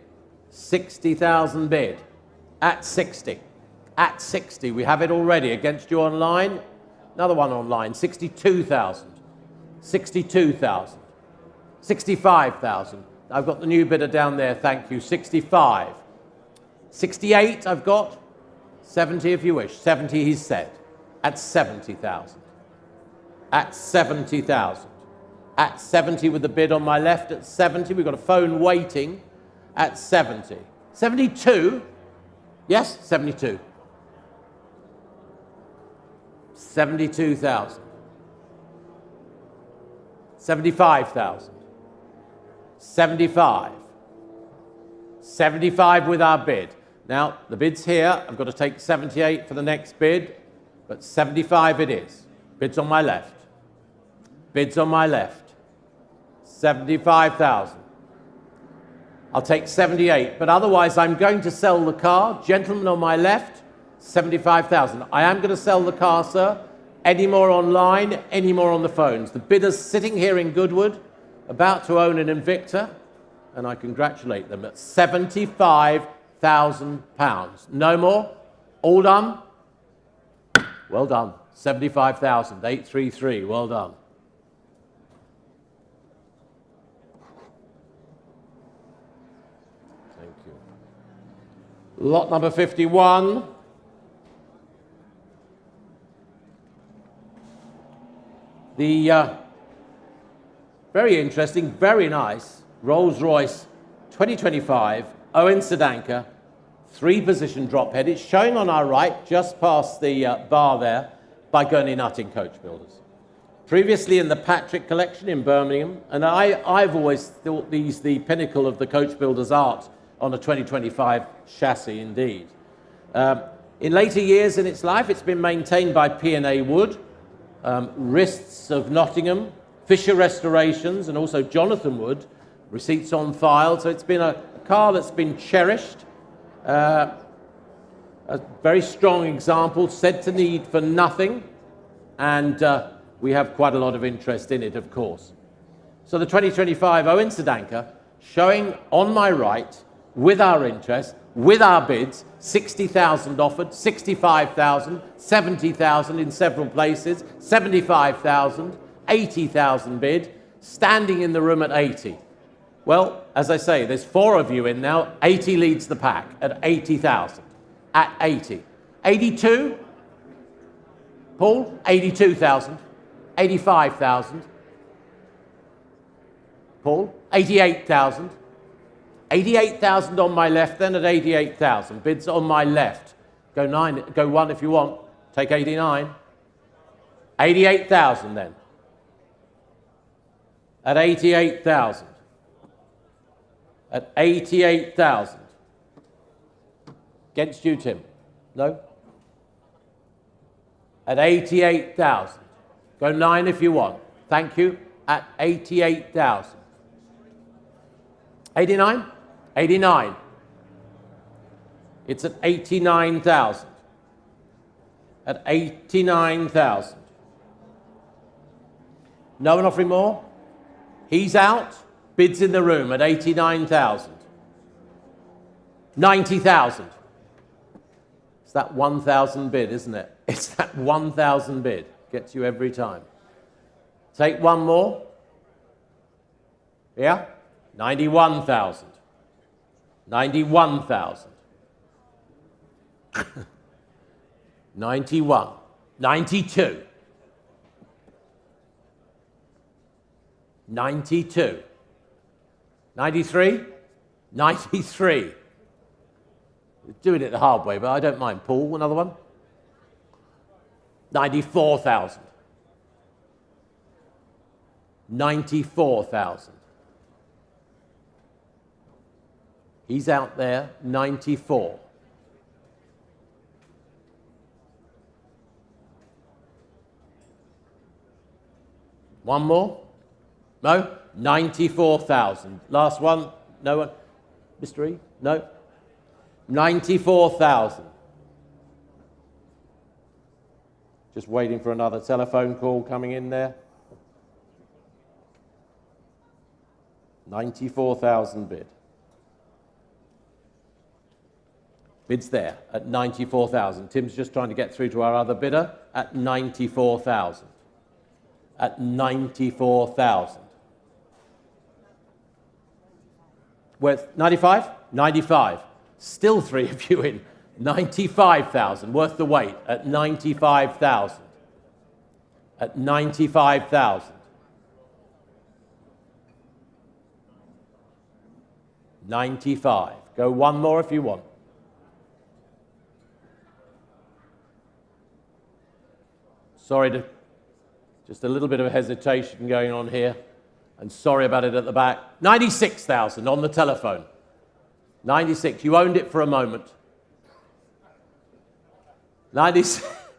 60,000 bid, at 60, at 60, we have it already against you online, another one online, 62,000, 62,000, 65,000, I've got the new bidder down there, thank you, 65, 68 I've got, 70 if you wish, 70 he's said, at 70,000, at 70,000, at 70 with the bid on my left, at 70, we've got a phone waiting, at 70, 72, yes, 72, 72,000, 75,000, 75, 75 with our bid. Now, the bid's here. I've got to take 78 for the next bid, but 75 it is. Bid's on my left. Bid's on my left. 75,000. I'll take 78, but otherwise I'm going to sell the car. Gentleman on my left, 75,000. I am going to sell the car, sir. Any more online, any more on the phones. The bidder's sitting here in Goodwood, about to own an Invicta, and I congratulate them at £75,000. No more? All done? Well done. 75,000, 833. Well done. Thank you. Lot number 51. The very interesting, very nice Rolls-Royce 2025 Owen Sedanka 3-position drop head. It's showing on our right, just past the bar there, by Gurney Nutting Coach Builders. Previously in the Patrick Collection in Birmingham, and I've always thought these the pinnacle of the Coach Builders art on a 2025 chassis indeed. In later years in its life, it's been maintained by P&A Wood, Wrists of Nottingham, Fisher Restorations, and also Jonathan Wood, receipts on file. So it's been a car that's been cherished, a very strong example, said to need for nothing, and we have quite a lot of interest in it, of course. So the 2025 Owen Sedanka, showing on my right, with our interest, with our bids, 60,000 offered, 65,000, 70,000 in several places, 75,000, 80,000 bid, standing in the room at 80. Well, as I say, there's 4 of you in now. 80 leads the pack at 80,000. At 80. 82? Paul? 82,000. 85,000. Paul? 88,000. 88,000 on my left then at 88,000. Bids on my left. Go 9, go 1 if you want. Take 89. 88,000 then. At 88,000. At 88,000. Against you, Tim. No? At 88,000. Go 9 if you want. Thank you. At 88,000. 89? 89. It's at 89,000. At 89,000. No one offering more? He's out. Bids in the room at 89,000. 90,000. It's that 1,000 bid, isn't it? It's that 1,000 bid. Gets you every time. Take one more. Yeah? 91,000. 91,000. 91. 92. 92. 93? 93. Doing it the hard way, but I don't mind. Paul, another one? 94,000. 94,000. He's out there, 94. One more? No? 94,000. Last one? No one? Mr. E? No? 94,000. Just waiting for another telephone call coming in there. 94,000 bid. Bid's there at 94,000. Tim's just trying to get through to our other bidder at 94,000. At 94,000. Where's 95? 95. Still three of you in. 95,000. Worth the wait at 95,000. At 95,000. 95. Go one more if you want. Sorry to, just a little bit of hesitation going on here. And sorry about it at the back. 96,000 on the telephone. 96. You owned it for a moment. 90. Do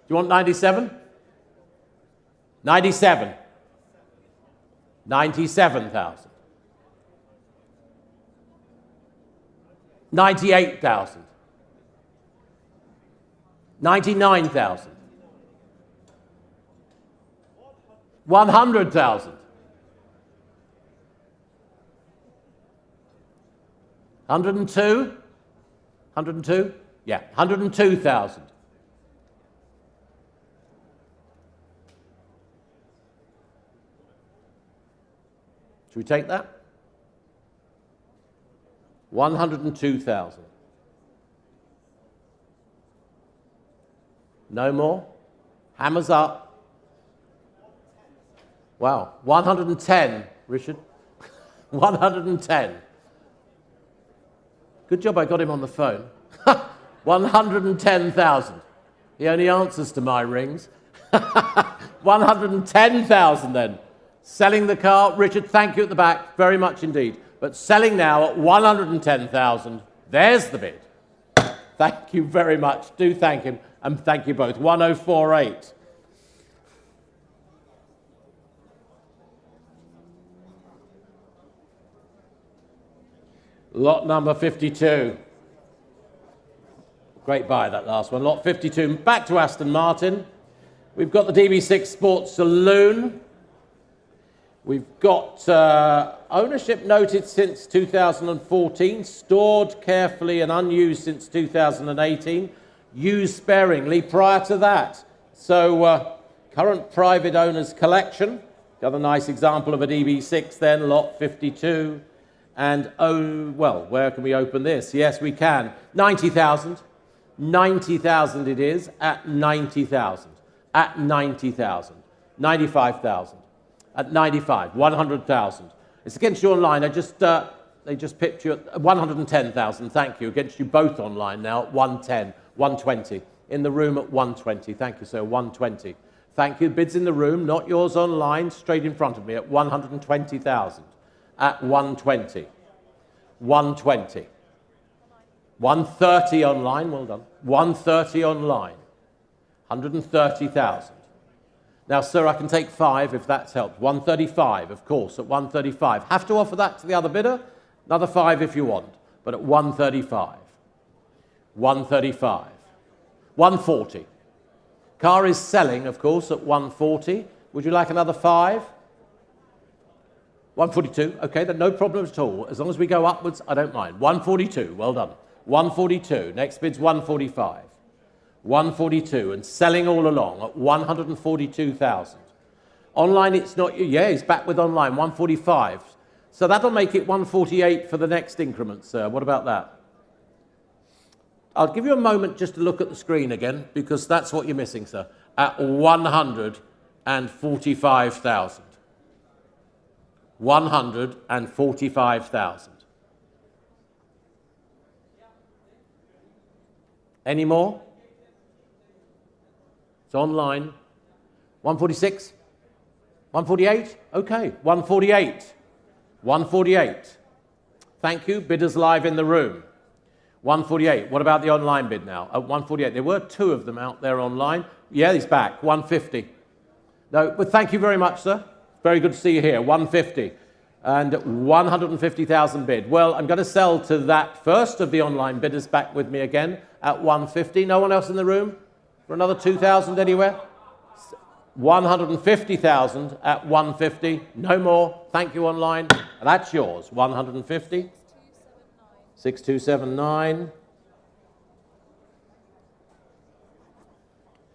you want 97? 97. 97,000. 98,000. 99,000. 100,000. 102? 102? Yeah, 102,000. Should we take that? 102,000. No more? Hammers up. Wow, 110, Richard. 110. Good job I got him on the phone. 110,000. He only answers to my rings. 110,000 then. Selling the car. Richard, thank you at the back, very much indeed. But selling now at 110,000. There's the bid. Thank you very much. Do thank him. And thank you both. 1048. Lot number 52. Great buy, that last one. Lot 52. Back to Aston Martin. We've got the DB6 Sports Saloon. We've got ownership noted since 2014, stored carefully and unused since 2018, used sparingly prior to that. So current private owners collection. Got a nice example of a DB6 then, lot 52. And, oh, well, where can we open this? Yes, we can. 90,000. 90,000 it is at 90,000. At 90,000. 95,000. At 95. 100,000. It's against you online. They just pipped you at 110,000. Thank you. Against you both online now at 110. 120. In the room at 120. Thank you, sir. 120. Thank you. Bids in the room, not yours online, straight in front of me at 120,000. At 120. 120. 130 online, well done. 130 online. 130,000. Now, sir, I can take 5 if that's helped. 135, of course, at 135. Have to offer that to the other bidder. Another 5 if you want, but at 135. 135. 140. Car is selling, of course, at 140. Would you like another 5? 142, okay, then no problem at all. As long as we go upwards, I don't mind. 142, well done. 142, next bid's 145. 142, and selling all along at 142,000. Online, it's not, yeah, he's back with online, 145. So that'll make it 148 for the next increment, sir. What about that? I'll give you a moment just to look at the screen again, because that's what you're missing, sir. At 145,000. 145,000. Any more? It's online. 146? 148? Okay, 148. 148. Thank you. Bidders live in the room. 148. What about the online bid now? At 148. There were 2 of them out there online. Yeah, he's back. 150. No, but thank you very much, sir. Very good to see you here. 150 and 150,000 bid. Well, I'm going to sell to that first of the online bidders back with me again at 150. No one else in the room? For another 2,000 anywhere? 150,000 at 150. No more. Thank you online. That's yours. 150. 6279.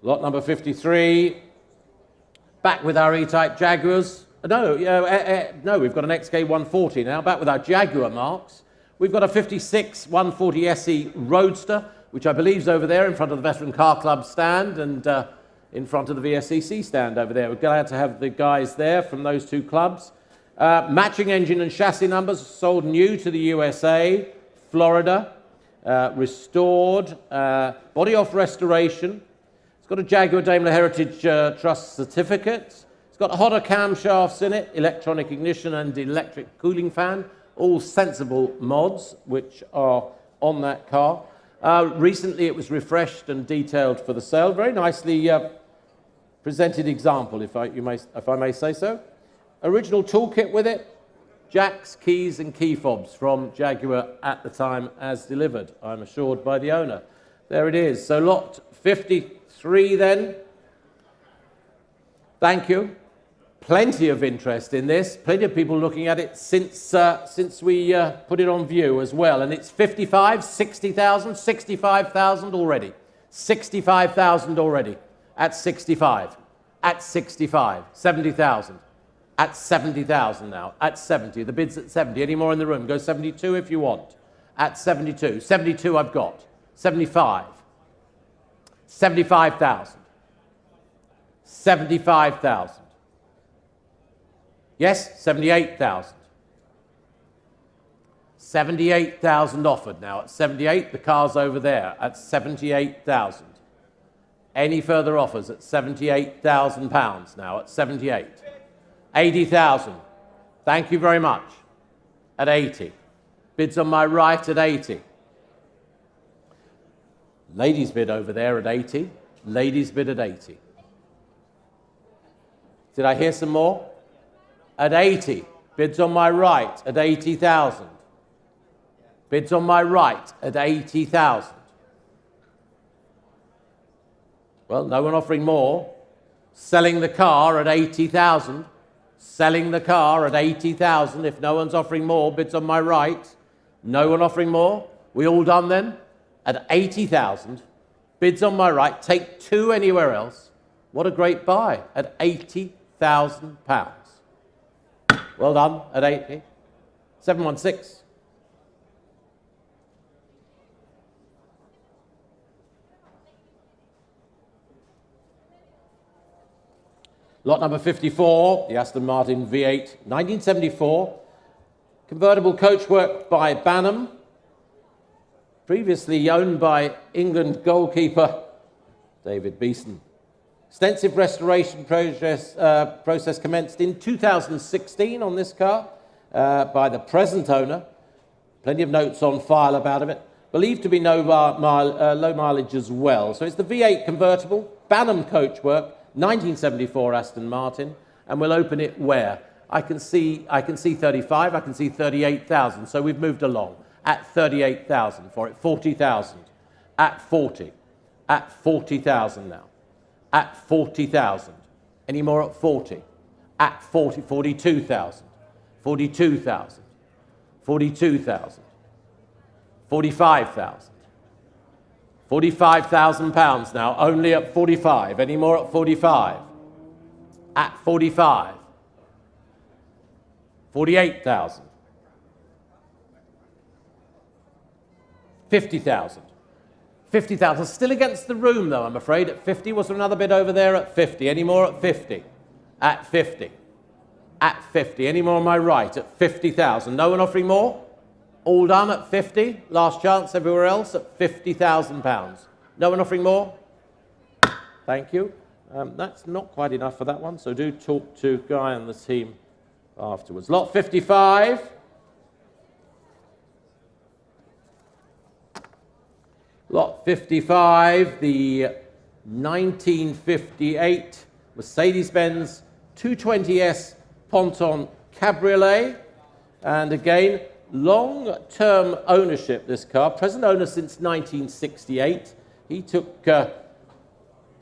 Lot number 53. Back with our E-Type Jaguars. No, we've got an XK140 now. Back with our Jaguar Marks. We've got a 56 140 SE Roadster, which I believe is over there in front of the Veteran Car Club stand and in front of the VSCC stand over there. We're glad to have the guys there from those two clubs. Matching engine and chassis numbers, sold new to the USA, Florida, restored, body off restoration. It's got a Jaguar Daimler Heritage Trust certificate. It's got hotter camshafts in it, electronic ignition and electric cooling fan, all sensible mods which are on that car. Recently it was refreshed and detailed for the sale. Very nicely presented example, if I may say so. Original toolkit with it. Jacks, keys and key fobs from Jaguar at the time as delivered, I'm assured by the owner. There it is. So lot 53 then. Thank you. Plenty of interest in this. Plenty of people looking at it since we put it on view as well. And it's 55, 60,000, 65,000 already. 65,000 already. At 65. At 65. 70,000. At 70,000 now. At 70. The bid's at 70. Any more in the room? Go 72 if you want. At 72. 72 I've got. 75. 75,000. 75,000. Yes, 78,000. 78,000 offered now. At 78, the car's over there. At 78,000. Any further offers at £78,000 now? At 78. 80,000. Thank you very much. At 80. Bids on my right at 80. Ladies bid over there at 80. Ladies bid at 80. Did I hear some more? At 80. Bids on my right at 80,000. Bids on my right at 80,000. Well, no one offering more. Selling the car at 80,000. Selling the car at 80,000. If no one's offering more, bids on my right. No one offering more. We all done then? At 80,000. Bids on my right. Take two anywhere else. What a great buy at £80,000. Well done at 80. 716. Lot number 54, the Aston Martin V8, 1974. Convertible coachwork by Bonhams. Previously owned by England goalkeeper David Beeson. Extensive restoration process commenced in 2016 on this car by the present owner. Plenty of notes on file about it. Believed to be low mileage as well. So it's the V8 convertible, Bonhams coachwork, 1974 Aston Martin, and we'll open it where? I can see 35, I can see 38,000. So we've moved along at 38,000 for it. 40,000 at 40, at 40,000 now. At 40,000. Any more at 40? At 40, 42,000. 42,000. 42,000. 45,000. £45,000 now, only at 45. Any more at 45? At 45. 48,000. 50,000. 50,000. Still against the room, though, I'm afraid. At 50. Was there another bid over there at 50? Any more at 50? At 50. At 50. Any more on my right? At 50,000. No one offering more? All done at 50. Last chance everywhere else at £50,000. No one offering more? Thank you. That's not quite enough for that one, so do talk to Guy and the team afterwards. Lot 55. Lot 55, the 1958 Mercedes-Benz 220S Ponton Cabriolet. And again, long-term ownership, this car. Present owner since 1968. He took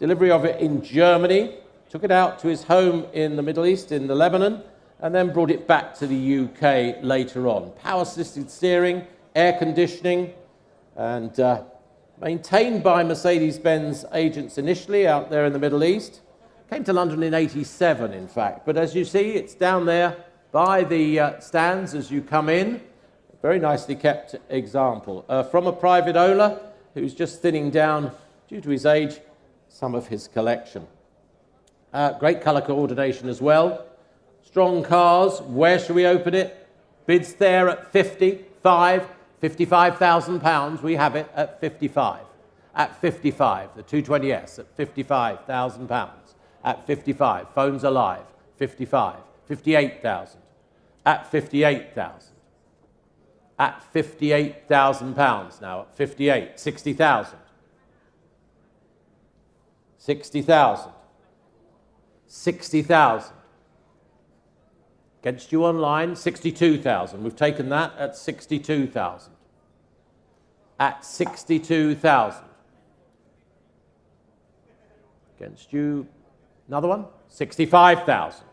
delivery of it in Germany. took it out to his home in the Middle East, in the Lebanon, and then brought it back to the UK later on. Power-assisted steering, air conditioning, and maintained by Mercedes-Benz agents initially out there in the Middle East. Came to London in '87, in fact. But as you see, it's down there by the stands as you come in. Very nicely kept example. From a private owner who's just thinning down, due to his age, some of his collection. Great colour coordination as well. Strong cars. Where shall we open it? Bids there at £55,000. We have it at 55. At 55. The 220S at £55,000. At 55. Phones are live. 55. 58,000. At 58,000. At £58,000 now. At 58. 60,000. 60,000. 60,000. Against you online, 62,000. We've taken that at 62,000. At 62,000. Against you, another one, 65,000.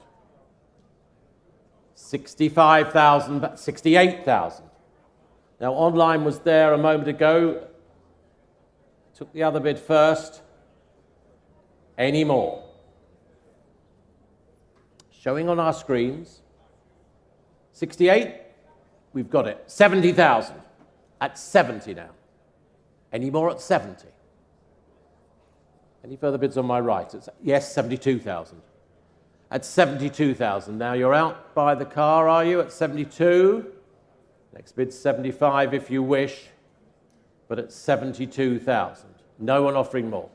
65,000, 68,000. Now online was there a moment ago. Took the other bid first. Any more? Showing on our screens. 68, we've got it. 70,000, at 70 now. Any more at 70? Any further bids on my right? Yes, 72,000. At 72,000. Now you're out by the car, are you, at 72? Next bid, 75 if you wish, but at 72,000. No one offering more.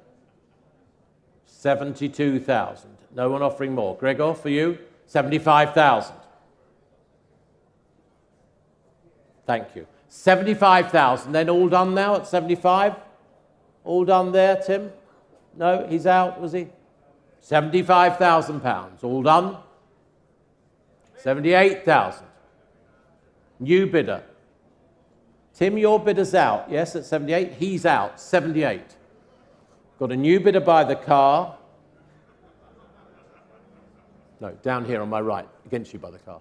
72,000. No one offering more. Gregor, for you, 75,000. Thank you. 75,000. Then all done now at 75? All done there, Tim? No, he's out, was he? £75,000. All done? 78,000. New bidder. Tim, your bidder's out. Yes, at 78. He's out. 78. Got a new bidder by the car. No, down here on my right, against you by the car.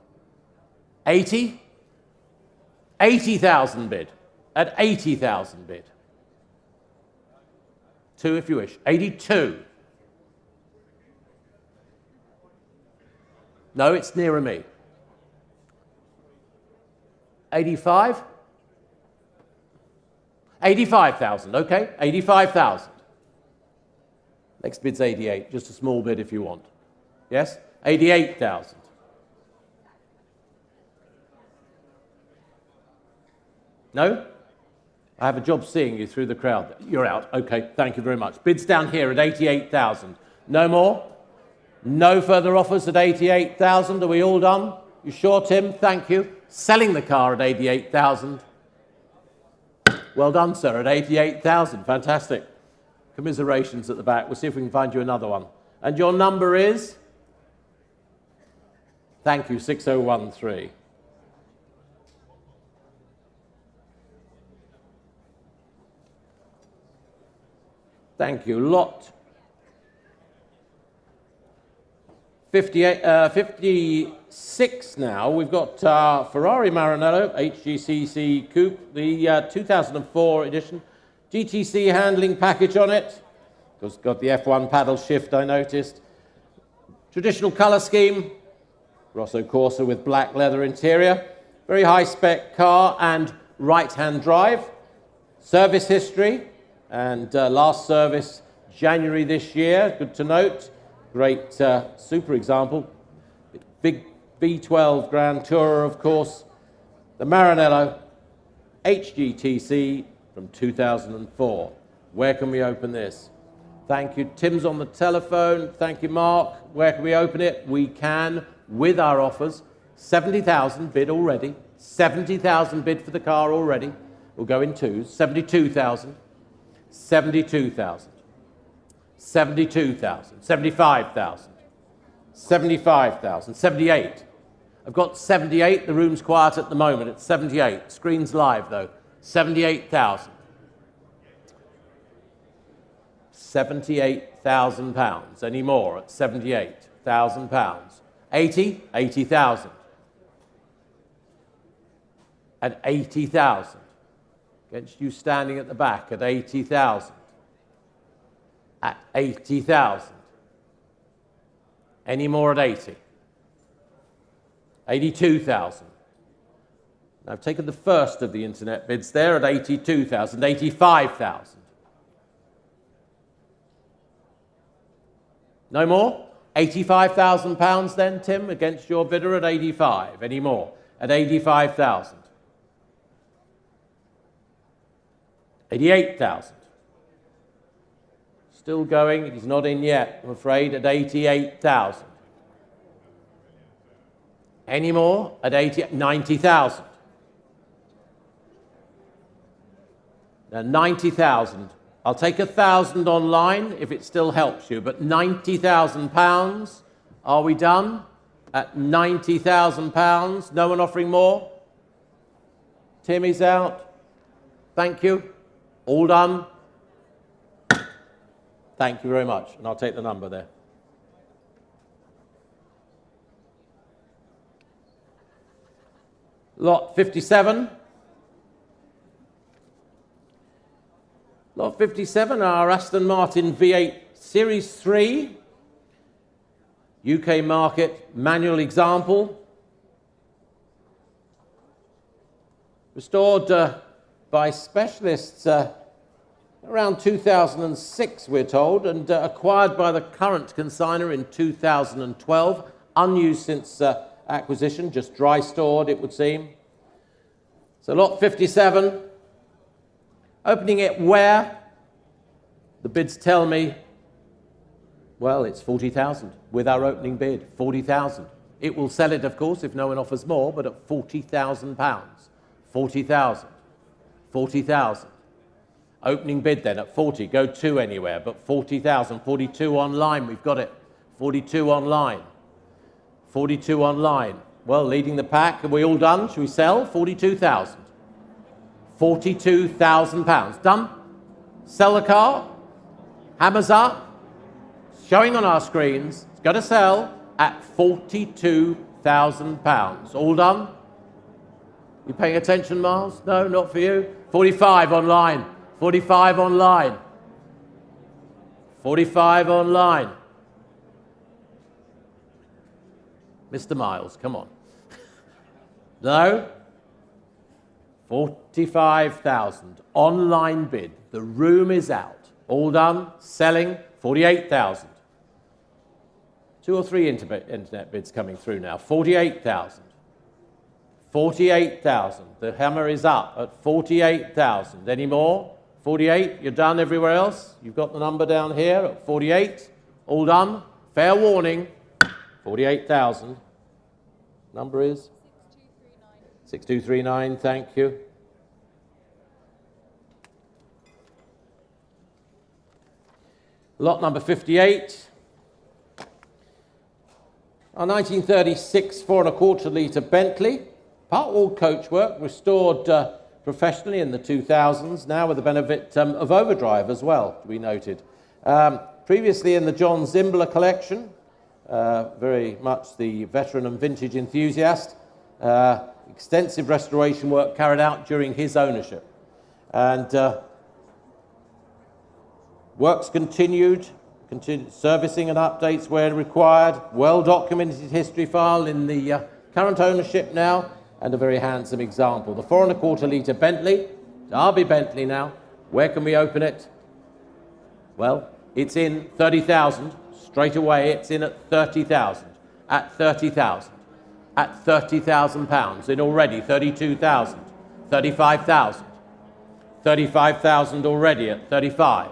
80? 80,000 bid. At 80,000 bid. 2 if you wish. 82. No, it's nearer me. 85? 85,000, okay. 85,000. Next bid's 88, just a small bid if you want. Yes? 88,000. No? I have a job seeing you through the crowd. You're out. Okay, thank you very much. Bids down here at 88,000. No more? No further offers at 88,000. Are we all done? You sure, Tim? Thank you. Selling the car at 88,000. Well done, sir, at 88,000. Fantastic. Commiserations at the back. We'll see if we can find you another one. And your number is? Thank you, 6013. Thank you. Lot 56 now. We've got Ferrari Maranello, HGCC Coupe, the 2004 edition. GTC handling package on it. It's got the F1 paddle shift, I noticed. Traditional colour scheme. Rosso Corsa with black leather interior. Very high-spec car and right-hand drive. Service history. And last service, January this year. Good to note. Great super example. Big V12 Grand Tourer, of course. The Maranello HGTC from 2004. Where can we open this? Thank you. Tim's on the telephone. Thank you, Mark. Where can we open it? We can with our offers. 70,000 bid already. 70,000 bid for the car already. We'll go in twos. 72,000. 72,000. 72,000. 75,000. 75,000. 78. I've got 78. The room's quiet at the moment. It's 78. Screen's live, though. 78,000. £78,000. Any more at £78,000? 80? 80,000. At 80,000. Against you standing at the back at 80,000. At 80,000. Any more at 80? 82,000. I've taken the first of the internet bids there at 82,000, 85,000. No more? £85,000 then, Tim, against your bidder at 85. Any more? At 85,000. 88,000. Still going, he's not in yet, I'm afraid, at 88,000. Any more? At 90,000. Now, 90,000. I'll take 1,000 online if it still helps you, but £90,000. Are we done? At £90,000. No one offering more? Timmy's out. Thank you. All done? Thank you very much. And I'll take the number there. Lot 57. Lot 57, our Aston Martin V8 Series 3. UK market manual example. Restored by specialists around 2006, we're told, and acquired by the current consignor in 2012. Unused since acquisition, just dry stored, it would seem. So lot 57. Opening it where? The bids tell me, well, it's 40,000 with our opening bid, 40,000. It will sell it, of course, if no one offers more, but at £40,000. 40,000. 40,000. Opening bid then at 40. Go to anywhere, but 40,000. 42 online, we've got it. 42 online. 42 online. Well, leading the pack. Are we all done? Should we sell? 42,000. £42,000. Done? Sell the car. Hammers up. Showing on our screens. It's got to sell at £42,000. All done? You paying attention, Miles? No, not for you. 45 online. 45 online. 45 online. Mr. Miles, come on. No? 45,000. Online bid. The room is out. All done. Selling. 48,000. 2 or 3 internet bids coming through now. 48,000. 48,000. The hammer is up at 48,000. Any more? 48. You're done everywhere else? You've got the number down here at 48. All done. Fair warning. 48,000. Number is? 6239. Thank you. Lot number 58. Our 1936 4.25 litre Bentley. Part-wall coachwork, restored professionally in the 2000s, now with the benefit of overdrive as well, to be noted. Previously in the John Zimbler collection, very much the veteran and vintage enthusiast, extensive restoration work carried out during his ownership. And works continued, servicing and updates where required, well-documented history file in the current ownership now, and a very handsome example. The 4.25 litre Bentley, Derby Bentley now. Where can we open it? Well, it's in 30,000. Straight away, it's in at 30,000. At 30,000. At £30,000. In already 32,000. 35,000. 35,000 already at 35.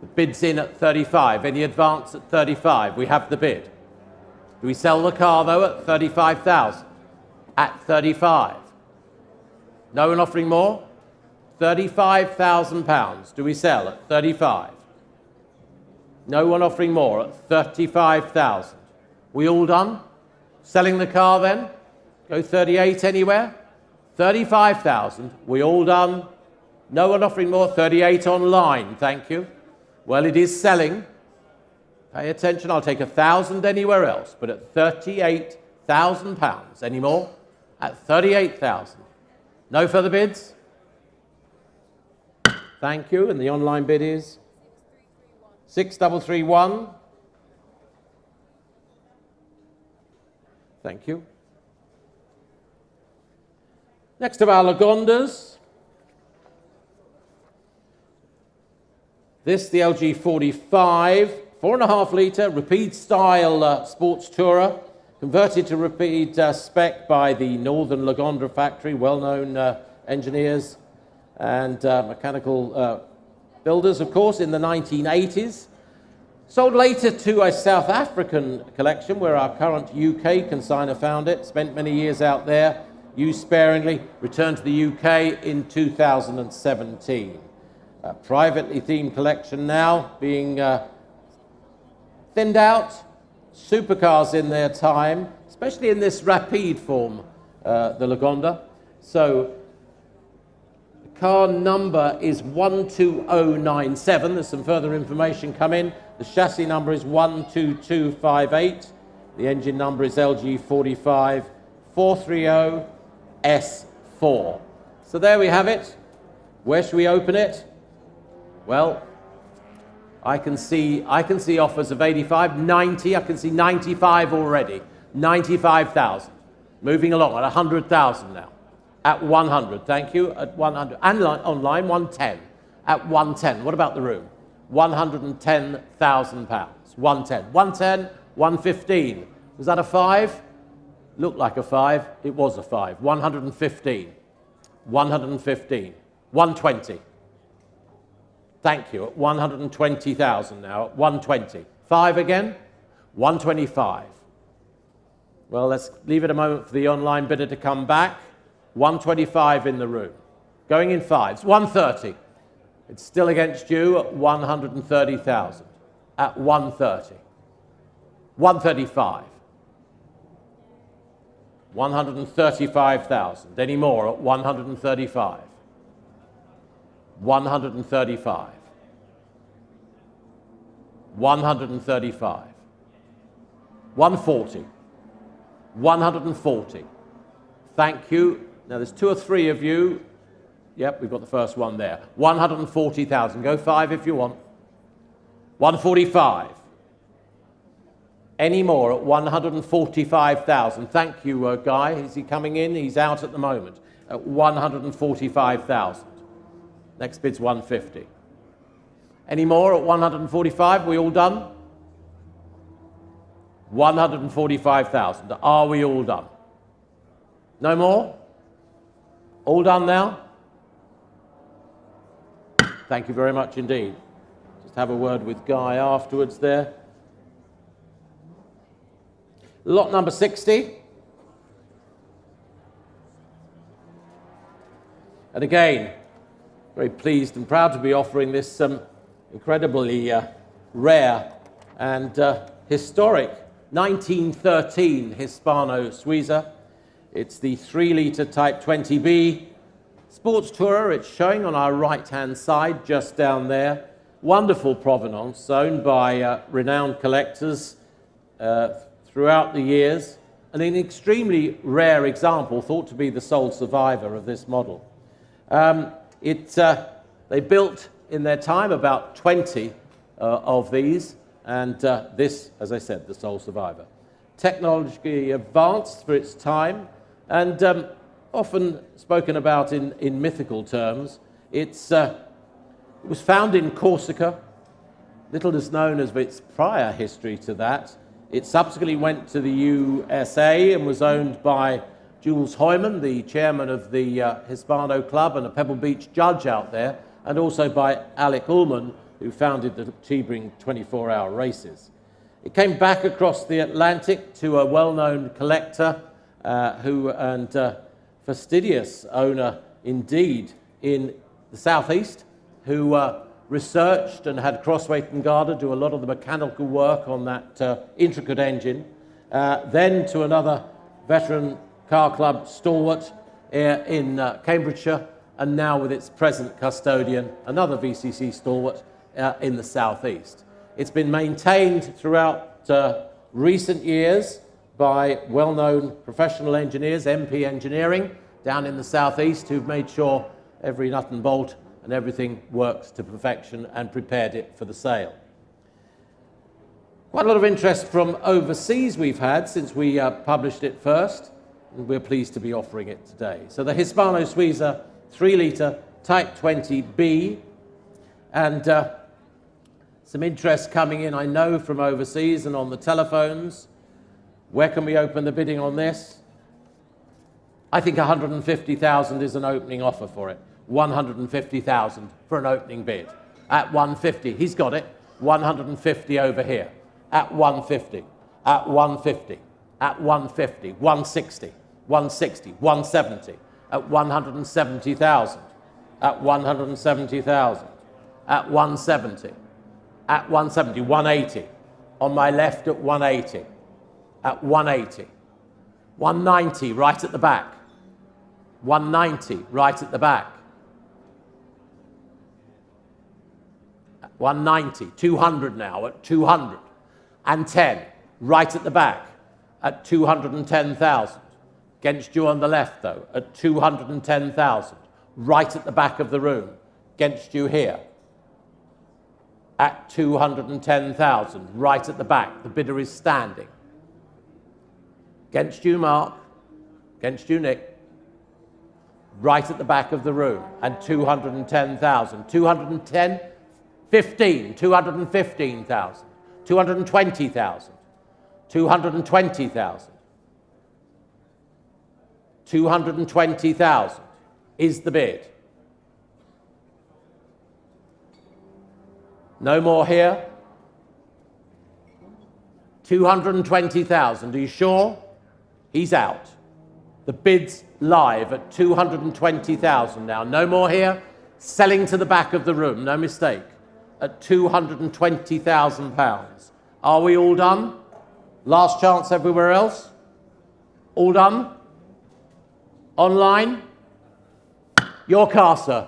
The bid's in at 35. Any advance at 35? We have the bid. Do we sell the car, though, at 35,000? At 35. No one offering more? £35,000. Do we sell at 35? No one offering more at 35,000. We all done? Selling the car then? Go 38 anywhere? 35,000. We all done? No one offering more? 38 online. Thank you. Well, it is selling. Pay attention, I'll take 1,000 anywhere else, but at £38,000. Any more? At 38,000. No further bids? Thank you, and the online bid is? 6331. Thank you. Next of our Lagondas. This, the LG45, 4.5 litre, Rapide style sports tourer, converted to Rapide spec by the Northern Lagonda factory, well-known engineers and mechanical builders, of course, in the 1980s. Sold later to a South African collection where our current UK consignor found it, spent many years out there, used sparingly, returned to the UK in 2017. A privately themed collection now, being thinned out, supercars in their time, especially in this Rapide form, the Lagonda. So the car number is 12097. There's some further information come in. The chassis number is 12258. The engine number is LG45 430 S4. So there we have it. Where should we open it? Well, I can see offers of 85, 90. I can see 95 already. 95,000. Moving along at 100,000 now. At 100. Thank you. At 100. And online 110. At 110. What about the room? £110,000. 110. 110. 115. Was that a 5? Looked like a 5. It was a 5. 115. 115. 120. Thank you. At 120,000 now. At 120. 5 again. 125. Well, let's leave it a moment for the online bidder to come back. 125 in the room. Going in 5s. 130. It's still against you at 130,000. At 130. 135. 135,000. Any more at 135. 135. 135. 140. 140. Thank you. Now there's 2 or 3 of you. Yep, we've got the first one there. 140,000. Go 5 if you want. 145. Any more at 145,000? Thank you, Guy. Is he coming in? He's out at the moment. At 145,000. Next bid's 150. Any more at 145? We all done? 145,000. Are we all done? No more? All done now? Thank you very much indeed. Just have a word with Guy afterwards there. Lot number 60. And again, very pleased and proud to be offering this incredibly rare and historic 1913 Hispano Suiza. It's the 3-litre Type 20B sports tourer. It's showing on our right-hand side, just down there. Wonderful provenance, owned by renowned collectors throughout the years, and an extremely rare example, thought to be the sole survivor of this model. They built in their time about 20 of these, and this, as I said, the sole survivor. Technologically advanced for its time, and often spoken about in mythical terms. It was found in Corsica. Little is known of its prior history to that. It subsequently went to the USA and was owned by Jules Heumann, the chairman of the Hispano Club and a Pebble Beach judge out there, and also by Alec Ullman, who founded the Sebring 24-hour races. It came back across the Atlantic to a well-known collector and fastidious owner indeed in the southeast, who researched and had Crossweight and Garda do a lot of the mechanical work on that intricate engine. Then to another veteran car club stalwart in Cambridgeshire, and now with its present custodian, another VCC stalwart in the southeast. It's been maintained throughout recent years by well-known professional engineers, MP Engineering, down in the southeast, who've made sure every nut and bolt and everything works to perfection and prepared it for the sale. Quite a lot of interest from overseas we've had since we published it first, and we're pleased to be offering it today. So the Hispano Suiza 3-litre Type 20B, and some interest coming in, I know, from overseas and on the telephones. Where can we open the bidding on this? I think 150,000 is an opening offer for it. 150,000 for an opening bid. At 150, he's got it. 150 over here. At 150, at 150, at 150, 160, 160, 170, at 170,000, at 170,000, at 170, at 170, 180, on my left at 180, at 180, 190 right at the back, 190 right at the back, 190, 200 now at 200. And 10, right at the back, at 210,000. Against you on the left, though, at 210,000. Right at the back of the room. Against you here. At 210,000. Right at the back. The bidder is standing. Against you, Mark. Against you, Nick. Right at the back of the room. And 210,000. 210, 15, 215,000. 220,000, 220,000, 220,000 is the bid. No more here? 220,000, are you sure? He's out. The bid's live at 220,000 now. No more here? Selling to the back of the room, no mistake. At £220,000. Are we all done? Last chance everywhere else? All done? Online? Your car, sir.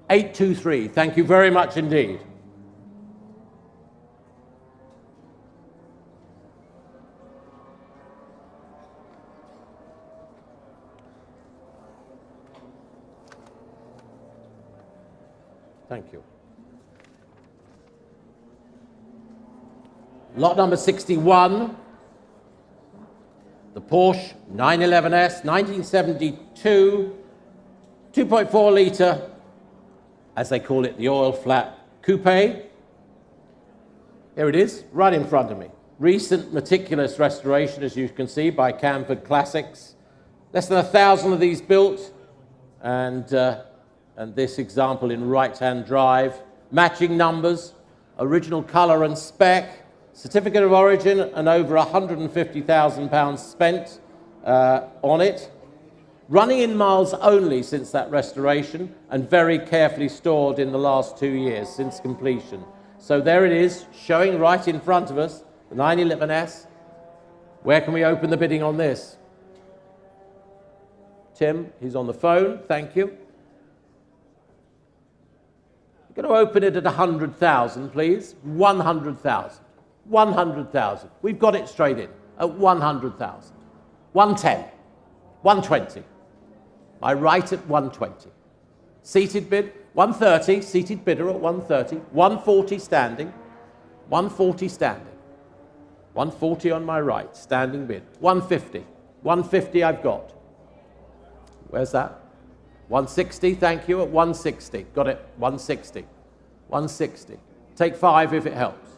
823. Thank you very much indeed. Thank you. Lot number 61, the Porsche 911S, 1972, 2.4 litre, as they call it, the oil flat coupe. Here it is, right in front of me. Recent meticulous restoration, as you can see, by Camford Classics. Less than 1,000 of these built, and this example in right-hand drive. Matching numbers, original colour and spec. Certificate of origin and over £150,000 spent on it. Running in miles only since that restoration and very carefully stored in the last 2 years since completion. So there it is, showing right in front of us, the 911S. Where can we open the bidding on this? Tim, he's on the phone, thank you. I'm going to open it at 100,000, please. 100,000. 100,000. We've got it straight in at 100,000. 110. 120. I write at 120. Seated bid, 130. Seated bidder at 130. 140 standing. 140 standing. 140 on my right, standing bid. 150. 150 I've got. Where's that? 160, thank you, at 160. Got it, 160. 160. Take 5 if it helps.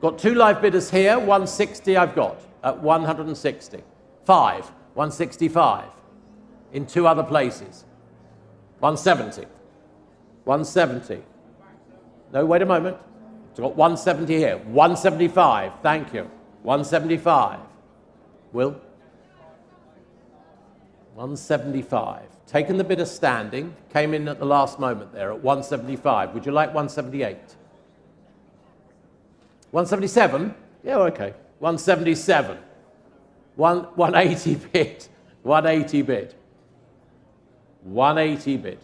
Got 2 live bidders here, 160 I've got, at 160. 5, 165. In 2 other places. 170. 170. No, wait a moment. I've got 170 here. 175, thank you. 175. Will? 175. Taken the bidder standing, came in at the last moment there at 175. Would you like 178? 177? Yeah, okay. 177. 180 bid. 180 bid. 180 bid.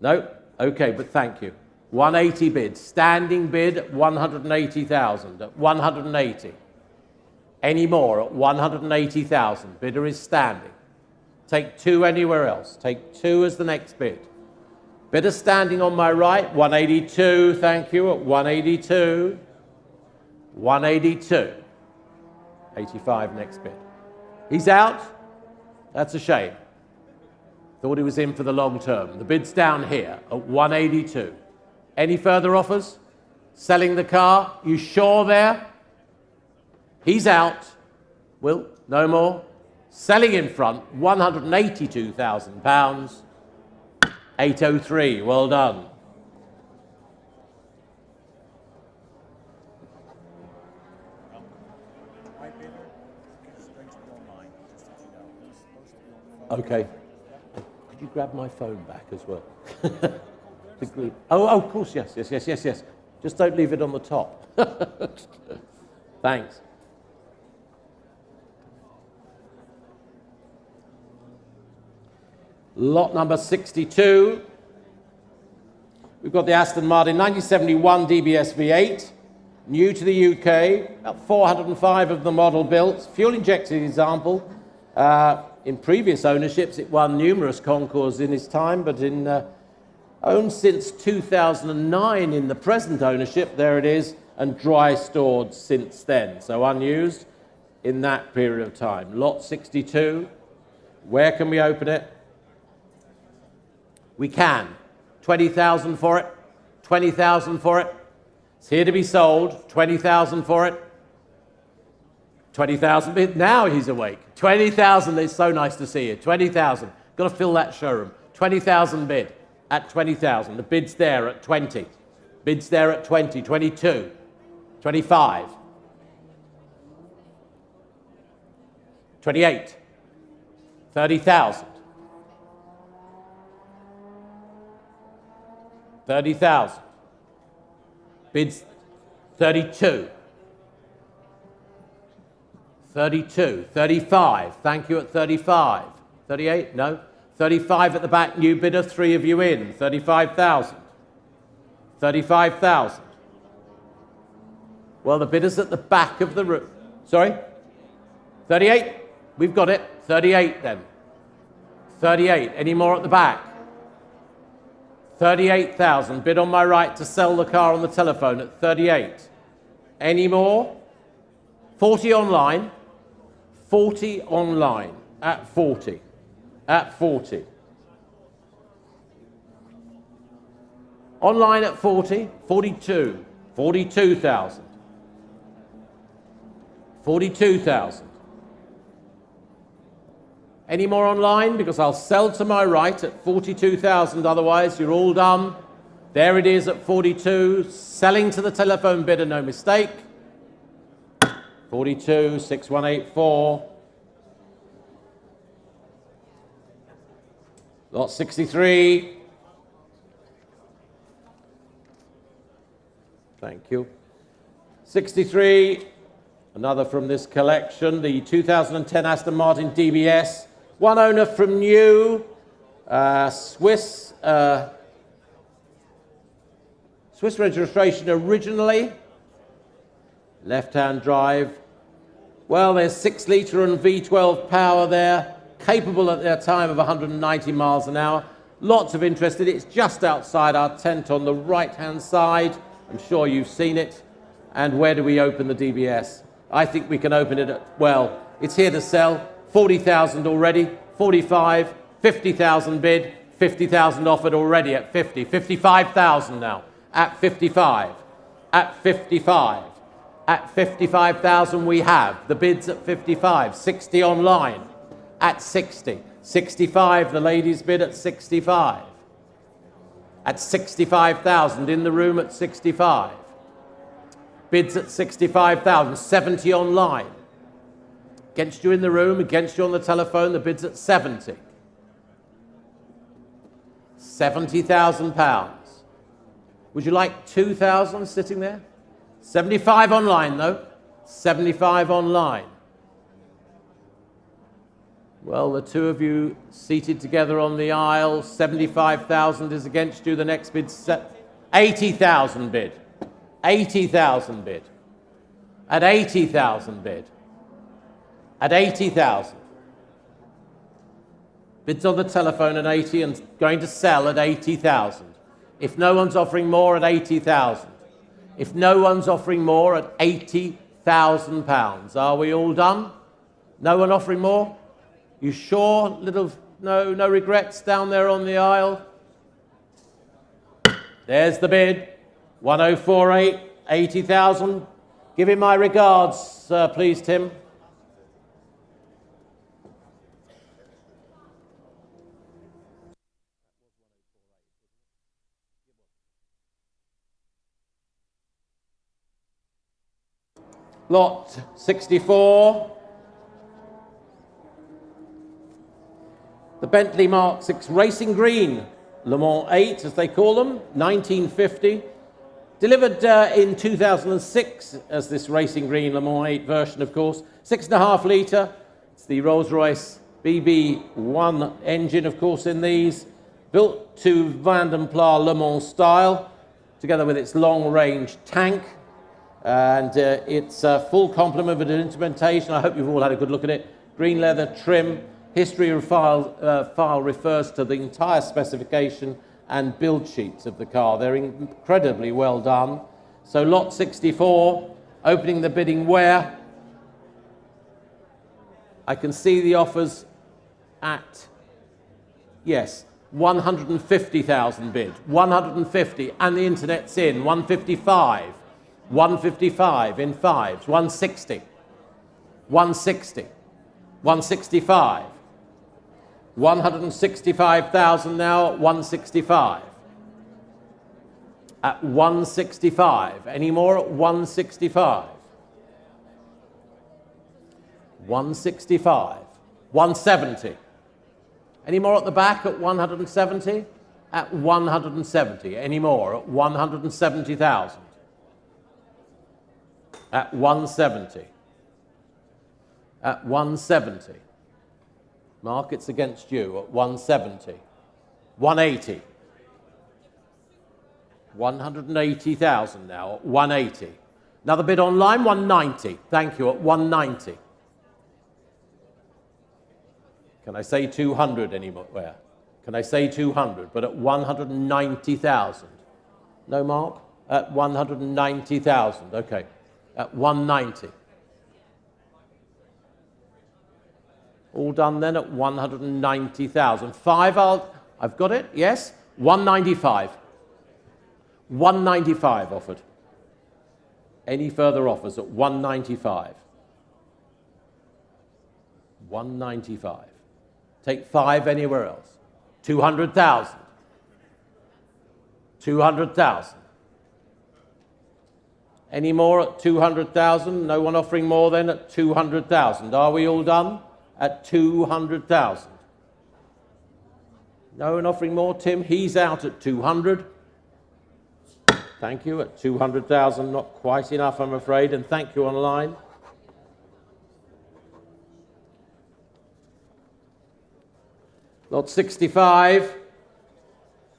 No? Okay, but thank you. 180 bid. Standing bid at 180,000. At 180. Any more at 180,000. Bidder is standing. Take 2 anywhere else. Take 2 as the next bid. Bidder standing on my right. 182. Thank you. At 182. 182. 85 next bid. He's out. That's a shame. Thought he was in for the long term. The bid's down here at 182. Any further offers? Selling the car? You sure there? He's out. Will, no more. Selling in front, £182,000. 803, well done. Okay. Could you grab my phone back as well? Oh, of course, yes. Just don't leave it on the top. Thanks. Lot number 62. We've got the Aston Martin 1971 DBS V8, new to the UK, about 405 of the model built, fuel injected example. In previous ownerships, it won numerous concours in its time, but owned since 2009 in the present ownership, there it is, and dry stored since then, so unused in that period of time. Lot 62, where can we open it? We can. 20,000 for it, 20,000 for it. It's here to be sold, 20,000 for it. 20,000 bid, now he's awake. 20,000, it's so nice to see you. 20,000, got to fill that showroom. 20,000 bid at 20,000. The bid's there at 20. Bid's there at 20, 22, 25, 28, 30,000. 30,000. Bids 32. 32. 35. Thank you at 35. 38? No. 35 at the back. New bidder. 3 of you in. 35,000. 35,000. Well, the bidder's at the back of the room. Sorry? 38? We've got it. 38 then. 38. Any more at the back? 38,000. Bid on my right to sell the car on the telephone at 38. Any more? 40 online. 40 online at 40. At 40. Online at 40. 42. 42,000. 42,000. Any more online? Because I'll sell to my right at 42,000, otherwise you're all done. There it is at 42, selling to the telephone bidder, no mistake. 42, 6184. Lot 63. Thank you. 63, another from this collection, the 2010 Aston Martin DBS. One owner from new, Swiss registration originally. Left-hand drive. Well, there's 6-litre and V12 power there, capable at their time of 190 miles an hour. Lots of interest in it. It's just outside our tent on the right-hand side. I'm sure you've seen it. And where do we open the DBS? I think we can open it at, well, it's here to sell. 40,000 already, 45, 50,000 bid, 50,000 offered already at 50, 55,000 now, at 55, at 55, at 55,000 we have, the bid's at 55, 60 online, at 60, 65 the ladies bid at 65, at 65,000 in the room at 65, bids at 65,000, 70 online. Against you in the room, against you on the telephone, the bid's at 70. £70,000. Would you like 2,000 sitting there? 75 online, though. 75 online. Well, the two of you seated together on the aisle, 75,000 is against you. The next bid's 80,000 bid. 80,000 bid. At 80,000 bid. At 80,000. Bids on the telephone at 80 and going to sell at 80,000. If no one's offering more, at 80,000. If no one's offering more, at 80,000 pounds. Are we all done? No one offering more? You sure? No regrets down there on the aisle? There's the bid. 1048, 80,000. Give him my regards, please, Tim. Lot 64. The Bentley Mark VI Racing Green, Le Mans 8 as they call them, 1950. Delivered in 2006 as this Racing Green Le Mans 8 version, of course. 6.5 litre. It's the Rolls-Royce BB1 engine, of course, in these. Built to Van den Pla Le Mans style, together with its long-range tank. And it's a full complement of instrumentation. I hope you've all had a good look at it. Green leather trim. History of file refers to the entire specification and build sheets of the car. They're incredibly well done. So lot 64, opening the bidding where? I can see the offers at, yes, 150,000 bid. 150, and the internet's in. 155. 155 in fives. 160. 160. 165. 165,000 now at 165. At 165. Any more at 165? 165. 170. Any more at the back at 170? At 170. Any more at 170,000? At 170. At 170. Market's against you at 170. 180. 180,000 now at 180. Another bid online, 190. Thank you, at 190. Can I say 200 anywhere? Can I say 200? But at 190,000. No, Mark? At 190,000. Okay. At 190. All done then at 190,000. I've got it, yes? 195. 195 offered. Any further offers at 195? 195. Take 5 anywhere else. 200,000. 200,000. Any more at 200,000? No one offering more then at 200,000. Are we all done? At 200,000. No one offering more, Tim? He's out at 200. Thank you, at 200,000. Not quite enough, I'm afraid, and thank you online. Lot 65.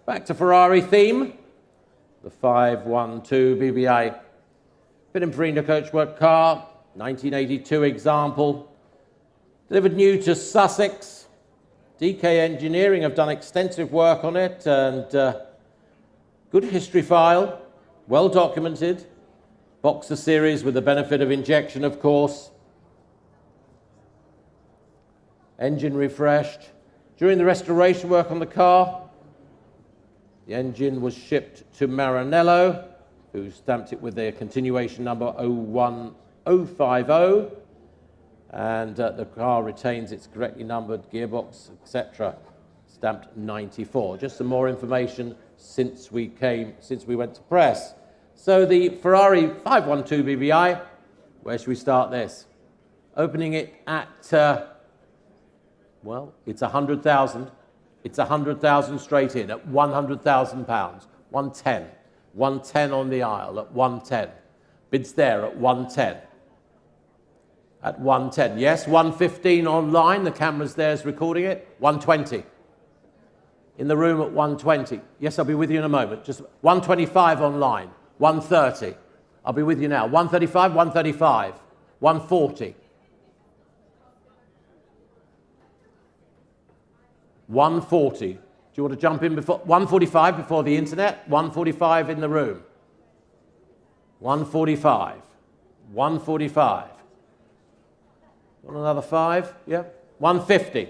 Back to Ferrari theme. The 512 BBA. Pininfarina coachwork car, 1982 example. Delivered new to Sussex. DK Engineering have done extensive work on it, and good history file, well documented. Boxer series with the benefit of injection, of course. Engine refreshed. During the restoration work on the car, the engine was shipped to Maranello, who stamped it with their continuation number 01050. And the car retains its correctly numbered gearbox, etc. Stamped 94. Just some more information since we went to press. So the Ferrari 512 BBI, where should we start this? Opening it at, well, it's 100,000. It's 100,000 straight in at £100,000. 110. 110 on the aisle at 110. Bids there at 110. At 110. Yes, 115 online. The camera's there is recording it. 120. In the room at 120. Yes, I'll be with you in a moment. Just 125 online. 130. I'll be with you now. 135, 135. 140. 140. Do you want to jump in before? 145 before the internet. 145 in the room. 145. 145. Want another 5? Yeah? 150.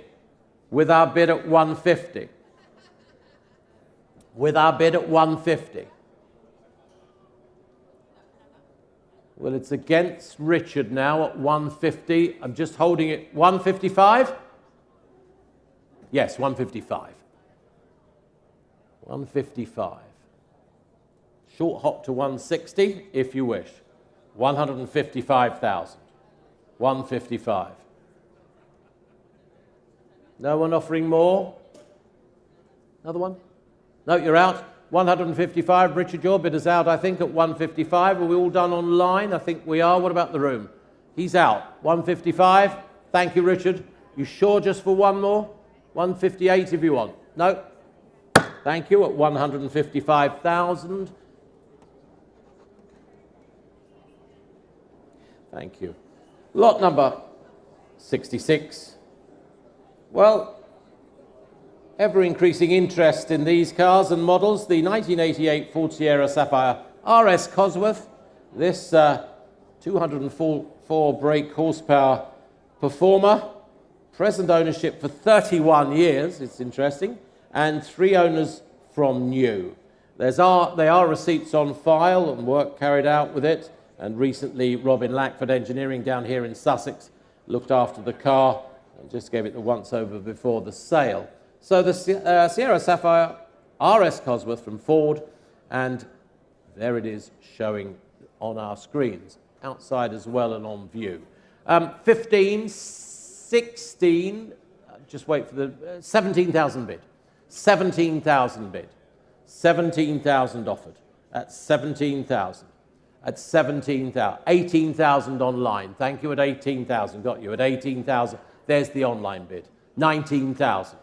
With our bid at 150. With our bid at 150. Well, it's against Richard now at 150. I'm just holding it. 155? Yes, 155. 155. Short hop to 160, if you wish. 155,000. 155. No one offering more? Another one? No, you're out. 155. Richard, your bid is out, I think, at 155. Are we all done online? I think we are. What about the room? He's out. 155. Thank you, Richard. You sure just for one more? 158 if you want. No. Thank you, at 155,000. Thank you. Lot number 66. Well, ever-increasing interest in these cars and models. The 1988 Ford Sierra Sapphire RS Cosworth. This 204 brake horsepower performer. Present ownership for 31 years, it's interesting, and 3 owners from new. They are receipts on file and work carried out with it, and recently Robin Lackford Engineering down here in Sussex looked after the car and just gave it the once-over before the sale. So the Sierra Sapphire RS Cosworth from Ford, and there it is showing on our screens, outside as well and on view. 15, 16, just wait for the 17,000 bid. 17,000 bid. 17,000 offered. At 17,000. At 17,000. 18,000 online. Thank you, at 18,000. Got you at 18,000. There's the online bid. 19,000.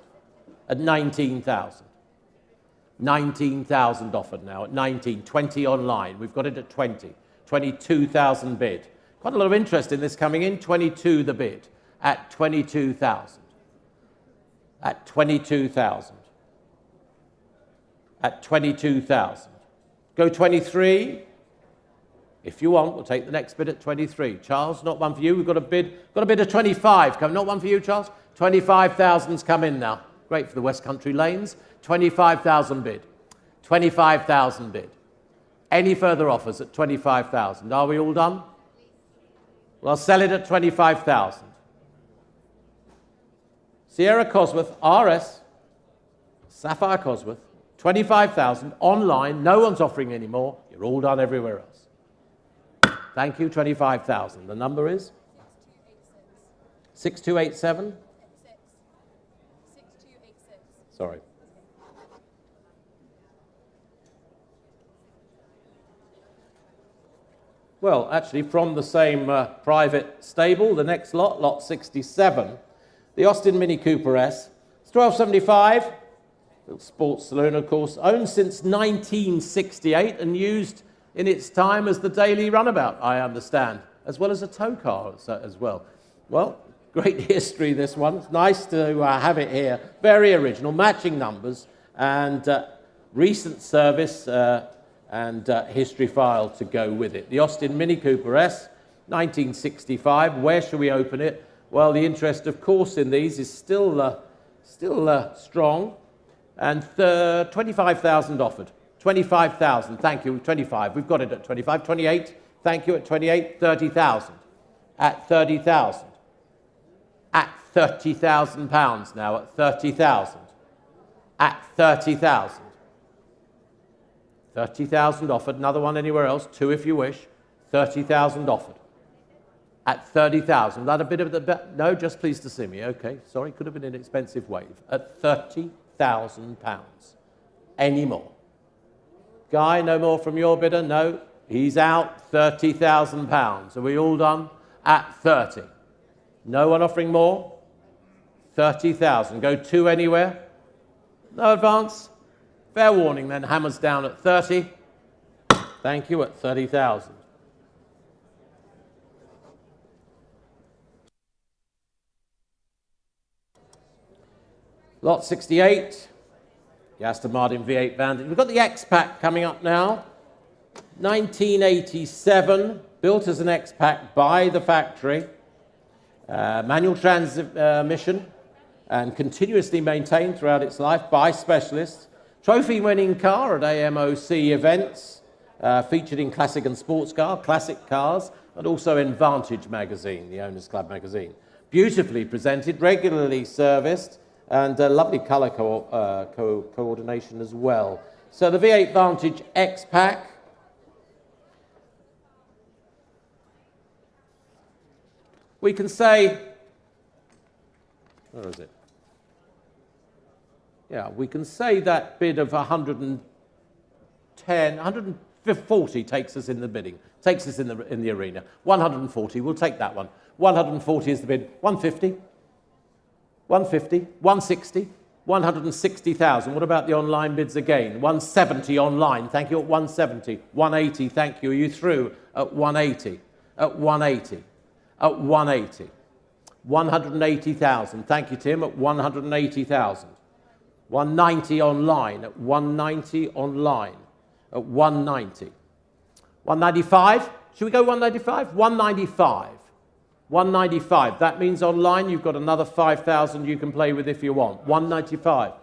At 19,000. 19,000 offered now at 19. 20 online. We've got it at 20. 22,000 bid. Quite a lot of interest in this coming in. 22 the bid. At 22,000. At 22,000. At 22,000. Go 23. If you want, we'll take the next bid at 23. Charles, not one for you. We've got a bid of 25. Come, not one for you, Charles. 25,000's come in now. Great for the West Country lanes. 25,000 bid. 25,000 bid. Any further offers at 25,000? Are we all done? Well, I'll sell it at 25,000. Sierra Cosworth RS, Sapphire Cosworth, 25,000 online. No one's offering any more. You're all done everywhere else. Thank you, 25,000. The number is? 6287. 6286. Sorry. Well, actually, from the same private stable, the next lot, lot 67, the Austin Mini Cooper S. It's 1275, little sports saloon, of course, owned since 1968 and used in its time as the daily runabout, I understand, as well as a tow car as well. Well, great history, this one. It's nice to have it here. Very original, matching numbers, and recent service and history file to go with it. The Austin Mini Cooper S, 1965. Where shall we open it? Well, the interest, of course, in these is still strong, and 25,000 offered. 25,000, thank you, 25. We've got it at 25. 28, thank you, at 28. 30,000. At 30,000. At 30,000 pounds now, at 30,000. At 30,000. 30,000 offered. Another one anywhere else? 2 if you wish. 30,000 offered. At 30,000. That a bit of the... No, just pleased to see me. Okay, sorry, could have been an expensive wave. At 30,000 pounds. Any more? Guy, no more from your bidder? No. He's out. 30,000 pounds. Are we all done? At 30. No one offering more? 30,000. Go 2 anywhere? No advance. Fair warning then, hammers down at 30. Thank you, at 30,000. Lot 68, the Aston Martin V8 Vantage. We've got the X-Pack coming up now. 1987, built as an X-Pack by the factory. Manual transmission and continuously maintained throughout its life by specialists. Trophy-winning car at AMOC events, featured in Classic and Sports Car, Classic Cars, and also in Vantage magazine, the Owners Club magazine. Beautifully presented, regularly serviced, and lovely colour coordination as well. So the V8 Vantage X-Pack. We can say, where is it? Yeah, we can say that bid of 110, 140 takes us in the bidding, takes us in the arena. 140, we'll take that one. 140 is the bid. 150, 150, 160, 160,000. What about the online bids again? 170 online, thank you, at 170. 180, thank you. Are you through at 180? At 180. At 180. 180,000. Thank you, Tim, at 180,000. 190 online, at 190 online, at 190. 195, should we go 195? 195. 195, that means online you've got another 5,000 you can play with if you want. 195.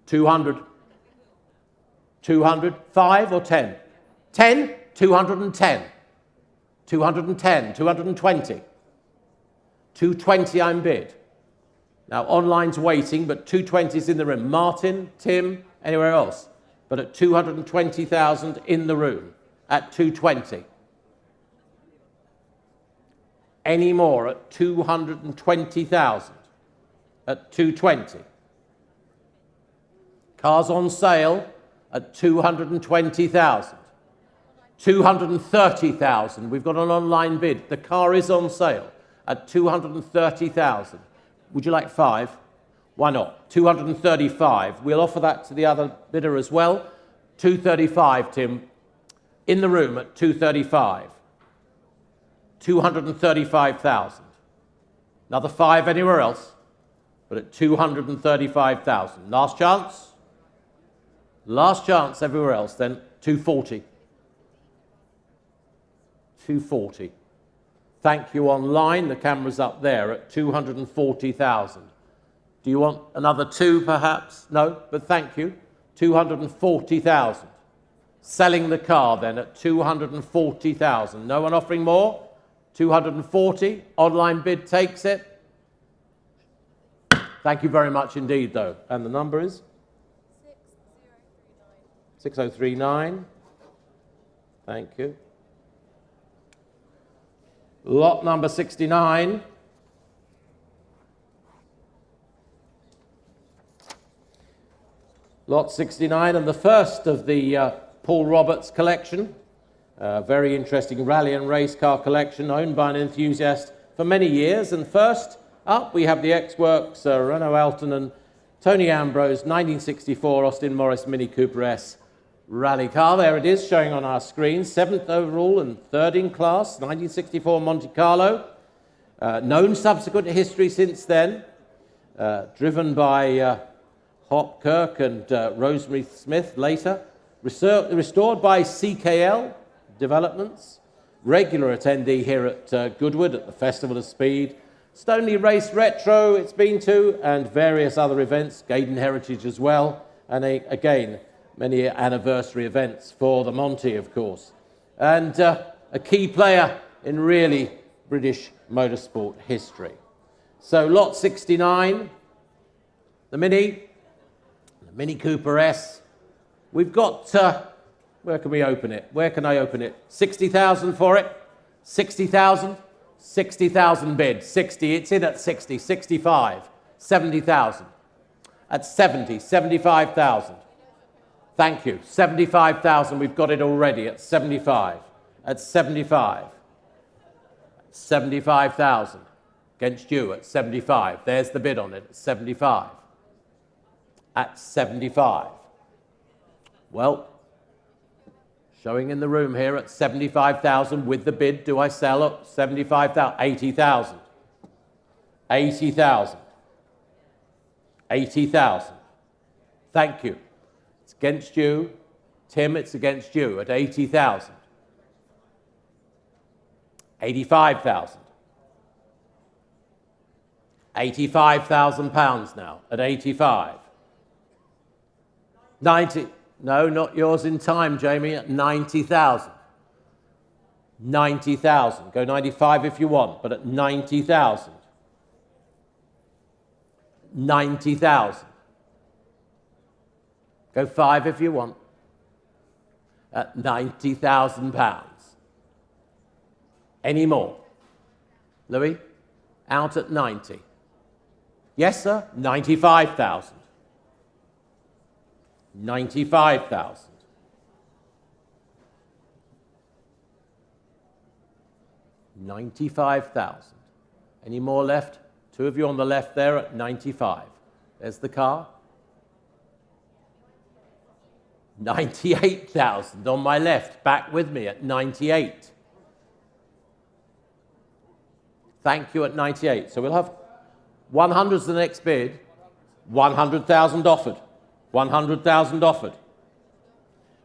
200. 200, 5 or 10? 10, 210. 210, 220. 220 I'm bid. Now online's waiting, but 220's in the room. Martin, Tim, anywhere else? But at 220,000 in the room, at 220. Any more at 220,000, at 220. Cars on sale at 220,000. 230,000. We've got an online bid. The car is on sale at 230,000. Would you like 5? Why not? 235. We'll offer that to the other bidder as well. 235, Tim. In the room at 235. 235,000. Another 5 anywhere else, but at 235,000. Last chance? Last chance everywhere else, then 240. 240. Thank you online, the camera's up there at 240,000. Do you want another 2 perhaps? No, but thank you. 240,000. Selling the car then at 240,000. No one offering more? 240. Online bid takes it. Thank you very much indeed though. And the number is? 6039. Thank you. Lot number 69. Lot 69, and the first of the Paul Roberts collection. Very interesting rally and race car collection owned by an enthusiast for many years. And first up, we have the X-Works Renault Alton and Tony Ambrose 1964 Austin Morris Mini Cooper S rally car. There it is, showing on our screen. 7th overall and 3rd in class, 1964 Monte Carlo. Known subsequent history since then. Driven by Hop Kirk and Rosemary Smith later. Restored by CKL Developments. Regular attendee here at Goodwood at the Festival of Speed. Stoneleigh Race Retro it's been to, and various other events, Gaydon Heritage as well. And again, many anniversary events for the Monty, of course. And a key player in really British motorsport history. So lot 69, the Mini Cooper S. We've got, where can we open it? Where can I open it? 60,000 for it? 60,000? 60,000 bid. 60, it's in at 60, 65, 70,000. At 70, 75,000. Thank you. 75,000, we've got it already at 75. At 75. 75,000. Against you at 75. There's the bid on it at 75. at 75. Well, showing in the room here at 75,000 with the bid. Do I sell at 75,000? 80,000. 80,000. 80,000. Thank you. It's against you. Tim, it's against you at 80,000. 85,000. 85,000 pounds now at 85. 90. No, not yours in time, Jamie, at 90,000. 90,000. Go 95 if you want, but at 90,000. 90,000. Go 5 if you want. At 90,000 pounds. Any more? Louis? Out at 90. Yes, sir? 95,000. 95,000. 95,000. Any more left? Two of you on the left there at 95. There's the car. 98,000 on my left, back with me at 98. Thank you at 98. So we'll have 100's the next bid. 100,000 offered. 100,000 offered.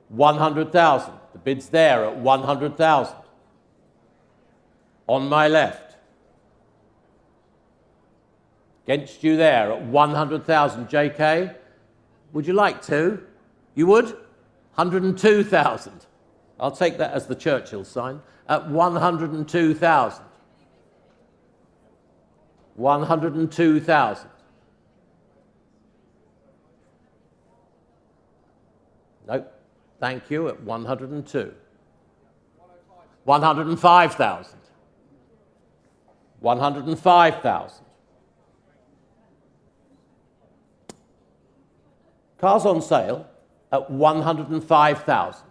100,000. The bid's there at 100,000. On my left. Against you there at 100,000. JK, would you like to? You would? 102,000. I'll take that as the Churchill sign. At 102,000. 102,000. Nope. Thank you at 102. 105,000. 105,000. Cars on sale at 105,000.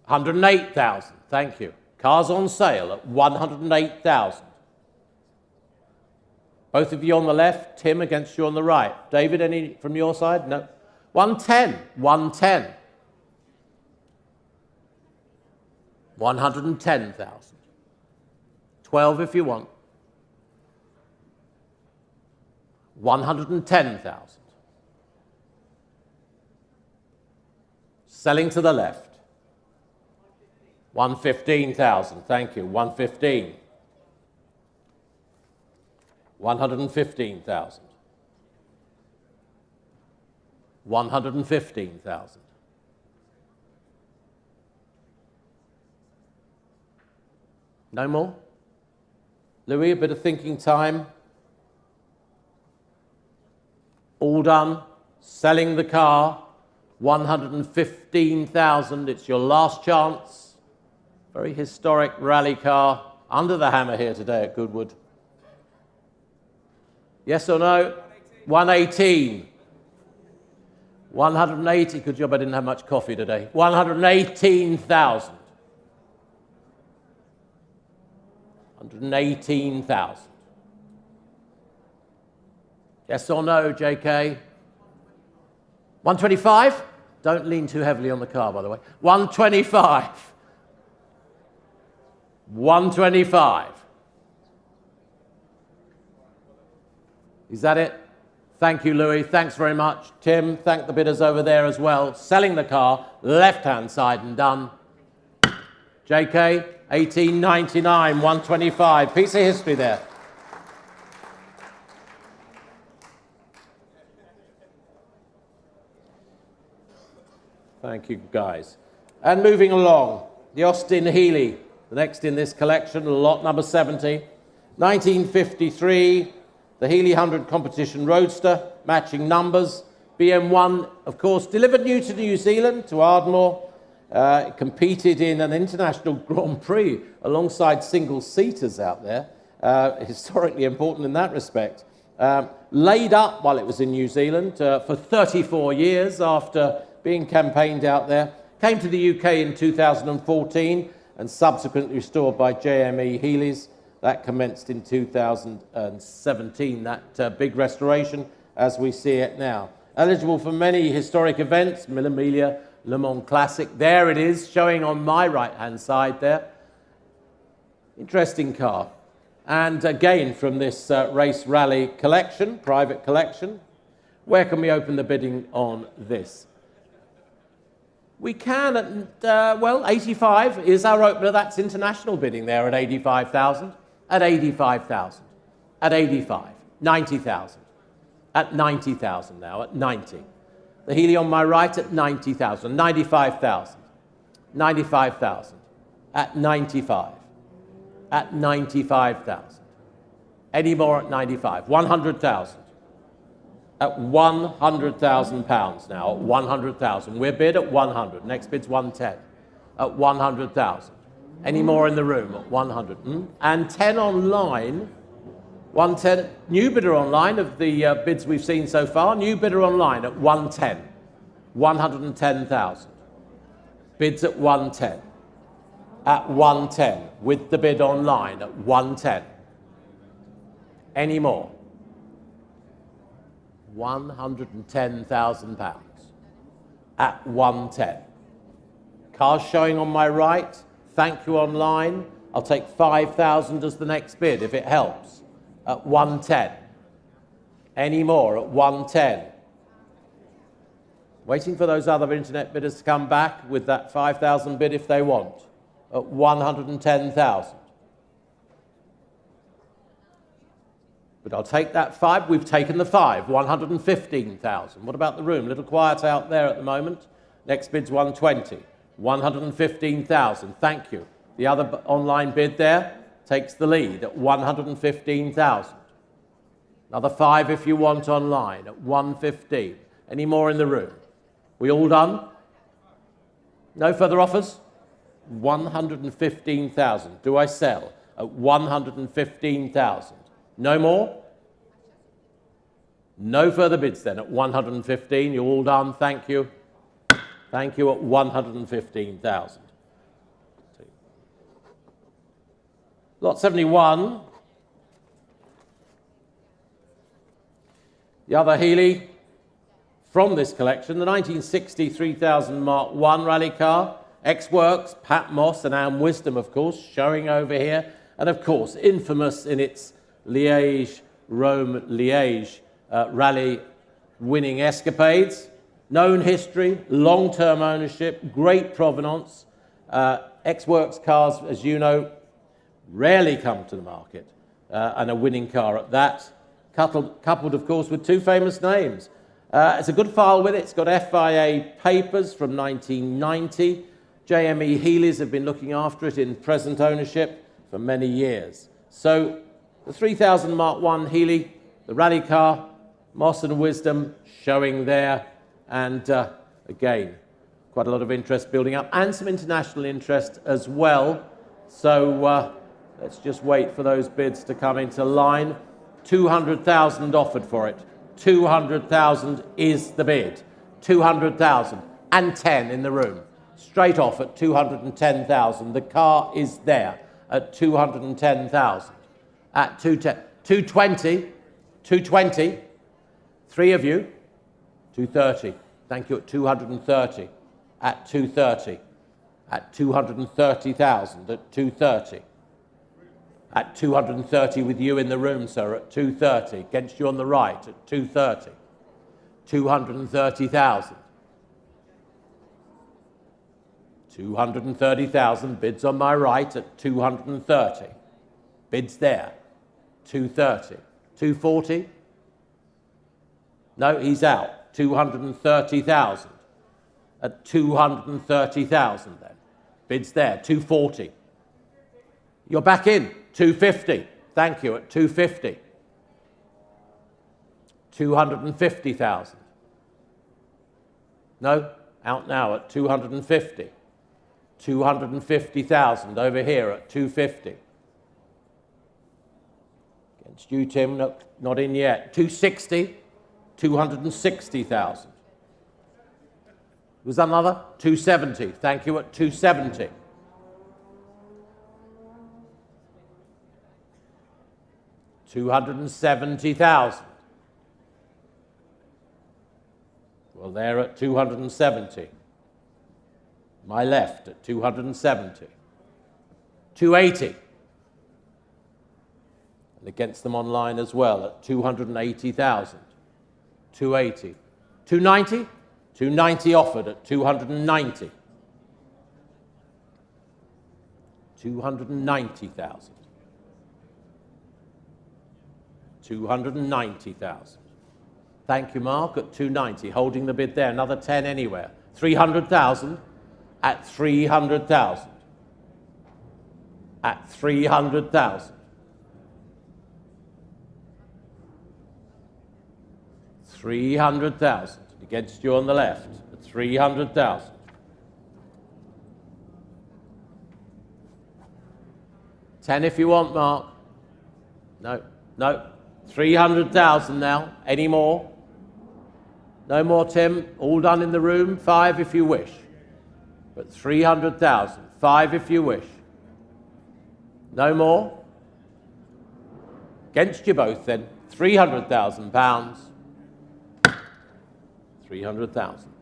108,000. Thank you. Cars on sale at 108,000. Both of you on the left, Tim against you on the right. David, any from your side? No. 110. 110. 110,000. 12 if you want. 110,000. Selling to the left. 115,000. Thank you. 115. 115,000. 115,000. No more? Louis, a bit of thinking time. All done. Selling the car. 115,000. It's your last chance. Very historic rally car. Under the hammer here today at Goodwood. Yes or no? 118. 180. Good job I didn't have much coffee today. 118,000. 118,000. Yes or no, JK? 125? Don't lean too heavily on the car, by the way. 125. 125. Is that it? Thank you, Louis. Thanks very much. Tim, thank the bidders over there as well. Selling the car, left-hand side and done. JK, 1899, 125. Piece of history there. Thank you, guys. And moving along, the Austin Healey, the next in this collection, lot number 70. 1953, the Healey 100 Competition Roadster, matching numbers. BM1, of course, delivered new to New Zealand, to Ardmore. Competed in an international Grand Prix alongside single-seaters out there. Historically important in that respect. Laid up while it was in New Zealand for 34 years after being campaigned out there. Came to the UK in 2014 and subsequently restored by JME Healey's That commenced in 2017, that big restoration as we see it now. Eligible for many historic events, Mille Miglia, Le Mans Classic. There it is, showing on my right-hand side there. Interesting car. And again, from this race rally collection, private collection, where can we open the bidding on this? We can at, well, 85 is our opener. That's international bidding there at 85,000, at 85,000, at 85, 90,000, at 90,000 now, at 90. The Healy on my right at 90,000, 95,000, 95,000, at 95, at 95,000. Any more at 95, 100,000. At £100,000 now, at 100,000. We're bid at 100. Next bid's 110. At 100,000. Any more in the room at 100? And 10 online. 110. New bidder online of the bids we've seen so far. New bidder online at 110. 110,000. Bids at 110. At 110. With the bid online at 110. Any more? £110,000 at 110. Cars showing on my right. Thank you online. I'll take 5,000 as the next bid if it helps. At 110. Any more at 110. Waiting for those other internet bidders to come back with that 5,000 bid if they want. At 110,000. But I'll take that 5. We've taken the 5, 115,000. What about the room? A little quiet out there at the moment. Next bid's 120, 115,000. Thank you. The other online bid there takes the lead at 115,000. Another 5 if you want online at 115. Any more in the room? We all done? No further offers? 115,000. Do I sell at 115,000? No more? No further bids then at 115. You're all done. Thank you. Thank you at 115,000. Lot 71. The other Healy from this collection, the 1960 3000 Mark I rally car. X-Works, Pat Moss and Anne Wisdom, of course, showing over here. And of course, infamous in its Liège, Rome, Liège rally winning escapades. Known history, long-term ownership, great provenance. X-Works cars, as you know, rarely come to the market, and a winning car at that. Coupled, of course, with 2 famous names. It's a good file with it. It's got FIA papers from 1990. JME Healys have been looking after it in present ownership for many years. So, the 3000 Mark I Healy, the rally car, Moss and Wisdom showing there, and again, quite a lot of interest building up, and some international interest as well. So let's just wait for those bids to come into line. 200,000 offered for it. 200,000 is the bid. 200,000 and 10 in the room. Straight off at 210,000. The car is there at 210,000. At 220, 220, 3 of you, 230. Thank you at 230, at 230, at 230,000, at 230, at 230 with you in the room, sir, at 230, against you on the right, at 230, 230,000. 230,000, bids on my right at 230. Bids there, 230. 240? No, he's out. 230,000. At 230,000 then. Bids there, 240. You're back in, 250. Thank you, at 250. 250,000. No, out now at 250. 250,000 over here at 250. Against you, Tim, no, not in yet. 260, 260,000. Was that another? 270. Thank you at 270. 270,000. Well, they're at 270. My left at 270. 280. And against them online as well at 280,000. 280. 290. 290 offered at 290. 290,000. 290,000. Thank you, Mark, at 290, holding the bid there. Another 10 anywhere. 300,000 at 300,000. At 300,000. 300,000. Against you on the left at 300,000. $10 if you want, Mark. No, no. 300,000 now. Any more? No more, Tim. All done in the room. 5 if you wish. But 300,000. 5 if you wish. No more? Against you both then. £300,000. 300,000.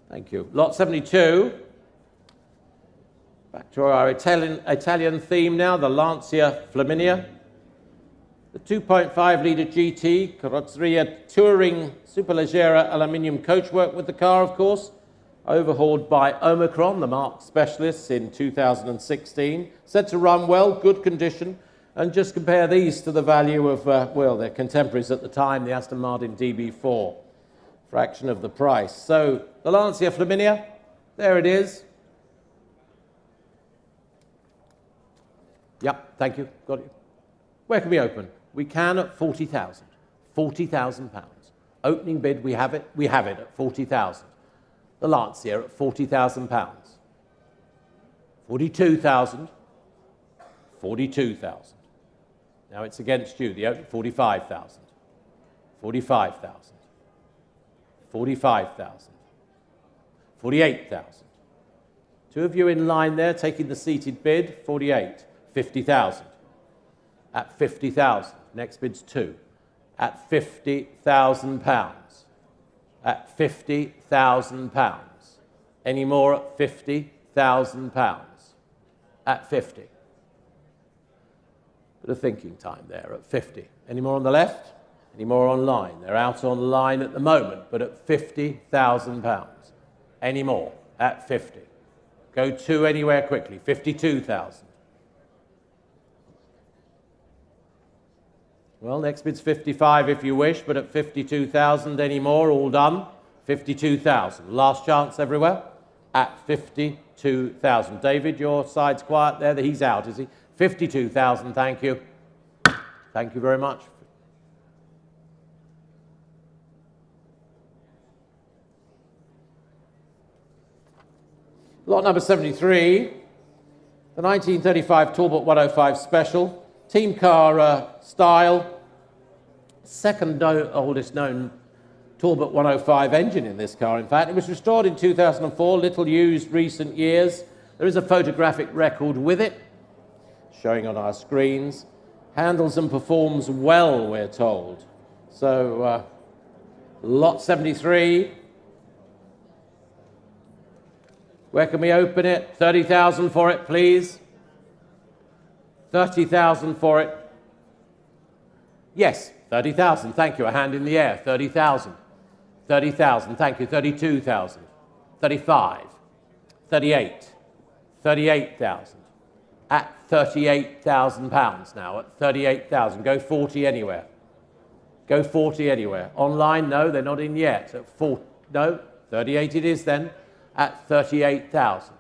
Thank you. Lot 72. Back to our Italian theme now, the Lancia Flaminia. The 2.5-litre GT Carrozzeria Touring Superleggera aluminium coachwork with the car, of course, overhauled by Omicron, the Mark specialists, in 2016. Said to run well, good condition, and just compare these to the value of, well, their contemporaries at the time, the Aston Martin DB4, fraction of the price. So the Lancia Flaminia, there it is. Yep, thank you, got it. Where can we open? We can at 40,000. £40,000. Opening bid, we have it at 40,000. The Lancia at £40,000. 42,000. 42,000. Now it's against you. The opening 45,000. 45,000. 45,000. 48,000. Two of you in line there taking the seated bid. 48. 50,000. At 50,000. Next bid's 2. At £50,000. At £50,000. Any more at £50,000? At 50. Bit of thinking time there at 50. Any more on the left? Any more online? They're out online at the moment, but at £50,000. Any more? At 50. Go 2 anywhere quickly. 52,000. Well, next bid's 55 if you wish, but at 52,000, any more? All done? 52,000. Last chance everywhere? At 52,000. David, your side's quiet there. He's out, is he? 52,000, thank you. Thank you very much. Lot number 73, the 1935 Talbot 105 Special. Team car style, second oldest known Talbot 105 engine in this car, in fact. It was restored in 2004, little used recent years. There is a photographic record with it, showing on our screens. Handles and performs well, we're told. So, lot 73. Where can we open it? 30,000 for it, please. 30,000 for it. Yes, 30,000. Thank you. A hand in the air. 30,000. 30,000. Thank you. 32,000. 35. 38. 38,000. At £38,000 now. At 38,000. Go 40 anywhere. Go 40 anywhere. Online? No, they're not in yet. At 40, no, 38 it is then. At 38,000.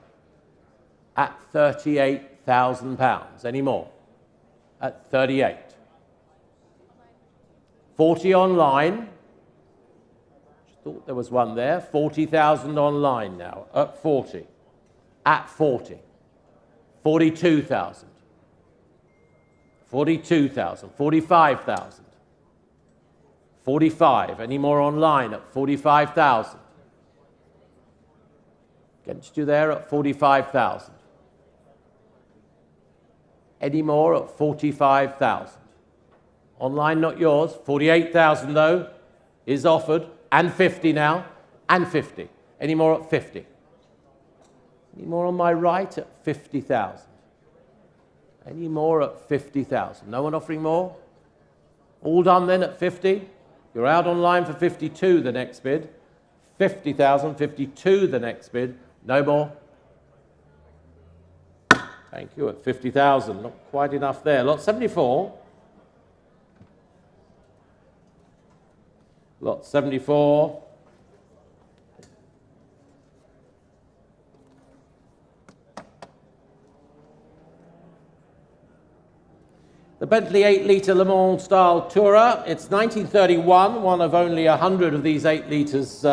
At £38,000. Any more? At 38. 40 online. Just thought there was one there. 40,000 online now. At 40. At 40. 42,000. 42,000. 45,000. 45. Any more online at 45,000? Against you there at 45,000. Any more at 45,000. Online, not yours. 48,000 though is offered, and 50 now, and 50. Any more at 50? Any more on my right at 50,000? Any more at 50,000? No one offering more? All done then at 50? You're out online for 52, the next bid. 50,000, 52, the next bid. No more? Thank you, at 50,000. Not quite enough there. Lot 74. Lot 74. The Bentley 8-litre Le Mans style Tourer. It's 1931, one of only 100 of these 8 litres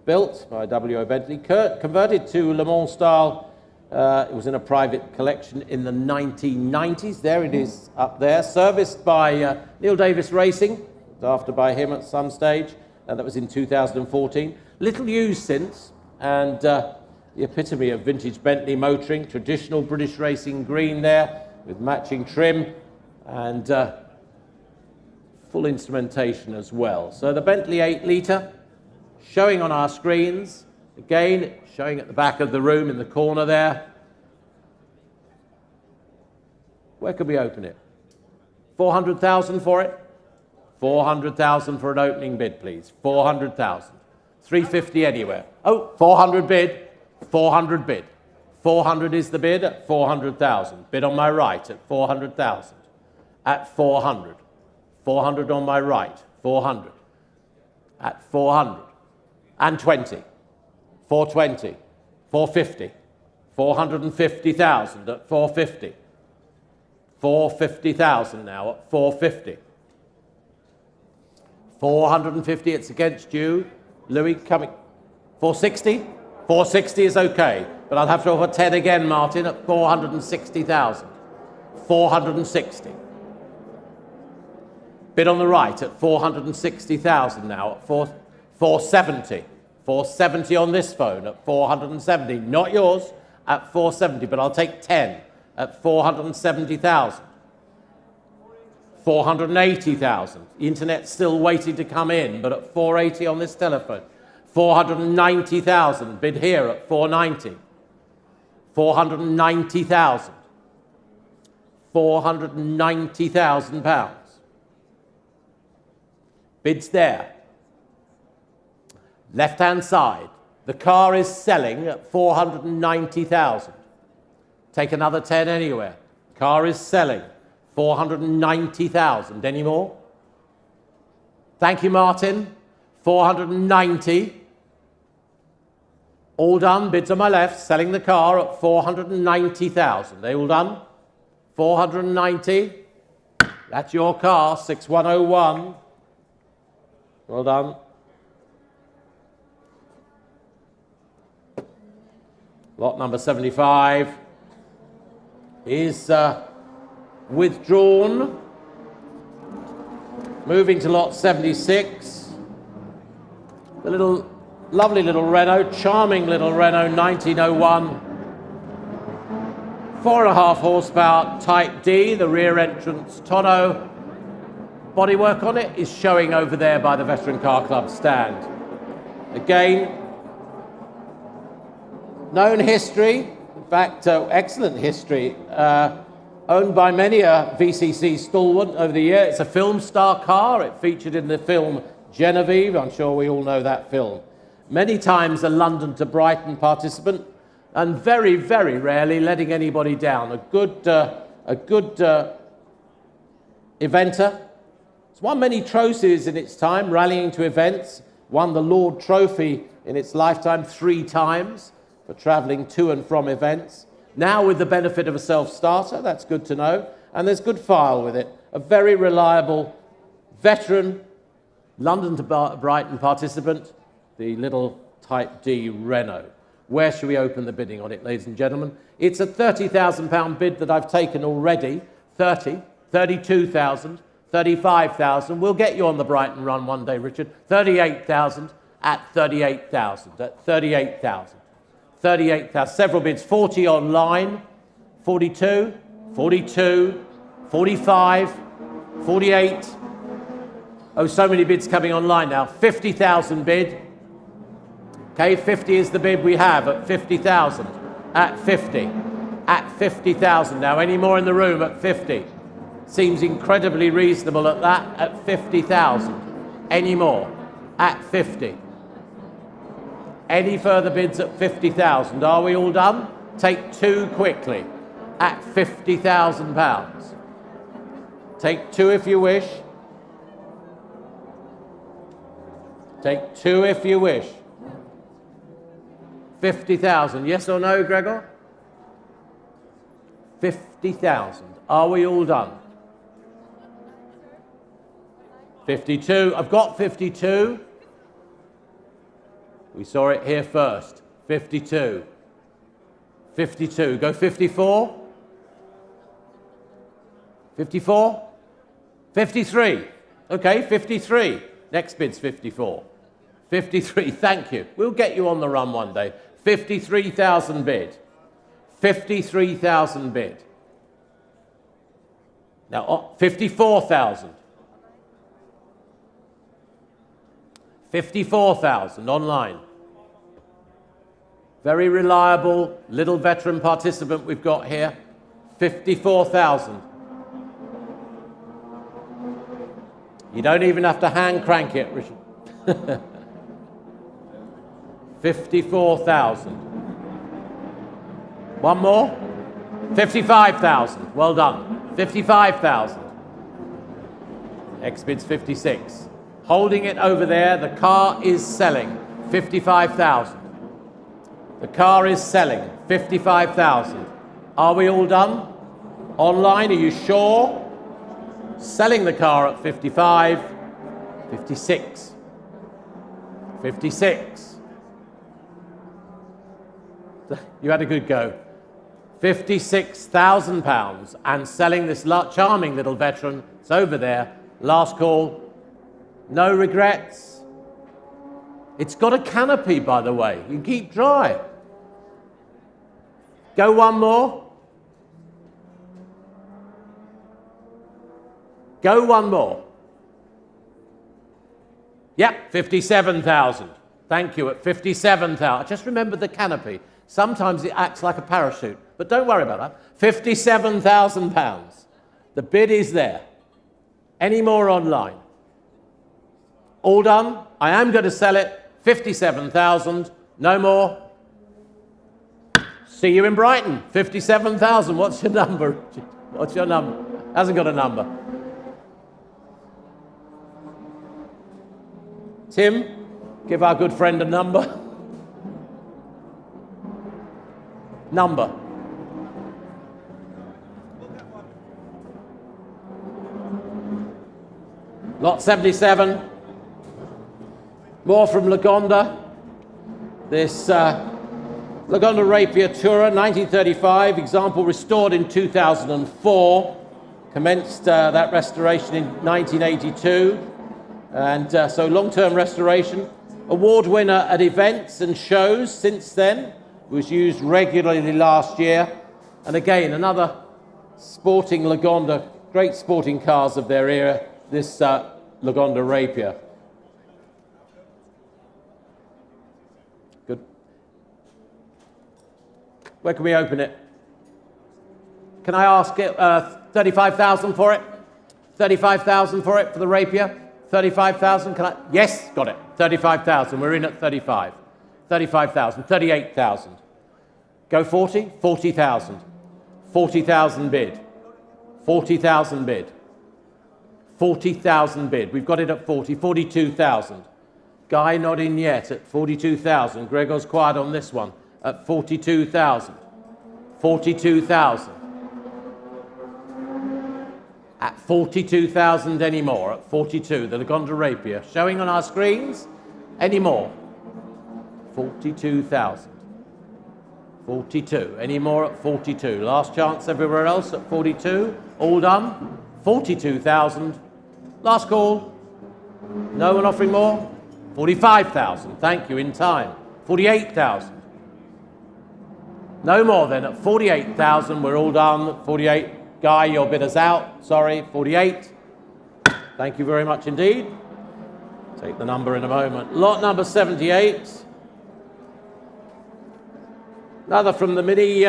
built by W.O. Bentley. Converted to Le Mans style, it was in a private collection in the 1990s. There it is up there. Serviced by Neil Davis Racing, after by him at some stage, and that was in 2014. Little used since, and the epitome of vintage Bentley motoring. Traditional British racing green there, with matching trim, and full instrumentation as well. So the Bentley 8-litre, showing on our screens, again, showing at the back of the room in the corner there. Where could we open it? 400,000 for it? 400,000 for an opening bid, please. 400,000. 350 anywhere. Oh, 400 bid. 400 bid. 400 is the bid at 400,000. Bid on my right at 400,000. At 400. 400 on my right. 400. At 400. And 20. 420. 450. 450,000 at 450. 450,000 now at 450. 450, it's against you. Louis coming. 460? 460 is okay, but I'll have to offer 10 again, Martin, at 460,000. 460. Bid on the right at 460,000 now at 470. 470 on this phone at 470. Not yours at 470, but I'll take 10 at 470,000. 480,000. The internet's still waiting to come in, but at 480 on this telephone. 490,000. Bid here at 490. 490,000. 490,000 pounds. Bids there. Left-hand side. The car is selling at 490,000. Take another 10 anywhere. Car is selling. 490,000. Any more? Thank you, Martin. 490. All done. Bids on my left. Selling the car at 490,000. They all done? 490. That's your car. 6101. Well done. Lot number 75 is withdrawn. Moving to lot 76. The lovely little Renault, charming little Renault 1901. 4.5 horsepower Type D, the rear entrance tonneau. Bodywork on it is showing over there by the Veteran Car Club stand. Again, known history, in fact, excellent history, owned by many a VCC stalwart over the year. It's a film star car. It featured in the film Genevieve. I'm sure we all know that film. Many times a London to Brighton participant, and very, very rarely letting anybody down. A good eventer. It's won many trophies in its time, rallying to events. Won the Lord Trophy in its lifetime 3 times for travelling to and from events. Now with the benefit of a self-starter, that's good to know. And there's good file with it. A very reliable veteran London to Brighton participant, the little Type D Renault. Where should we open the bidding on it, ladies and gentlemen? It's a £30,000 bid that I've taken already. 30, 32,000, 35,000. We'll get you on the Brighton run one day, Richard. 38,000 at 38,000 at 38,000. 38,000. Several bids. 40 online. 42, 42, 45, 48. Oh, so many bids coming online now. 50,000 bid. Okay, 50 is the bid we have at 50,000. At 50. At 50,000 now. Any more in the room at 50? Seems incredibly reasonable at that. At 50,000. Any more? At 50. Any further bids at 50,000? Are we all done? Take two quickly. At £50,000. Take two if you wish. Take two if you wish. 50,000. Yes or no, Gregor? 50,000. Are we all done? 52. I've got 52. We saw it here first. 52. 52. Go 54. 54? 53. Okay, 53. Next bid's 54. 53, thank you. We'll get you on the run one day. 53,000 bid. 53,000 bid. Now, 54,000. 54,000 online. Very reliable, little veteran participant we've got here. 54,000. You don't even have to hand crank it, Richard. 54,000. One more? 55,000. Well done. 55,000. Next bid's 56. Holding it over there, the car is selling. 55,000. The car is selling. 55,000. Are we all done? Online, are you sure? Selling the car at 55, 56, 56. You had a good go. £56,000 and selling this charming little veteran. It's over there. Last call. No regrets. It's got a canopy, by the way. You can keep dry. Go one more. Go one more. Yep, 57,000. Thank you, at 57,000. Just remember the canopy. Sometimes it acts like a parachute, but don't worry about that. £57,000. The bid is there. Any more online? All done? I am going to sell it. 57,000. No more. See you in Brighton. 57,000. What's your number? What's your number? Hasn't got a number. Tim, give our good friend a number. Number. Lot 77. More from Lagonda. This Lagonda Rapier Tourer, 1935, example restored in 2004. Commenced that restoration in 1982. And so long-term restoration. Award winner at events and shows since then. Was used regularly last year. And again, another sporting Lagonda, great sporting cars of their era, this Lagonda Rapier. Good. Where can we open it? Can I ask it 35,000 for it? 35,000 for it for the Rapier? 35,000, can I? Yes, got it. 35,000, we're in at 35. 35,000, 38,000. Go 40? 40,000. 40,000 bid. 40,000 bid. 40,000 bid. We've got it at 40. 42,000. Guy not in yet at 42,000. Gregor's quiet on this one at 42,000. 42,000. At 42,000 any more, at 42, the Lagonda Rapier. Showing on our screens, any more? 42,000. 42, any more at 42. Last chance everywhere else at 42. All done. 42,000. Last call. No one offering more? 45,000, thank you, in time. 48,000. No more then. At 48,000, we're all done. 48. Guy, your bid is out. Sorry, 48. Thank you very much indeed. Take the number in a moment. Lot number 78. Another from the mini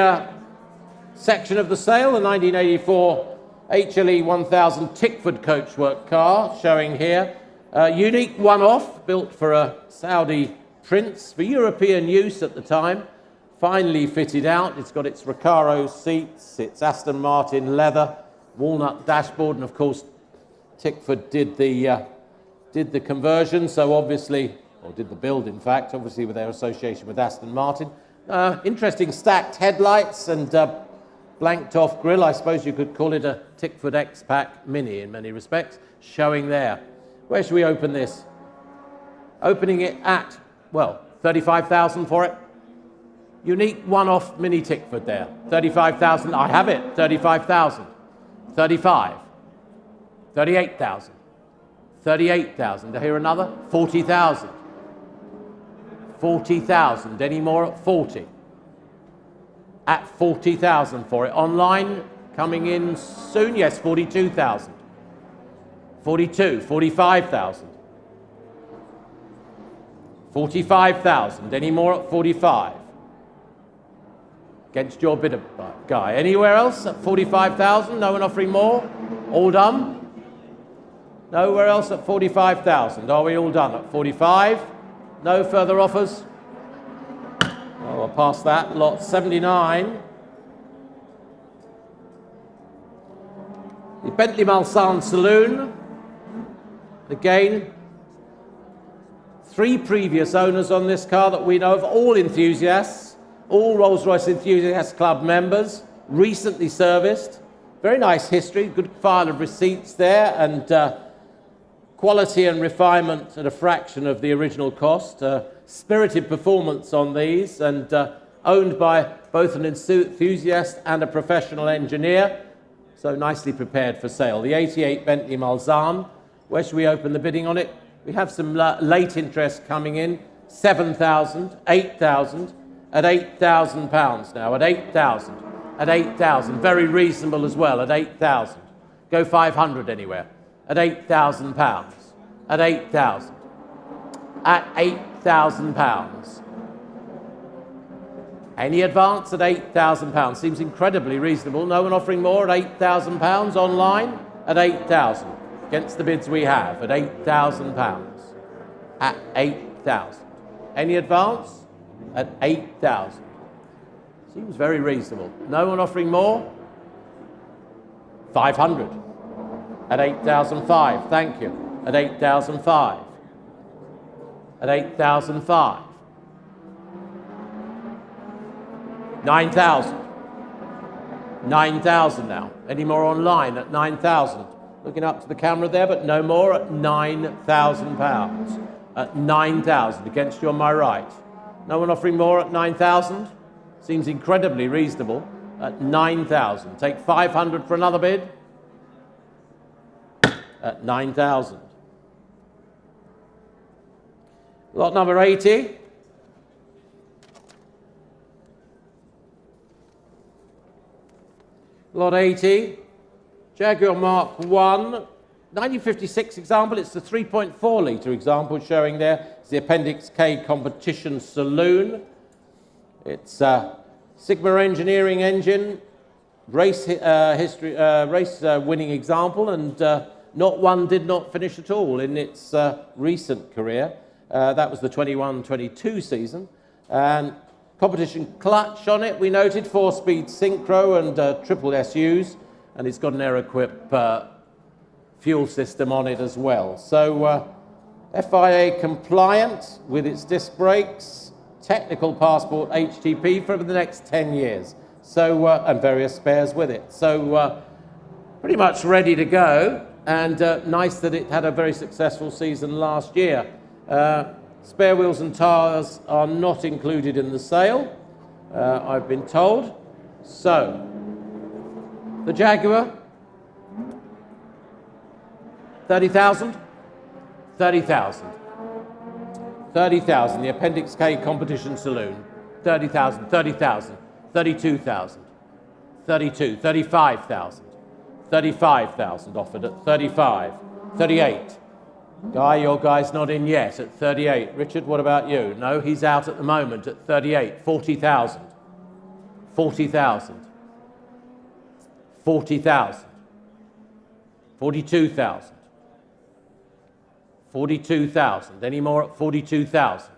section of the sale, the 1984 HLE 1000 Tickford coachwork car, showing here. Unique one-off, built for a Saudi prince for European use at the time. Finally fitted out. It's got its Recaro seats, its Aston Martin leather, walnut dashboard, and of course Tickford did the conversion, so obviously, or did the build in fact, obviously with their association with Aston Martin. Interesting stacked headlights and blanked off grille. I suppose you could call it a Tickford X-Pack Mini in many respects, showing there. Where should we open this? Opening it at, well, 35,000 for it. Unique one-off Mini Tickford there. 35,000, I have it, 35,000. 35. 38,000. 38,000. I hear another? 40,000. 40,000. Any more at 40? At 40,000 for it. Online, coming in soon? Yes, 42,000. 42, 45,000. 45,000. Any more at 45? Against your bid, Guy. Anywhere else at 45,000? No one offering more? All done? Nowhere else at 45,000. Are we all done at 45? No further offers? Oh, I'll pass that. Lot 79. The Bentley Mulsanne Saloon. Again, 3 previous owners on this car that we know of, all enthusiasts, all Rolls-Royce Enthusiast Club members, recently serviced. Very nice history, good file of receipts there, and quality and refinement at a fraction of the original cost. Spirited performance on these, and owned by both an enthusiast and a professional engineer, so nicely prepared for sale. The 88 Bentley Mulsanne. Where should we open the bidding on it? We have some late interest coming in. 7,000, 8,000, at £8,000 now, at 8,000, at 8,000. Very reasonable as well, at 8,000. Go 500 anywhere. At £8,000, at 8,000, at £8,000. Any advance at £8,000? Seems incredibly reasonable. No one offering more at £8,000 online? At 8,000. Against the bids we have, at £8,000. At 8,000. Any advance? At 8,000. Seems very reasonable. No one offering more? 500. At 8,005. Thank you. At 8,005. At 8,005. 9,000. 9,000 now. Any more online at 9,000? Looking up to the camera there, but no more at £9,000. At 9,000, against you on my right. No one offering more at 9,000? Seems incredibly reasonable. At 9,000. Take 500 for another bid. At 9,000. Lot number 80. Lot 80. Jaguar Mark I, 1956 example. It's the 3.4 litre example showing there. It's the Appendix K competition saloon. It's Sigma Engineering engine, race winning example, and not one did not finish at all in its recent career. That was the 21-22 season. And competition clutch on it, we noted, 4-speed synchro and triple SUs. And it's got an air-equipped fuel system on it as well. So FIA compliant with its disc brakes, technical passport HTP for the next 10 years. So, and various spares with it. So pretty much ready to go, and nice that it had a very successful season last year. Spare wheels and tyres are not included in the sale, I've been told. So, the Jaguar, 30,000, 30,000, 30,000, the Appendix K competition saloon, 30,000, 30,000, 32,000. 32, 35,000. 35,000 offered at 35. 38. Guy, your guy's not in yet at 38. Richard, what about you? No, he's out at the moment at 38. 40,000. 40,000. 40,000. 42,000. 42,000. Any more at 42,000?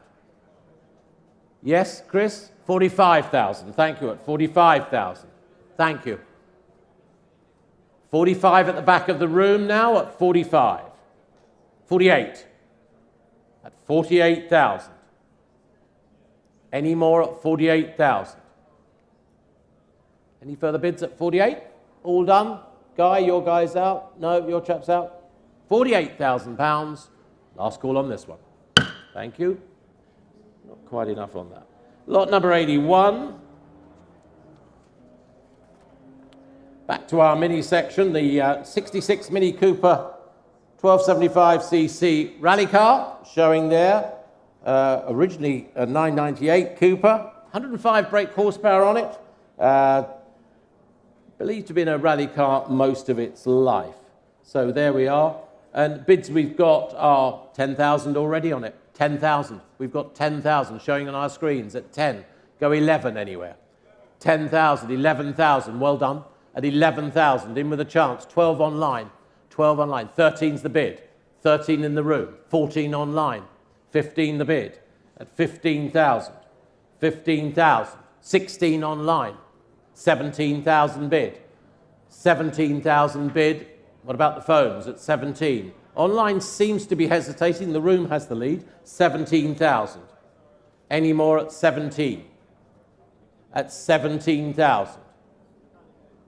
Yes, Chris? 45,000. Thank you. At 45,000. Thank you. 45 at the back of the room now at 45. 48. At 48,000. Any more at 48,000? Any further bids at 48? All done? Guy, your guy's out? No, your chap's out? £48,000. Last call on this one. Thank you. Not quite enough on that. Lot number 81. Back to our Mini section, the 66 Mini Cooper 1275cc rally car, showing there. Originally a 998 Cooper, 105 brake horsepower on it. Believed to be in a rally car most of its life. So there we are. And bids we've got are 10,000 already on it. 10,000. We've got 10,000 showing on our screens at 10. Go 11 anywhere. 10,000, 11,000. Well done. At 11,000, in with a chance. 12 online. 12 online. 13's the bid. 13 in the room. 14 online. 15 the bid. At 15,000. 15,000. 16 online. 17,000 bid. 17,000 bid. What about the phones at 17? Online seems to be hesitating. The room has the lead. 17,000. Any more at 17? At 17,000.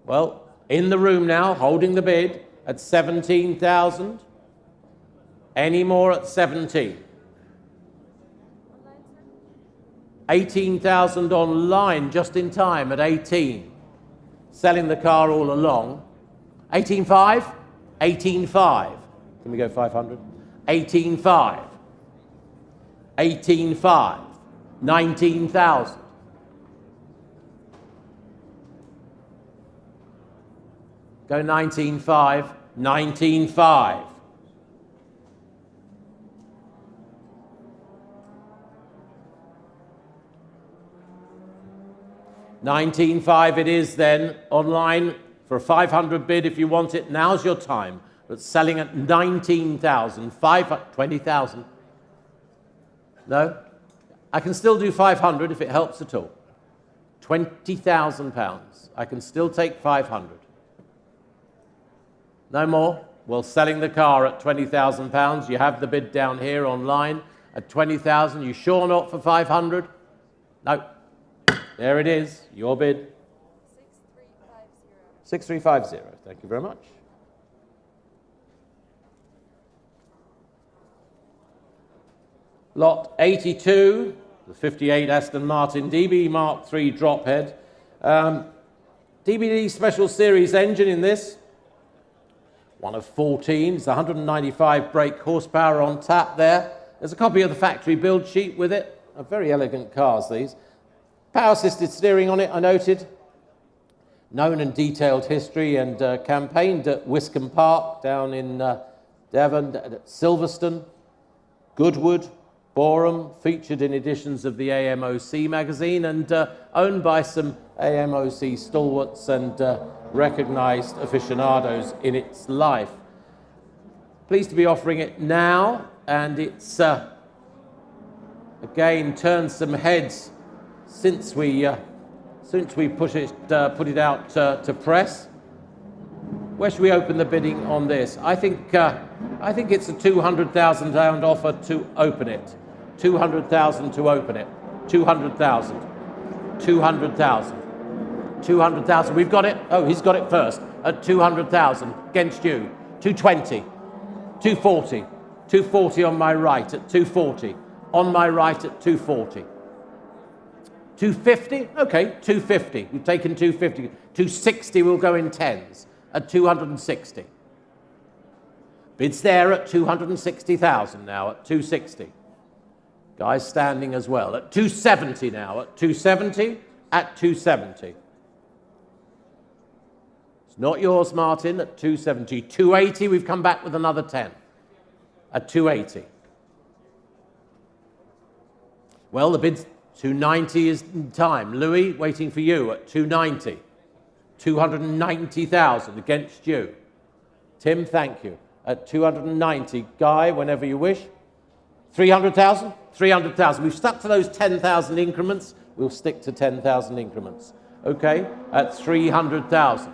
Well, in the room now, holding the bid at 17,000. Any more at 17? 18,000 online, just in time at 18. Selling the car all along. 18.5? 18.5. Can we go 500? 18.5. 18.5. 19,000. Go 19.5. 19.5. 19.5 it is then, online for a 500 bid if you want it. Now's your time. But selling at 19,000, 20,000. No? I can still do 500 if it helps at all. £20,000. I can still take 500. No more? Well, selling the car at £20,000. You have the bid down here online at 20,000. You sure not for 500? No. There it is, your bid. 6350. 6350, thank you very much. Lot 82, the 58 Aston Martin DB Mark III drophead. DBD Special Series engine in this. One of 14, it's 195 brake horsepower on tap there. There's a copy of the factory build sheet with it. Very elegant cars, these. Power-assisted steering on it, I noted. Known and detailed history, and campaigned at Wiscombe Park down in Devon, at Silverstone, Goodwood, Boreham, featured in editions of the AMOC magazine, and owned by some AMOC stalwarts and recognised aficionados in its life. Pleased to be offering it now, and it's again turned some heads since we put it out to press. Where should we open the bidding on this? I think it's a £200,000 offer to open it. 200,000 to open it. 200,000. 200,000. 200,000. We've got it. Oh, he's got it first at 200,000 against you. 220. 240. 240 on my right at 240. On my right at 240. 250? Okay, 250. We've taken 250. 260 will go in tens at 260. Bids there at 260,000 now at 260. Guys standing as well at 270 now at 270 at 270. It's not yours, Martin, at 270. 280, we've come back with another 10 at 280. Well, the bid's 290 is in time. Louis, waiting for you at 290. 290,000 against you. Tim, thank you. At 290. Guy, whenever you wish. 300,000? 300,000. We've stuck to those 10,000 increments. We'll stick to 10,000 increments. Okay, at 300,000.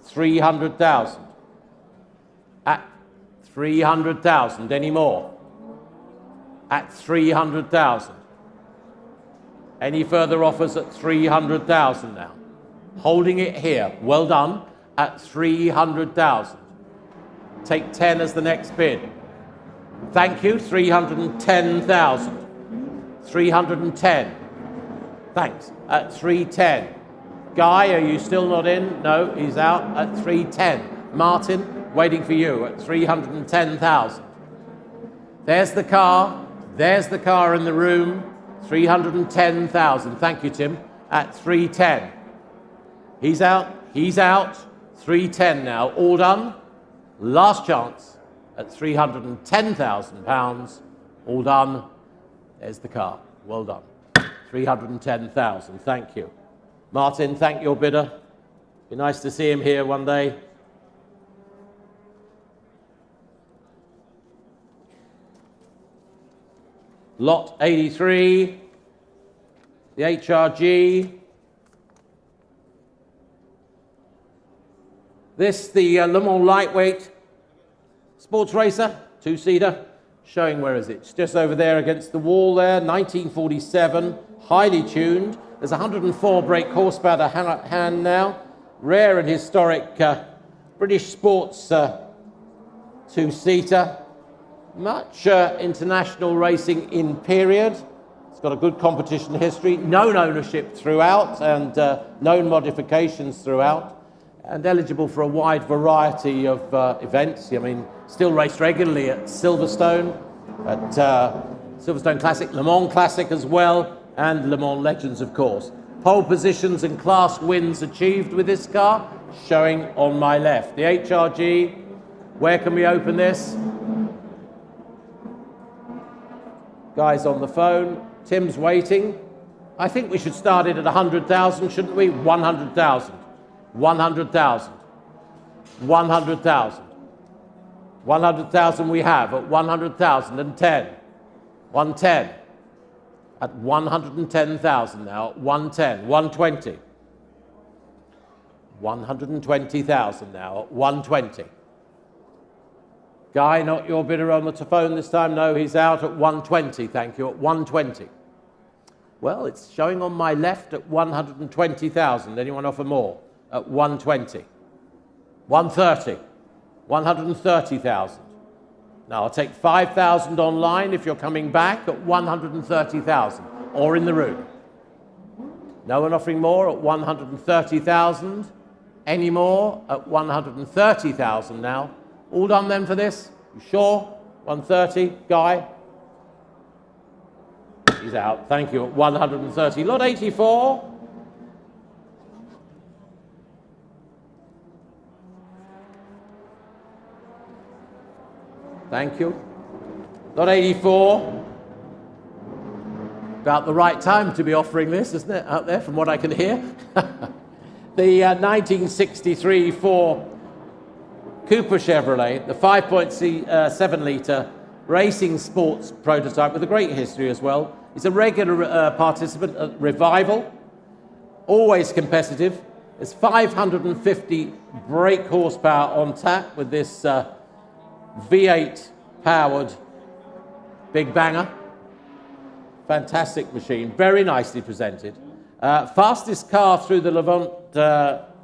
300,000. At 300,000. Any more? At 300,000. Any further offers at 300,000 now? Holding it here. Well done. At 300,000. Take 10 as the next bid. Thank you. 310,000. 310. Thanks. At 310. Guy, are you still not in? No, he's out at 310. Martin, waiting for you at 310,000. There's the car. There's the car in the room. 310,000. Thank you, Tim. At 310. He's out. He's out. 310 now. All done. Last chance at £310,000. All done. There's the car. Well done. 310,000. Thank you. Martin, thank your bidder. Be nice to see him here one day. Lot 83, the HRG. This, the Le Mans lightweight sports racer, two-seater, showing where is it? It's just over there against the wall there, 1947, highly tuned. There's 104 brake horsepower to hand now. Rare and historic British sports two-seater. Much international racing in period. It's got a good competition history, known ownership throughout and known modifications throughout, and eligible for a wide variety of events. I mean, still raced regularly at Silverstone, at Silverstone Classic, Le Mans Classic as well, and Le Mans Legends, of course. Pole positions and class wins achieved with this car, showing on my left. The HRG, where can we open this? Guys on the phone. Tim's waiting. I think we should start it at 100,000, shouldn't we? 100,000. 100,000. 100,000. 100,000 we have at 100,010. 110. At 110,000 now. At 110. 120. 120,000 now. At 120. Guy, not your bidder on the phone this time. No, he's out at 120. Thank you. At 120. Well, it's showing on my left at 120,000. Anyone offer more? At 120. 130. 130,000. Now, I'll take 5,000 online if you're coming back at 130,000 or in the room. No one offering more at 130,000. Any more at 130,000 now. All done then for this? You sure? 130, Guy? He's out. Thank you. At 130. Lot 84. Thank you. Lot 84. About the right time to be offering this, isn't it, out there, from what I can hear? The 1963 Ford Cooper Chevrolet, the 5.7-litre racing sports prototype with a great history as well. He's a regular participant at Revival, always competitive. There's 550 brake horsepower on tap with this V8 powered big banger. Fantastic machine, very nicely presented. Fastest car through the Levant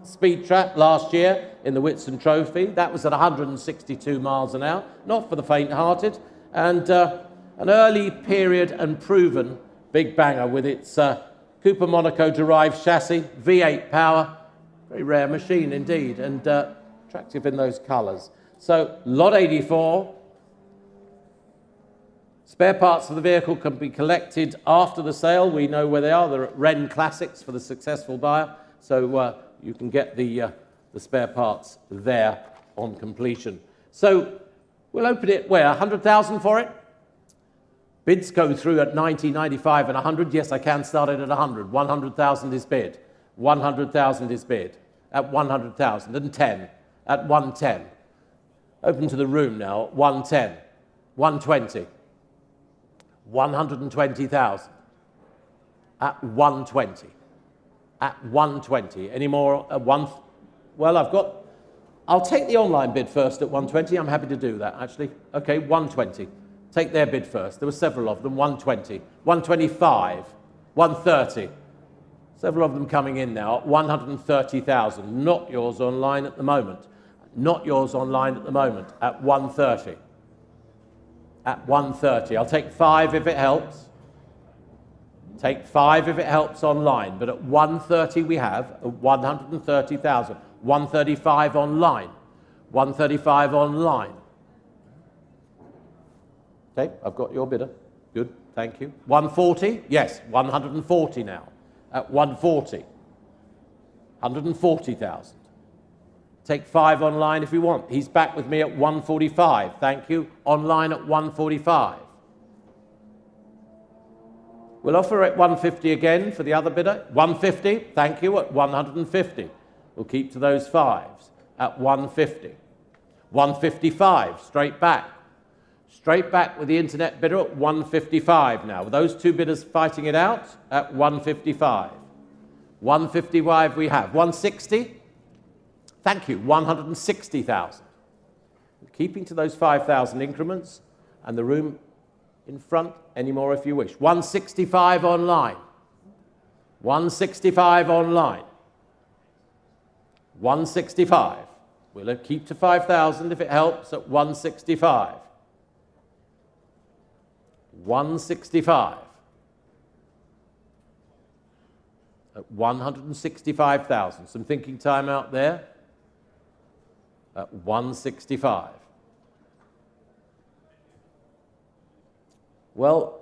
speed trap last year in the Whitsun Trophy. That was at 162 miles an hour, not for the faint-hearted. And an early period and proven big banger with its Cooper Monaco-derived chassis, V8 power. Very rare machine indeed, and attractive in those colours. So, lot 84. Spare parts of the vehicle can be collected after the sale. We know where they are. They're at Ren Classics for the successful buyer. So you can get the spare parts there on completion. So we'll open it where? 100,000 for it? Bids go through at 90, 95 and 100. Yes, I can start it at 100. 100,000 is bid. 100,000 is bid. At 100,000 and 10. At 110. Open to the room now at 110. 120. 120,000. At 120. At 120. Any more at one? Well, I'll take the online bid first at 120. I'm happy to do that, actually. Okay, 120. Take their bid first. There were several of them. 120. 125. 130. Several of them coming in now at 130,000. Not yours online at the moment. Not yours online at the moment. At 130. At 130. I'll take 5 if it helps. Take 5 if it helps online. But at 130 we have 130,000. 135 online. 135 online. Okay, I've got your bidder. Good, thank you. 140? Yes, 140 now. At 140. 140,000. Take 5 online if you want. He's back with me at 145. Thank you. Online at 145. We'll offer at 150 again for the other bidder. 150. Thank you. At 150. We'll keep to those 5s. At 150. 155. Straight back. Straight back with the internet bidder at 155 now. With those 2 bidders fighting it out at 155. 155 we have. 160. Thank you, 160,000. Keeping to those 5,000 increments and the room in front, any more if you wish. 165 online. 165 online. 165. We'll keep to 5,000 if it helps at 165. 165. At 165,000. Some thinking time out there. At 165. Well,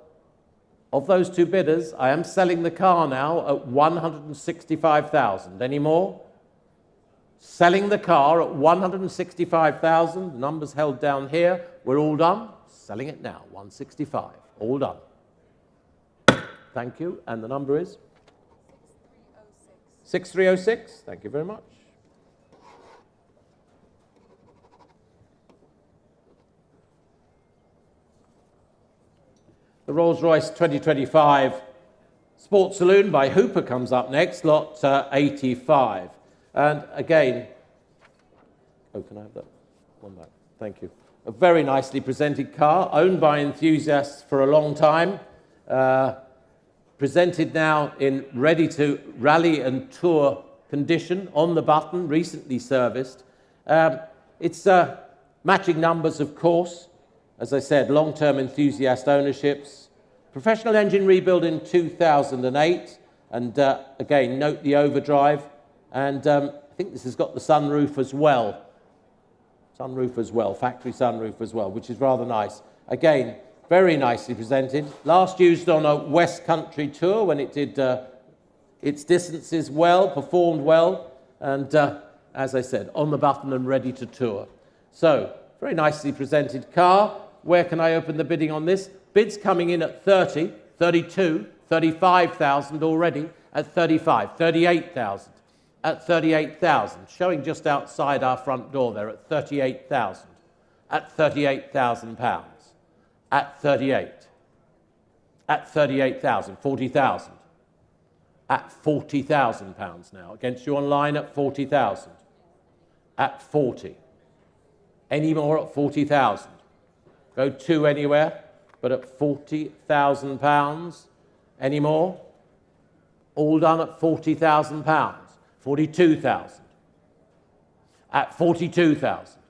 of those 2 bidders, I am selling the car now at 165,000. Any more? Selling the car at 165,000. Numbers held down here. We're all done. Selling it now. 165. All done. Thank you. And the number is? 6306. Thank you very much. The Rolls-Royce 2025 Sports Saloon by Hooper comes up next, lot 85. And again, oh, can I have that one back? Thank you. A very nicely presented car, owned by enthusiasts for a long time. Presented now in ready to rally and tour condition, on the button, recently serviced. It's matching numbers, of course. As I said, long-term enthusiast ownerships. Professional engine rebuild in 2008. And again, note the overdrive. And I think this has got the sunroof as well. Sunroof as well, factory sunroof as well, which is rather nice. Again, very nicely presented. Last used on a West Country tour when it did its distances well, performed well. And as I said, on the button and ready to tour. So, very nicely presented car. Where can I open the bidding on this? Bids coming in at 30, 32, 35,000 already at 35, 38,000, at 38,000, showing just outside our front door there at 38,000, at 38,000 pounds, at 38, at 38,000, 40,000, at 40,000 pounds now, against you online at 40,000, at 40. Any more at 40,000? Go 2 anywhere, but at 40,000 pounds. Any more? All done at 40,000 pounds. 42,000. At 42,000.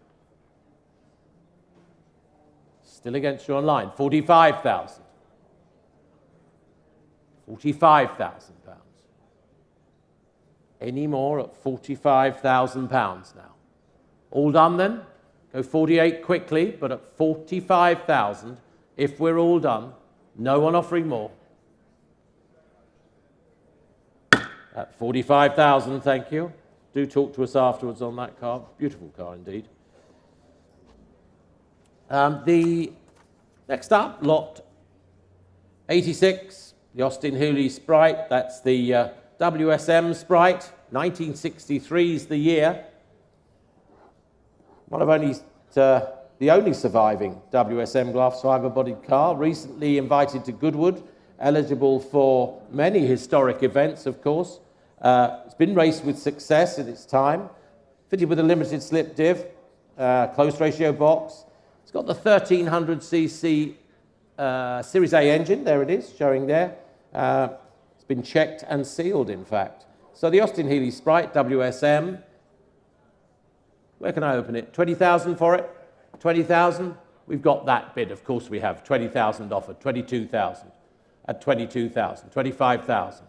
Still against you online. 45,000. 45,000 pounds. Any more at 45,000 pounds now? All done then? Go 48 quickly, but at 45,000, If we're all done, no one offering more. At 45,000, thank you. Do talk to us afterwards on that car. Beautiful car indeed. The next up, lot 86, the Austin Healey Sprite. That's the WSM Sprite. 1963 is the year. One of only the only surviving WSM glass fibre-bodied car. Recently invited to Goodwood, eligible for many historic events, of course. It's been raced with success at its time. Fitted with a limited slip div, close ratio box. It's got the 1300cc Series A engine. There it is, showing there. It's been checked and sealed, in fact. So the Austin Healey Sprite, WSM. Where can I open it? 20,000 for it? 20,000? We've got that bid, of course we have. 20,000 offered, 22,000. At 22,000, 25,000.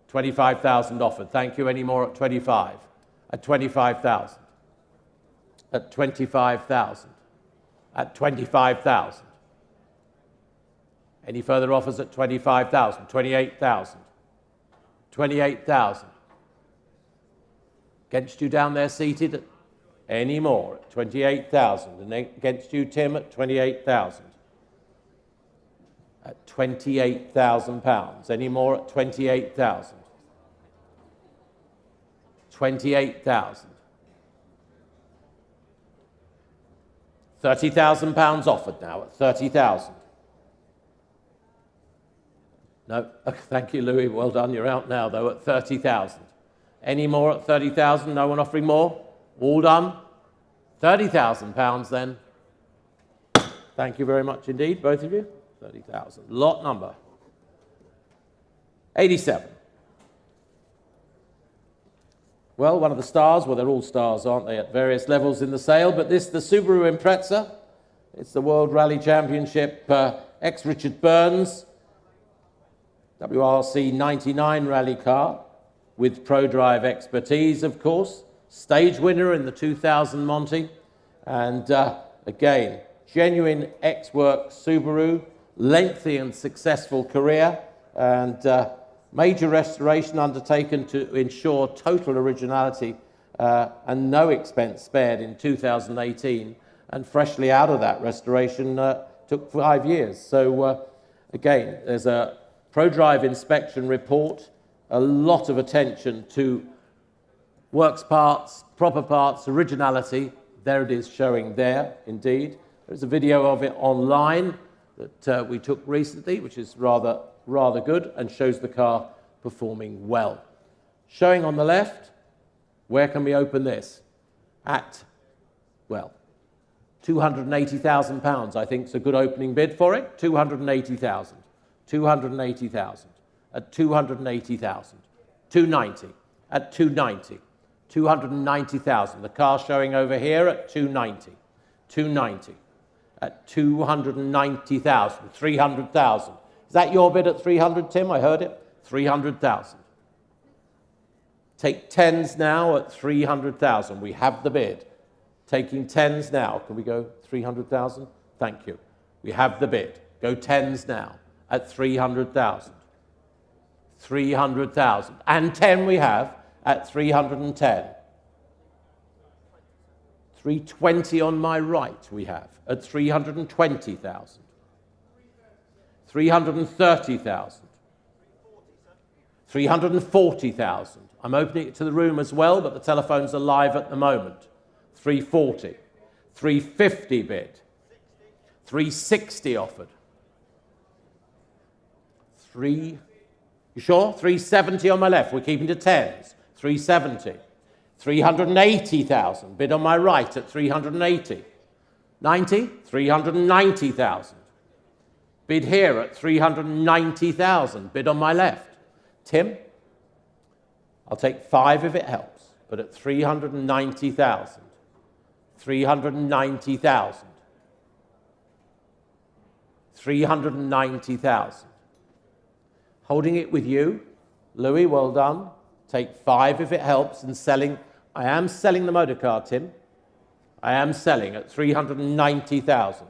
25,000 offered. Thank you. Any more at 25? At 25,000. At 25,000. At 25,000. Any further offers at 25,000? 28,000. 28,000. Against you down there seated? Any more at 28,000. And against you, Tim, at 28,000. At £28,000. Any more at 28,000? 28,000. £30,000 offered now at 30,000. No, thank you, Louis. Well done. You're out now, though, at 30,000. Any more at 30,000? No one offering more? All done? £30,000 then. Thank you very much indeed, both of you. 30,000. Lot number 87. Well, one of the stars, well, they're all stars, aren't they, at various levels in the sale, but this, the Subaru Impreza. It's the World Rally Championship ex-Richard Burns WRC 99 rally car with ProDrive expertise, of course. Stage winner in the 2000 Monty. And again, genuine ex-work Subaru, lengthy and successful career, and major restoration undertaken to ensure total originality and no expense spared in 2018. And freshly out of that restoration took 5 years. So again, there's a ProDrive inspection report, a lot of attention to works parts, proper parts, originality. There it is showing there, indeed. There's a video of it online that we took recently, which is rather good and shows the car performing well. Showing on the left, where can we open this? At, well, £280,000, I think is a good opening bid for it. 280,000. 280,000. At 280,000. 290. At 290. 290,000. The car showing over here at 290. 290. At 290,000. 300,000. Is that your bid at 300, Tim? I heard it. 300,000. Take tens now at 300,000. We have the bid. Taking tens now. Can we go 300,000? Thank you. We have the bid. Go tens now at 300,000. 300,000. And 10 we have at 310. 320 on my right we have at 320,000. 330,000. 340,000. I'm opening it to the room as well, but the telephones are live at the moment. 340. 350 bid. 360 offered. You sure? 370 on my left. We're keeping to tens. 370. 380,000. Bid on my right at 380. 90? 390,000. Bid here at 390,000. Bid on my left. Tim? I'll take 5 if it helps, but at 390,000. 390,000. 390,000. Holding it with you. Louis, well done. Take 5 if it helps, and selling. I am selling the motor car, Tim. I am selling at 390,000.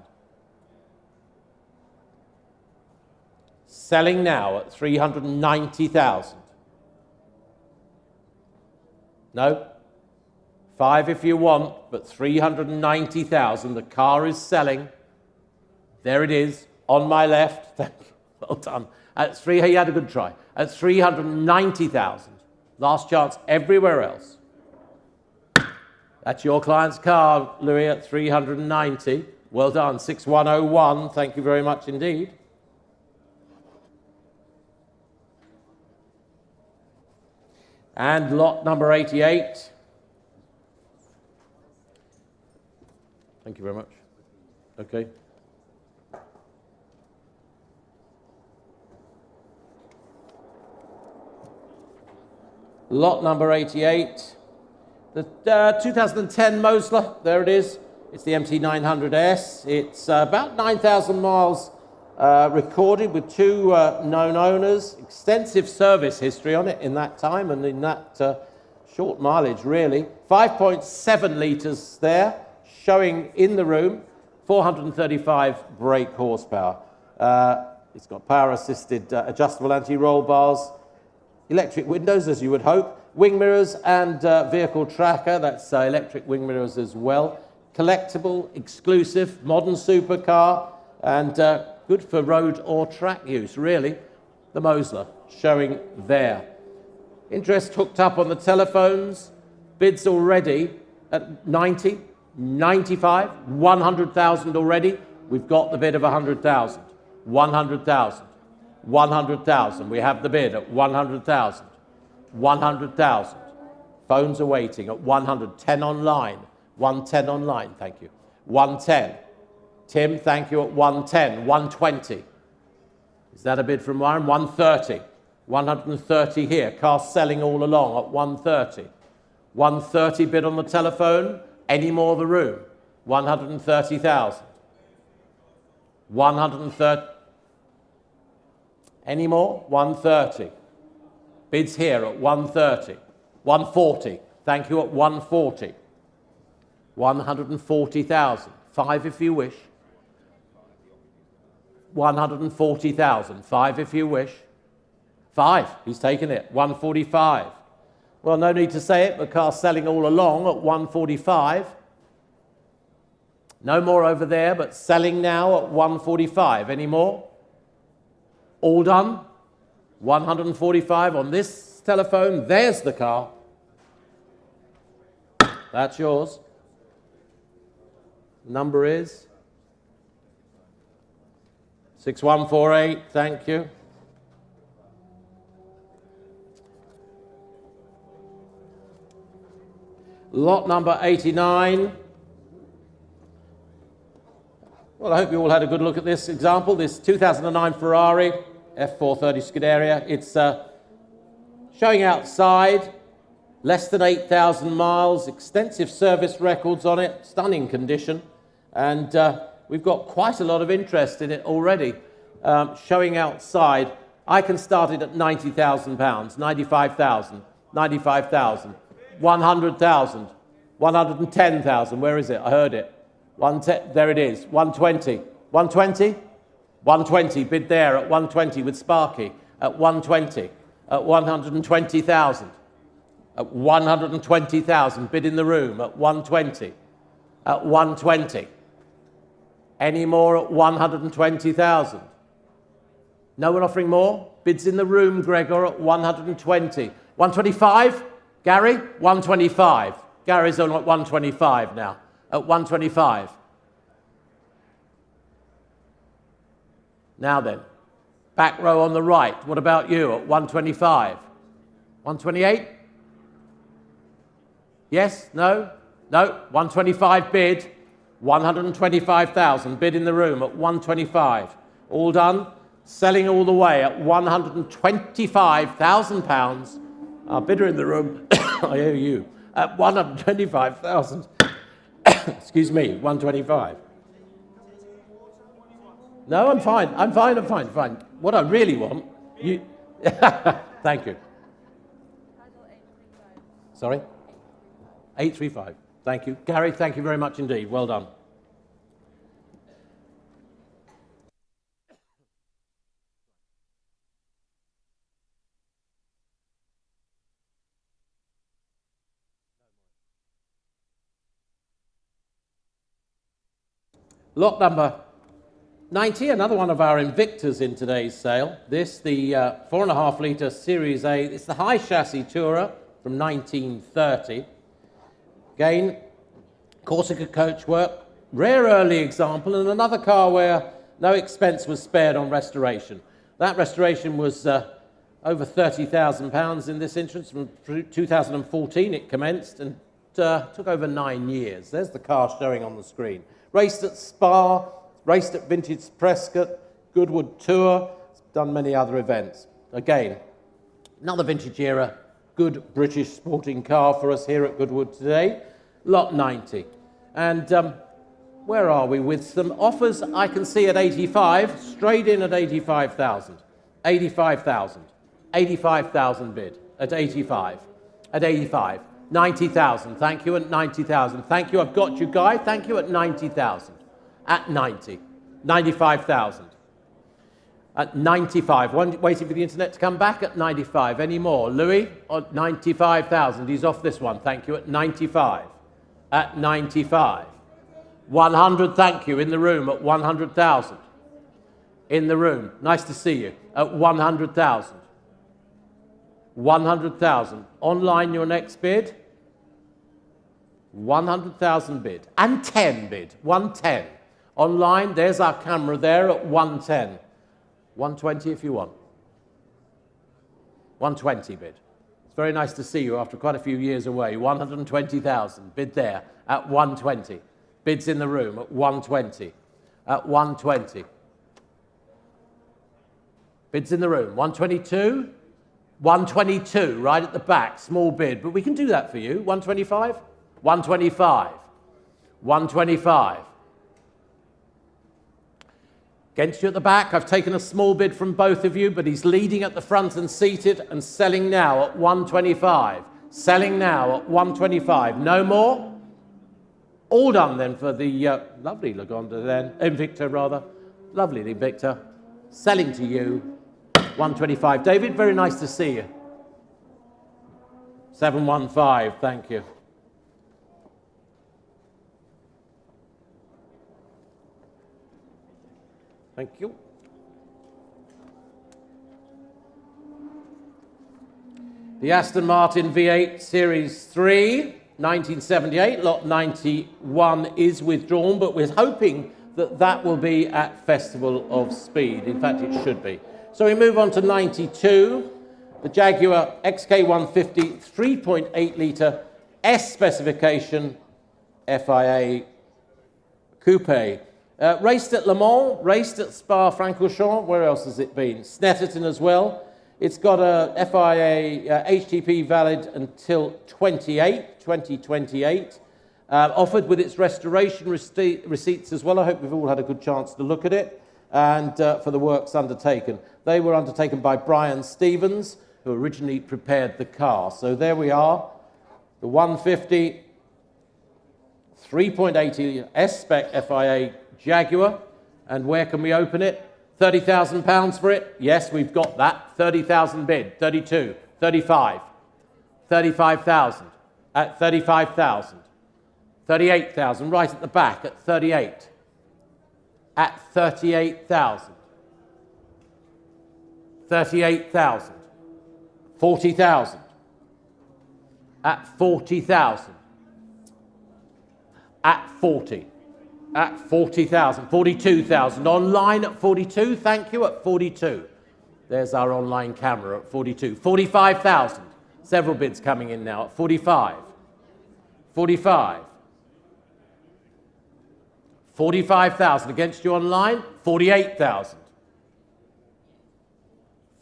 selling now at 390,000. No? 5 if you want, but 390,000. The car is selling. There it is, on my left. Thank you. Well done. He had a good try. At 390,000. Last chance everywhere else. That's your client's car, Louis, at 390. Well done. 6101. Thank you very much indeed. And lot number 88. Thank you very much. Okay. Lot number 88. The 2010 Mosler, there it is. It's the MT900S. It's about 9,000 miles recorded with 2 known owners. Extensive service history on it in that time and in that short mileage, really. 5.7 litres there, showing in the room. 435 brake horsepower. It's got power-assisted adjustable anti-roll bars. Electric windows, as you would hope. Wing mirrors and vehicle tracker. That's electric wing mirrors as well. Collectible, exclusive, modern supercar, and good for road or track use, really. The Mosler showing there. Interest hooked up on the telephones. Bids already at 90, 95, 100,000 already. We've got the bid of 100,000. 100,000. 100,000. We have the bid at 100,000. 100,000. Phones are waiting at 110 online. 110 online, thank you. 110. Tim, thank you at 110. 120. Is that a bid from Warren? 130. 130 here. Car selling all along at 130. 130 bid on the telephone. Any more of the room? 130,000. 130. Any more? 130. Bids here at 130. 140. Thank you at 140. 140,000. 5 if you wish. 140,000. 5 if you wish. 5. He's taken it. 145. Well, no need to say it. The car's selling all along at 145. No more over there, but selling now at 145. Any more? All done? 145 on this telephone. There's the car. That's yours. Number is 6148. Thank you. Lot number 89. Well, I hope you all had a good look at this example. This 2009 Ferrari F430 Scuderia. It's showing outside, less than 8,000 miles, extensive service records on it, stunning condition, and we've got quite a lot of interest in it already. Showing outside, I can start it at £90,000, 95,000, 95,000, 100,000, 110,000. Where is it? I heard it. 110, there it is. 120. 120? 120. Bid there at 120 with Sparky. At 120. At 120,000. At 120,000. Bid in the room at 120. At 120. Any more at 120,000? No one offering more? Bids in the room, Gregor, at 120. 125? Gary? 125. Gary's on at 125 now. At 125. Now then, back row on the right. What about you at 125? 128? Yes? No? No? 125 bid. 125,000 bid in the room at 125. All done? Selling all the way at £125,000. Our bidder in the room, I owe you, at 125,000. Excuse me, 125. No, I'm fine. I'm fine. I'm fine. Fine. What I really want, you. Thank you. Sorry? 835. Thank you. Gary, thank you very much indeed. Well done. Lot number 90, another one of our Invictas in today's sale. This, the 4.5 litre Series A. It's the high chassis Tourer from 1930. Again, Corsica coachwork, rare early example, and another car where no expense was spared on restoration. That restoration was over £30,000 in this instance. From 2014 it commenced and took over 9 years. There's the car showing on the screen. Raced at Spa, raced at Vintage Prescott, Goodwood Tour, done many other events. Again, another vintage era, good British sporting car for us here at Goodwood today. Lot 90. And where are we with some offers? I can see at 85, straight in at 85,000. 85,000. 85,000 bid at 85. At 85. 90,000. Thank you at 90,000. Thank you. I've got you, Guy. Thank you at 90,000. At 90. 95,000. At 95. Waiting for the internet to come back at 95. Any more? Louis? At 95,000. He's off this one. Thank you at 95. At 95. 100, thank you, in the room at 100,000. In the room, nice to see you, at 100,000. 100,000. Online, your next bid? 100,000 bid. And 10 bid, 110. Online, there's our camera there at 110. 120 if you want. 120 bid. It's very nice to see you after quite a few years away. 120,000, bid there at 120. Bids in the room at 120. At 120. Bids in the room. 122. 122, right at the back. Small bid. But we can do that for you. 125. 125. 125. Against you at the back. I've taken a small bid from both of you, but he's leading at the front and seated and selling now at 125. Selling now at 125. No more? All done then for the lovely Lagonda then, Invicta rather, lovely Invicta, selling to you, 125. David, very nice to see you. 715, thank you. Thank you. The Aston Martin V8 Series 3. 1978, lot 91 is withdrawn, but we're hoping that that will be at Festival of Speed. In fact, it should be. So we move on to 92, the Jaguar XK150 3.8 litre S specification FIA coupe. Raced at Le Mans, raced at Spa-Francorchamps, where else has it been? Snetterton as well. It's got a FIA HTP valid until 2028, offered with its restoration receipts as well. I hope we've all had a good chance to look at it, and for the works undertaken. They were undertaken by Brian Stevens, who originally prepared the car. So there we are, the 150 3.80 S-Spec FIA Jaguar. And where can we open it? £30,000 for it? Yes, we've got that. 30,000 bid. 32. 35. 35,000. At 35,000. 38,000. Right at the back at 38. At 38,000. 38,000. 40,000. At 40,000. At 40. At 40,000, 42,000. Online at 42, thank you, at 42. There's our online camera at 42. 45,000. Several bids coming in now at 45. 45. 45,000 against you online. 48,000.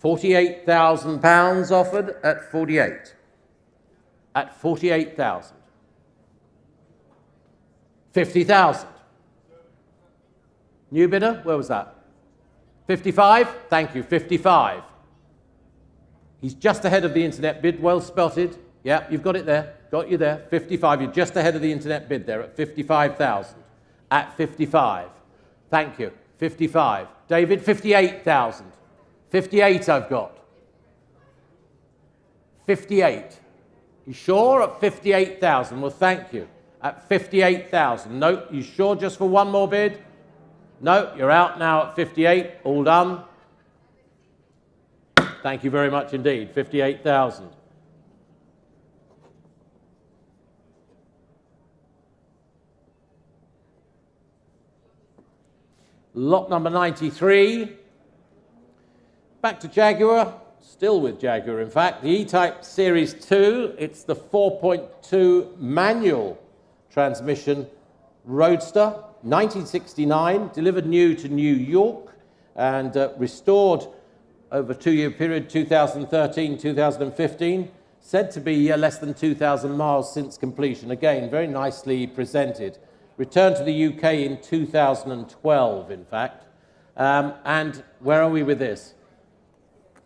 £48,000 offered at 48. At 48,000. 50,000. New bidder, where was that? 55? Thank you, 55. He's just ahead of the internet bid, well spotted. Yeah, you've got it there, got you there. 55, you're just ahead of the internet bid there at 55,000. At 55. Thank you, 55. David, 58,000. 58 I've got. 58. You sure at 58,000? Well, thank you. At 58,000. No, you sure just for one more bid? No, you're out now at 58. All done. Thank you very much indeed. 58,000. Lot number 93. Back to Jaguar. Still with Jaguar, in fact. The E-Type Series 2. It's the 4.2 manual transmission Roadster. 1969. Delivered new to New York and restored over a 2-year period, 2013, 2015. Said to be less than 2,000 miles since completion. Again, very nicely presented. Returned to the UK in 2012, in fact. And where are we with this? I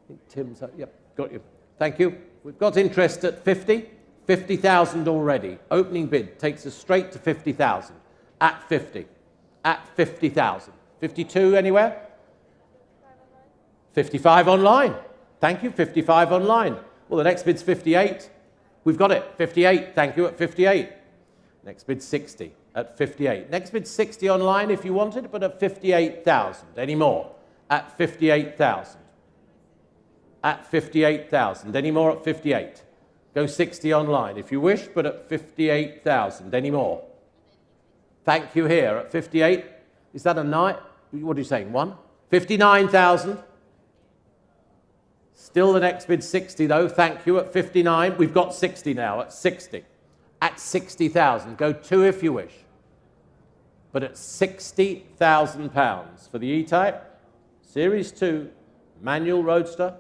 think Tim's up. Yep, got you. Thank you. We've got interest at 50. 50,000 already. Opening bid takes us straight to 50,000. At 50. At 50,000. 52 anywhere? 55 online. Thank you. 55 online. Well, the next bid's 58. We've got it. 58. Thank you. At 58. Next bid 60 at 58. Next bid 60 online if you wanted, but at 58,000. Any more? At 58,000. At 58,000. Any more at 58? Go 60 online if you wish, but at 58,000. Any more? Thank you here at 58. Is that a night? What are you saying? 1? 59,000. Still the next bid 60 though. Thank you at 59. We've got 60 now at 60. At 60,000. Go 2 if you wish. But at £60,000 for the E-Type, Series 2, manual Roadster.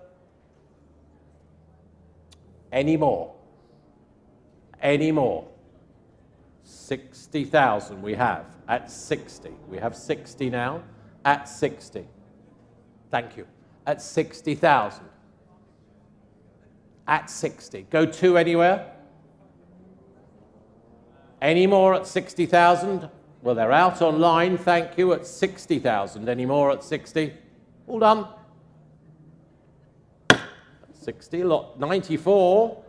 Any more? Any more? 60,000 we have at 60. We have 60 now at 60. Thank you. At 60,000. At 60. Go 2 anywhere? Any more at 60,000? Well, they're out online, thank you, at 60,000. Any more at 60? All done. 60, lot 94.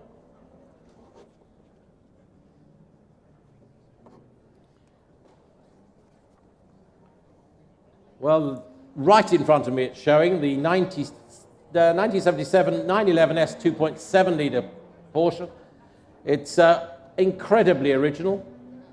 Well, right in front of me it's showing the 1977 911S 2.7 litre Porsche. It's incredibly original.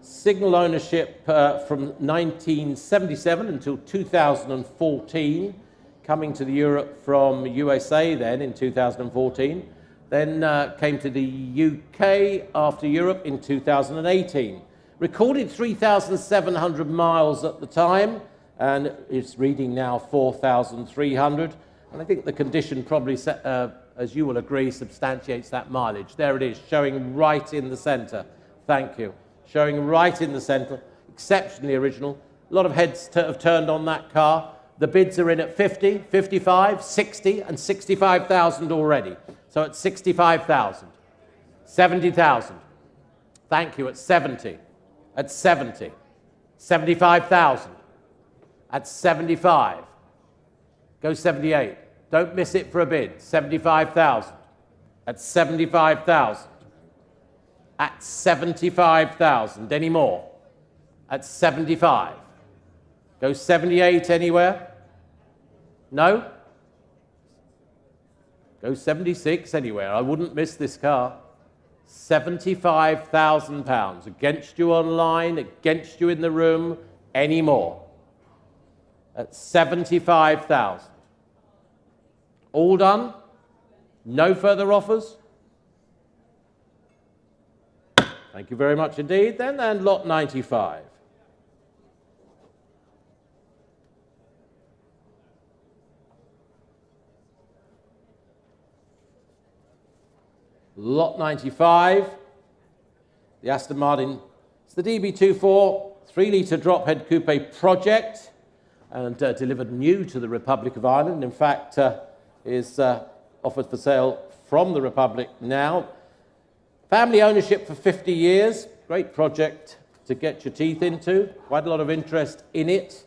Signal ownership from 1977 until 2014, coming to the Europe from USA then in 2014. Then came to the UK after Europe in 2018. Recorded 3,700 miles at the time, and it's reading now 4,300. And I think the condition probably, as you will agree, substantiates that mileage. There it is, showing right in the centre. Thank you. Showing right in the centre. Exceptionally original. A lot of heads have turned on that car. The bids are in at 50, 55, 60, and 65,000 already. So at 65,000. 70,000. Thank you. At 70. At 70. 75,000. At 75. Go 78. Don't miss it for a bid. 75,000. At 75,000. At 75,000. Any more? At 75. Go 78 anywhere? No? Go 76 anywhere. I wouldn't miss this car. £75,000. Against you online, against you in the room. Any more? At 75,000. All done? No further offers? Thank you very much indeed. Then, and lot 95. Lot 95. The Aston Martin. It's the DB2 3-litre drop-head coupe project, and delivered new to the Republic of Ireland. In fact, is offered for sale from the Republic now. Family ownership for 50 years. Great project to get your teeth into. Quite a lot of interest in it.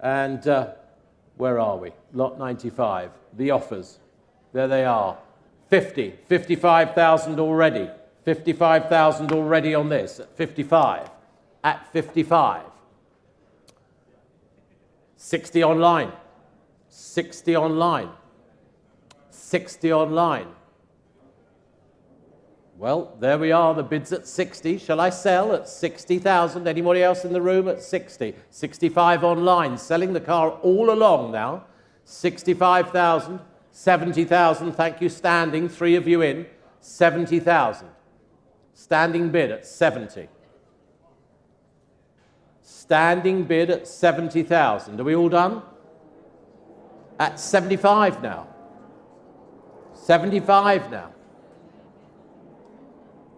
And where are we? Lot 95. The offers. There they are. 50. 55,000 already. 55,000 already on this. At 55. At 55. 60 online. 60 online. 60 online. Well, there we are, the bid's at 60. Shall I sell at 60,000? Anybody else in the room at 60? 65 online, selling the car all along now. 65,000, 70,000, thank you, standing, 3 of you in. 70,000. Standing bid at 70. Standing bid at 70,000. Are we all done? At 75 now. 75 now.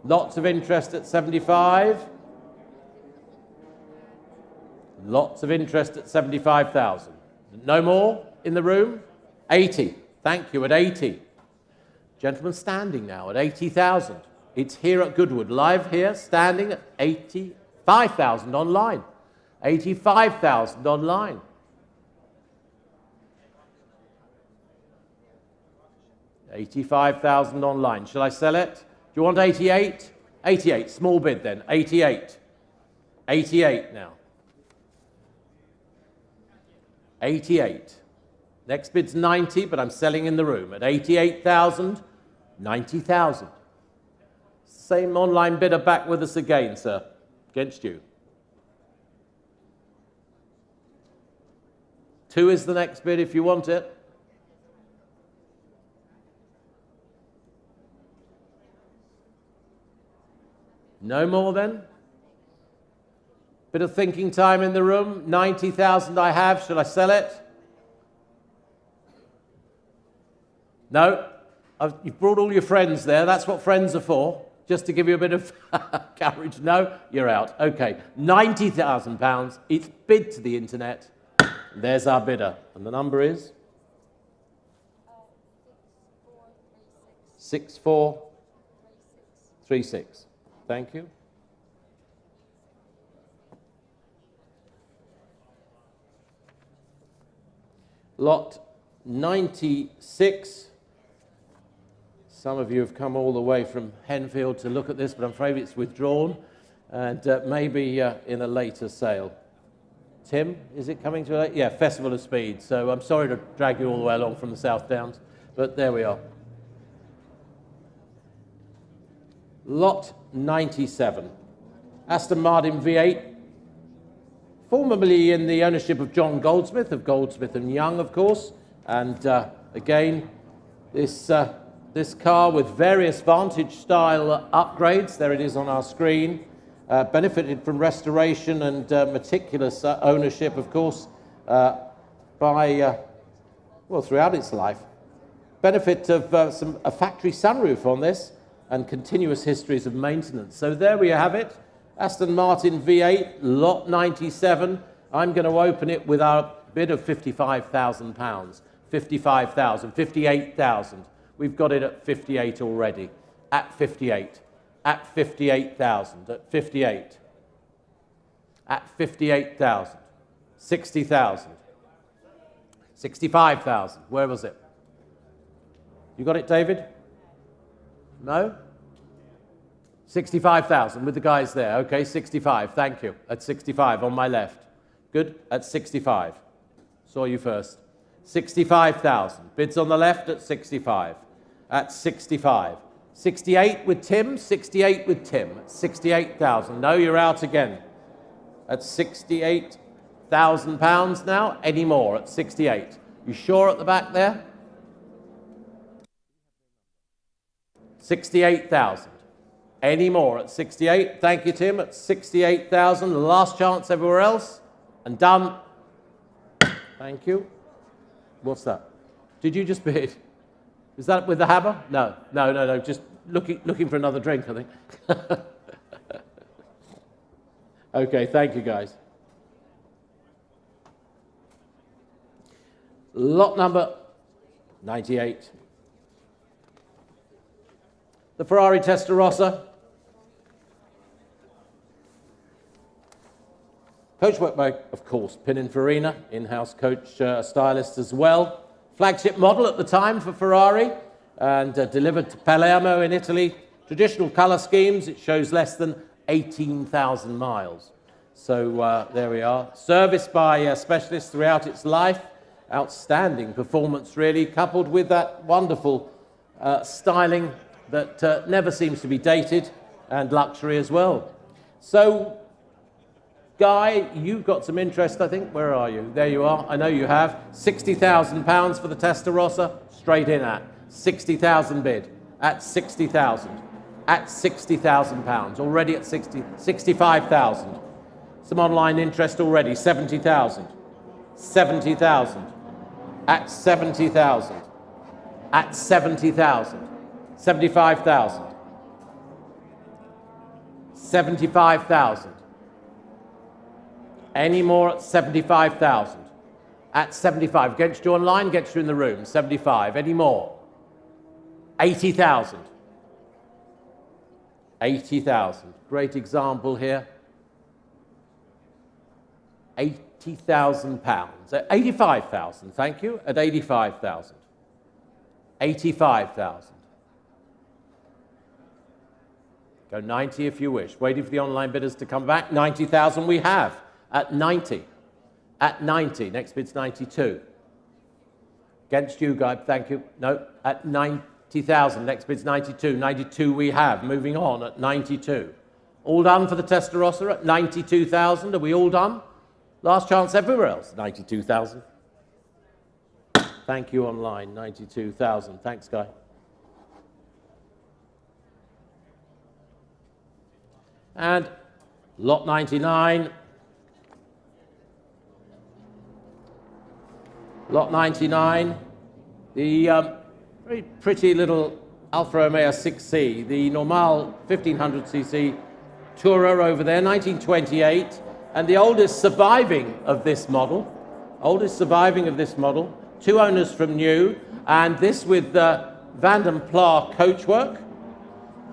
Lots of interest at 75. Lots of interest at 75,000. No more in the room? 80. Thank you, at 80. Gentlemen standing now at 80,000. It's here at Goodwood, live here, standing at 85,000 online. 85,000 online. $85,000 online. Shall I sell it? Do you want 88? 88, small bid then, 88. 88 now. 88. Next bid's 90, but I'm selling in the room at 88,000, 90,000. Same online bidder back with us again, sir, against you. 2 is the next bid if you want it. No more then? Bit of thinking time in the room. 90,000 I have. Shall I sell it? No? You've brought all your friends there. That's what friends are for. Just to give you a bit of courage. No? You're out. Okay. £90,000. It's bid to the internet. There's our bidder. And the number is? 6436. Thank you. Lot 96. Some of you have come all the way from Henfield to look at this, but I'm afraid it's withdrawn, and maybe in a later sale. Tim, is it coming to a... Yeah, Festival of Speed. So I'm sorry to drag you all the way along from the South Downs, but there we are. Lot 97. Aston Martin V8. Formerly in the ownership of John Goldsmith, of Goldsmith & Young, of course. And again, this car with various Vantage-style upgrades, there it is on our screen, benefited from restoration and meticulous ownership, of course, by, well, throughout its life. Benefit of a factory sunroof on this and continuous histories of maintenance. So there we have it. Aston Martin V8, lot 97. I'm going to open it with our bid of £55,000. 55,000, 58,000. We've got it at 58 already. At 58. At 58,000. At 58. At 58,000. 60,000. 65,000. Where was it? You got it, David? No? 65,000 with the guys there. Okay, 65. Thank you. At 65 on my left. Good. At 65. Saw you first. 65,000. Bids on the left at 65. At 65. 68 with Tim. 68 with Tim. At 68,000. No, you're out again. At 68,000 pounds now. Any more at 68. You sure at the back there? 68,000. Any more at 68? Thank you, Tim. At 68,000. The last chance everywhere else. And done. Thank you. What's that? Did you just bid? Is that with the hammer? No. No, no, no. Just looking for another drink, I think. Okay, thank you, guys. Lot number 98. The Ferrari Testarossa. Coachwork by, of course, Pininfarina, in-house coach stylist as well. Flagship model at the time for Ferrari, and delivered to Palermo in Italy. Traditional colour schemes, it shows less than 18,000 miles. So there we are. Serviced by specialists throughout its life. Outstanding performance, really, coupled with that wonderful styling that never seems to be dated, and luxury as well. So, Guy, you've got some interest, I think. Where are you? There you are. I know you have. £60,000 for the Testarossa. Straight in at 60,000 bid. At 60,000. At £60,000. Already at 65,000. Some online interest already. 70,000. 70,000. At 70,000. At 70,000. 75,000. 75,000. Any more at 75,000? At 75. Gets you online, gets you in the room. 75. Any more? 80,000. 80,000. Great example here. £80,000. 85,000, thank you. At 85,000. 85,000. Go 90 if you wish. Waiting for the online bidders to come back. 90,000 we have. At 90. At 90. Next bid's 92. Against you, Guy. Thank you. No. At 90,000. Next bid's 92. 92 we have. Moving on at 92. All done for the Testarossa at 92,000. Are we all done? Last chance everywhere else. 92,000. Thank you online. 92,000. Thanks, Guy. And lot 99. Lot 99. The very pretty little Alfa Romeo 6C, the Normal 1500cc Tourer over there, 1928. And the oldest surviving of this model, two owners from new, and this with Van den Pla coachwork.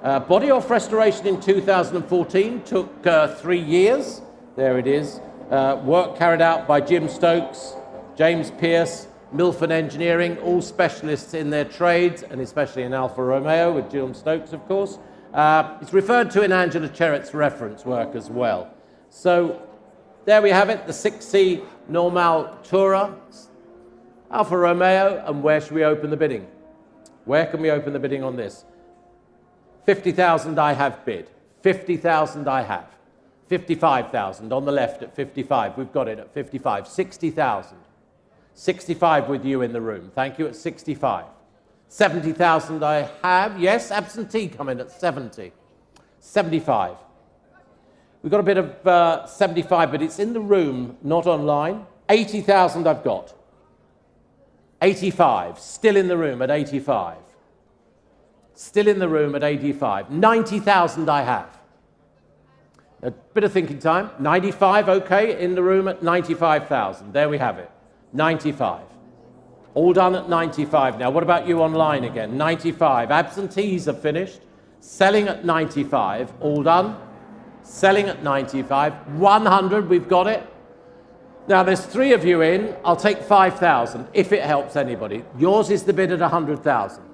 Body off restoration in 2014, took 3 years. There it is. Work carried out by Jim Stokes, James Pearce, Milford Engineering, all specialists in their trades, and especially in Alfa Romeo with Jim Stokes, of course. It's referred to in Angela Cherrett's reference work as well. So there we have it, the 6C Normal Tourer, Alfa Romeo, and where should we open the bidding? Where can we open the bidding on this? 50,000 I have bid. 50,000 I have. 55,000 on the left at 55. We've got it at 55. 60,000. 65 with you in the room. Thank you at 65. 70,000 I have. Yes, absentee coming at 70. 75. We've got a bit of 75, but it's in the room, not online. 80,000 I've got. 85. Still in the room at 85. Still in the room at 85. 90,000 I have. A bit of thinking time. 95, okay, in the room at 95,000. There we have it. 95. All done at 95 now. What about you online again? 95. Absentees are finished. Selling at 95. All done. Selling at 95. 100, we've got it. Now, there's 3 of you in. I'll take 5,000 if it helps anybody. Yours is the bid at 100,000.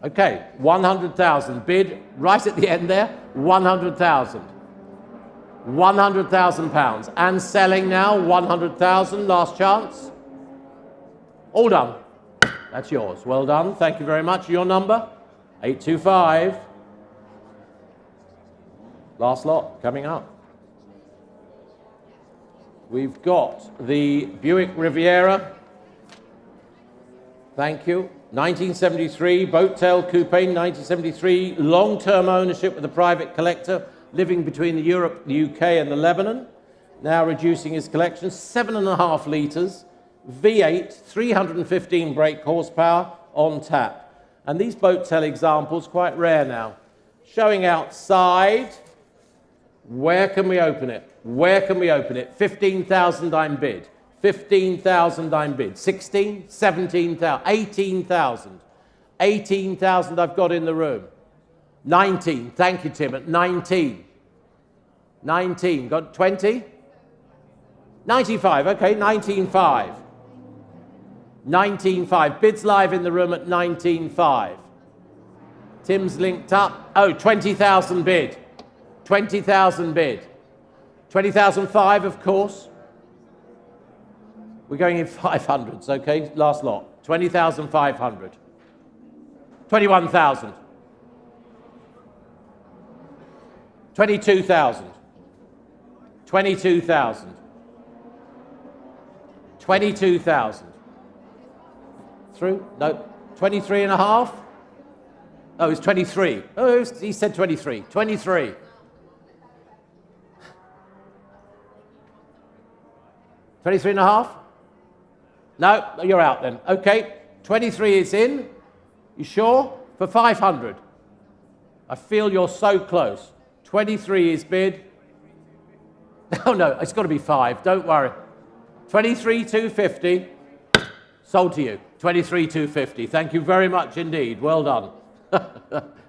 Okay, 100,000. Bid right at the end there, 100,000. 100,000 pounds. And selling now, 100,000. Last chance. All done. That's yours. Well done. Thank you very much. Your number? 825. Last lot coming up. We've got the Buick Riviera. Thank you. 1973, boat tail coupe, 1973, long-term ownership with a private collector, living between Europe, the UK and the Lebanon, now reducing his collection, 7.5 litres, V8, 315 brake horsepower on tap. And these boat tail examples, quite rare now. Showing outside, where can we open it? Where can we open it? 15,000 I'm bid. 15,000 I'm bid. 16, 17,000, 18,000. 18,000 I've got in the room. 19, thank you, Tim, at 19. 19, got 20? 95, okay, 19.5. 19.5, bids live in the room at 19.5. Tim's linked up. Oh, 20,000 bid. 20,000 bid. 20,005, of course. We're going in 500s, okay? Last lot. 20,500. 21,000. 22,000. 22,000. 22,000. Through? No. 23 and a half? Oh, it's 23. Oh, he said 23. 23. 23 and a half? No, you're out then. Okay, 23 is in. You sure? For 500. I feel you're so close. 23 is bid. Oh no, it's got to be 5. Don't worry. 23,250. Sold to you. 23,250. Thank you very much indeed. Well done.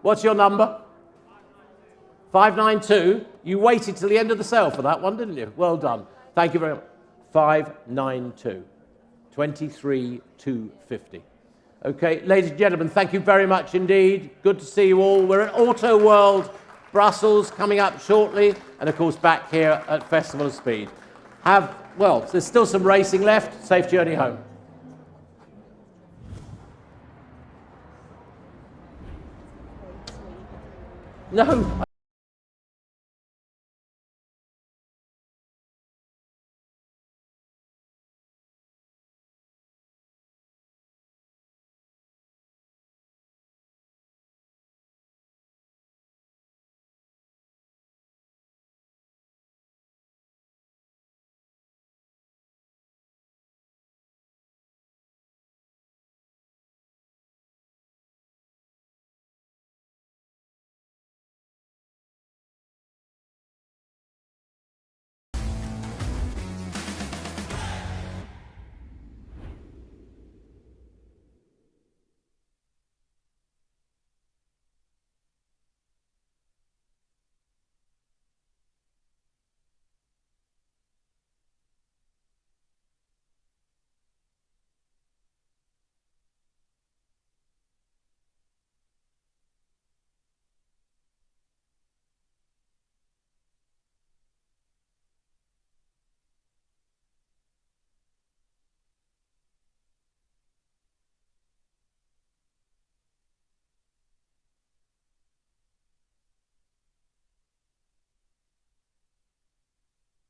What's your number? 592. You waited till the end of the sale for that one, didn't you? Well done. Thank you very much. 592. 23,250. Okay, ladies and gentlemen, thank you very much indeed. Good to see you all. We're at Auto World Brussels coming up shortly, and of course back here at Festival of Speed. Well, there's still some racing left. Safe journey home. No,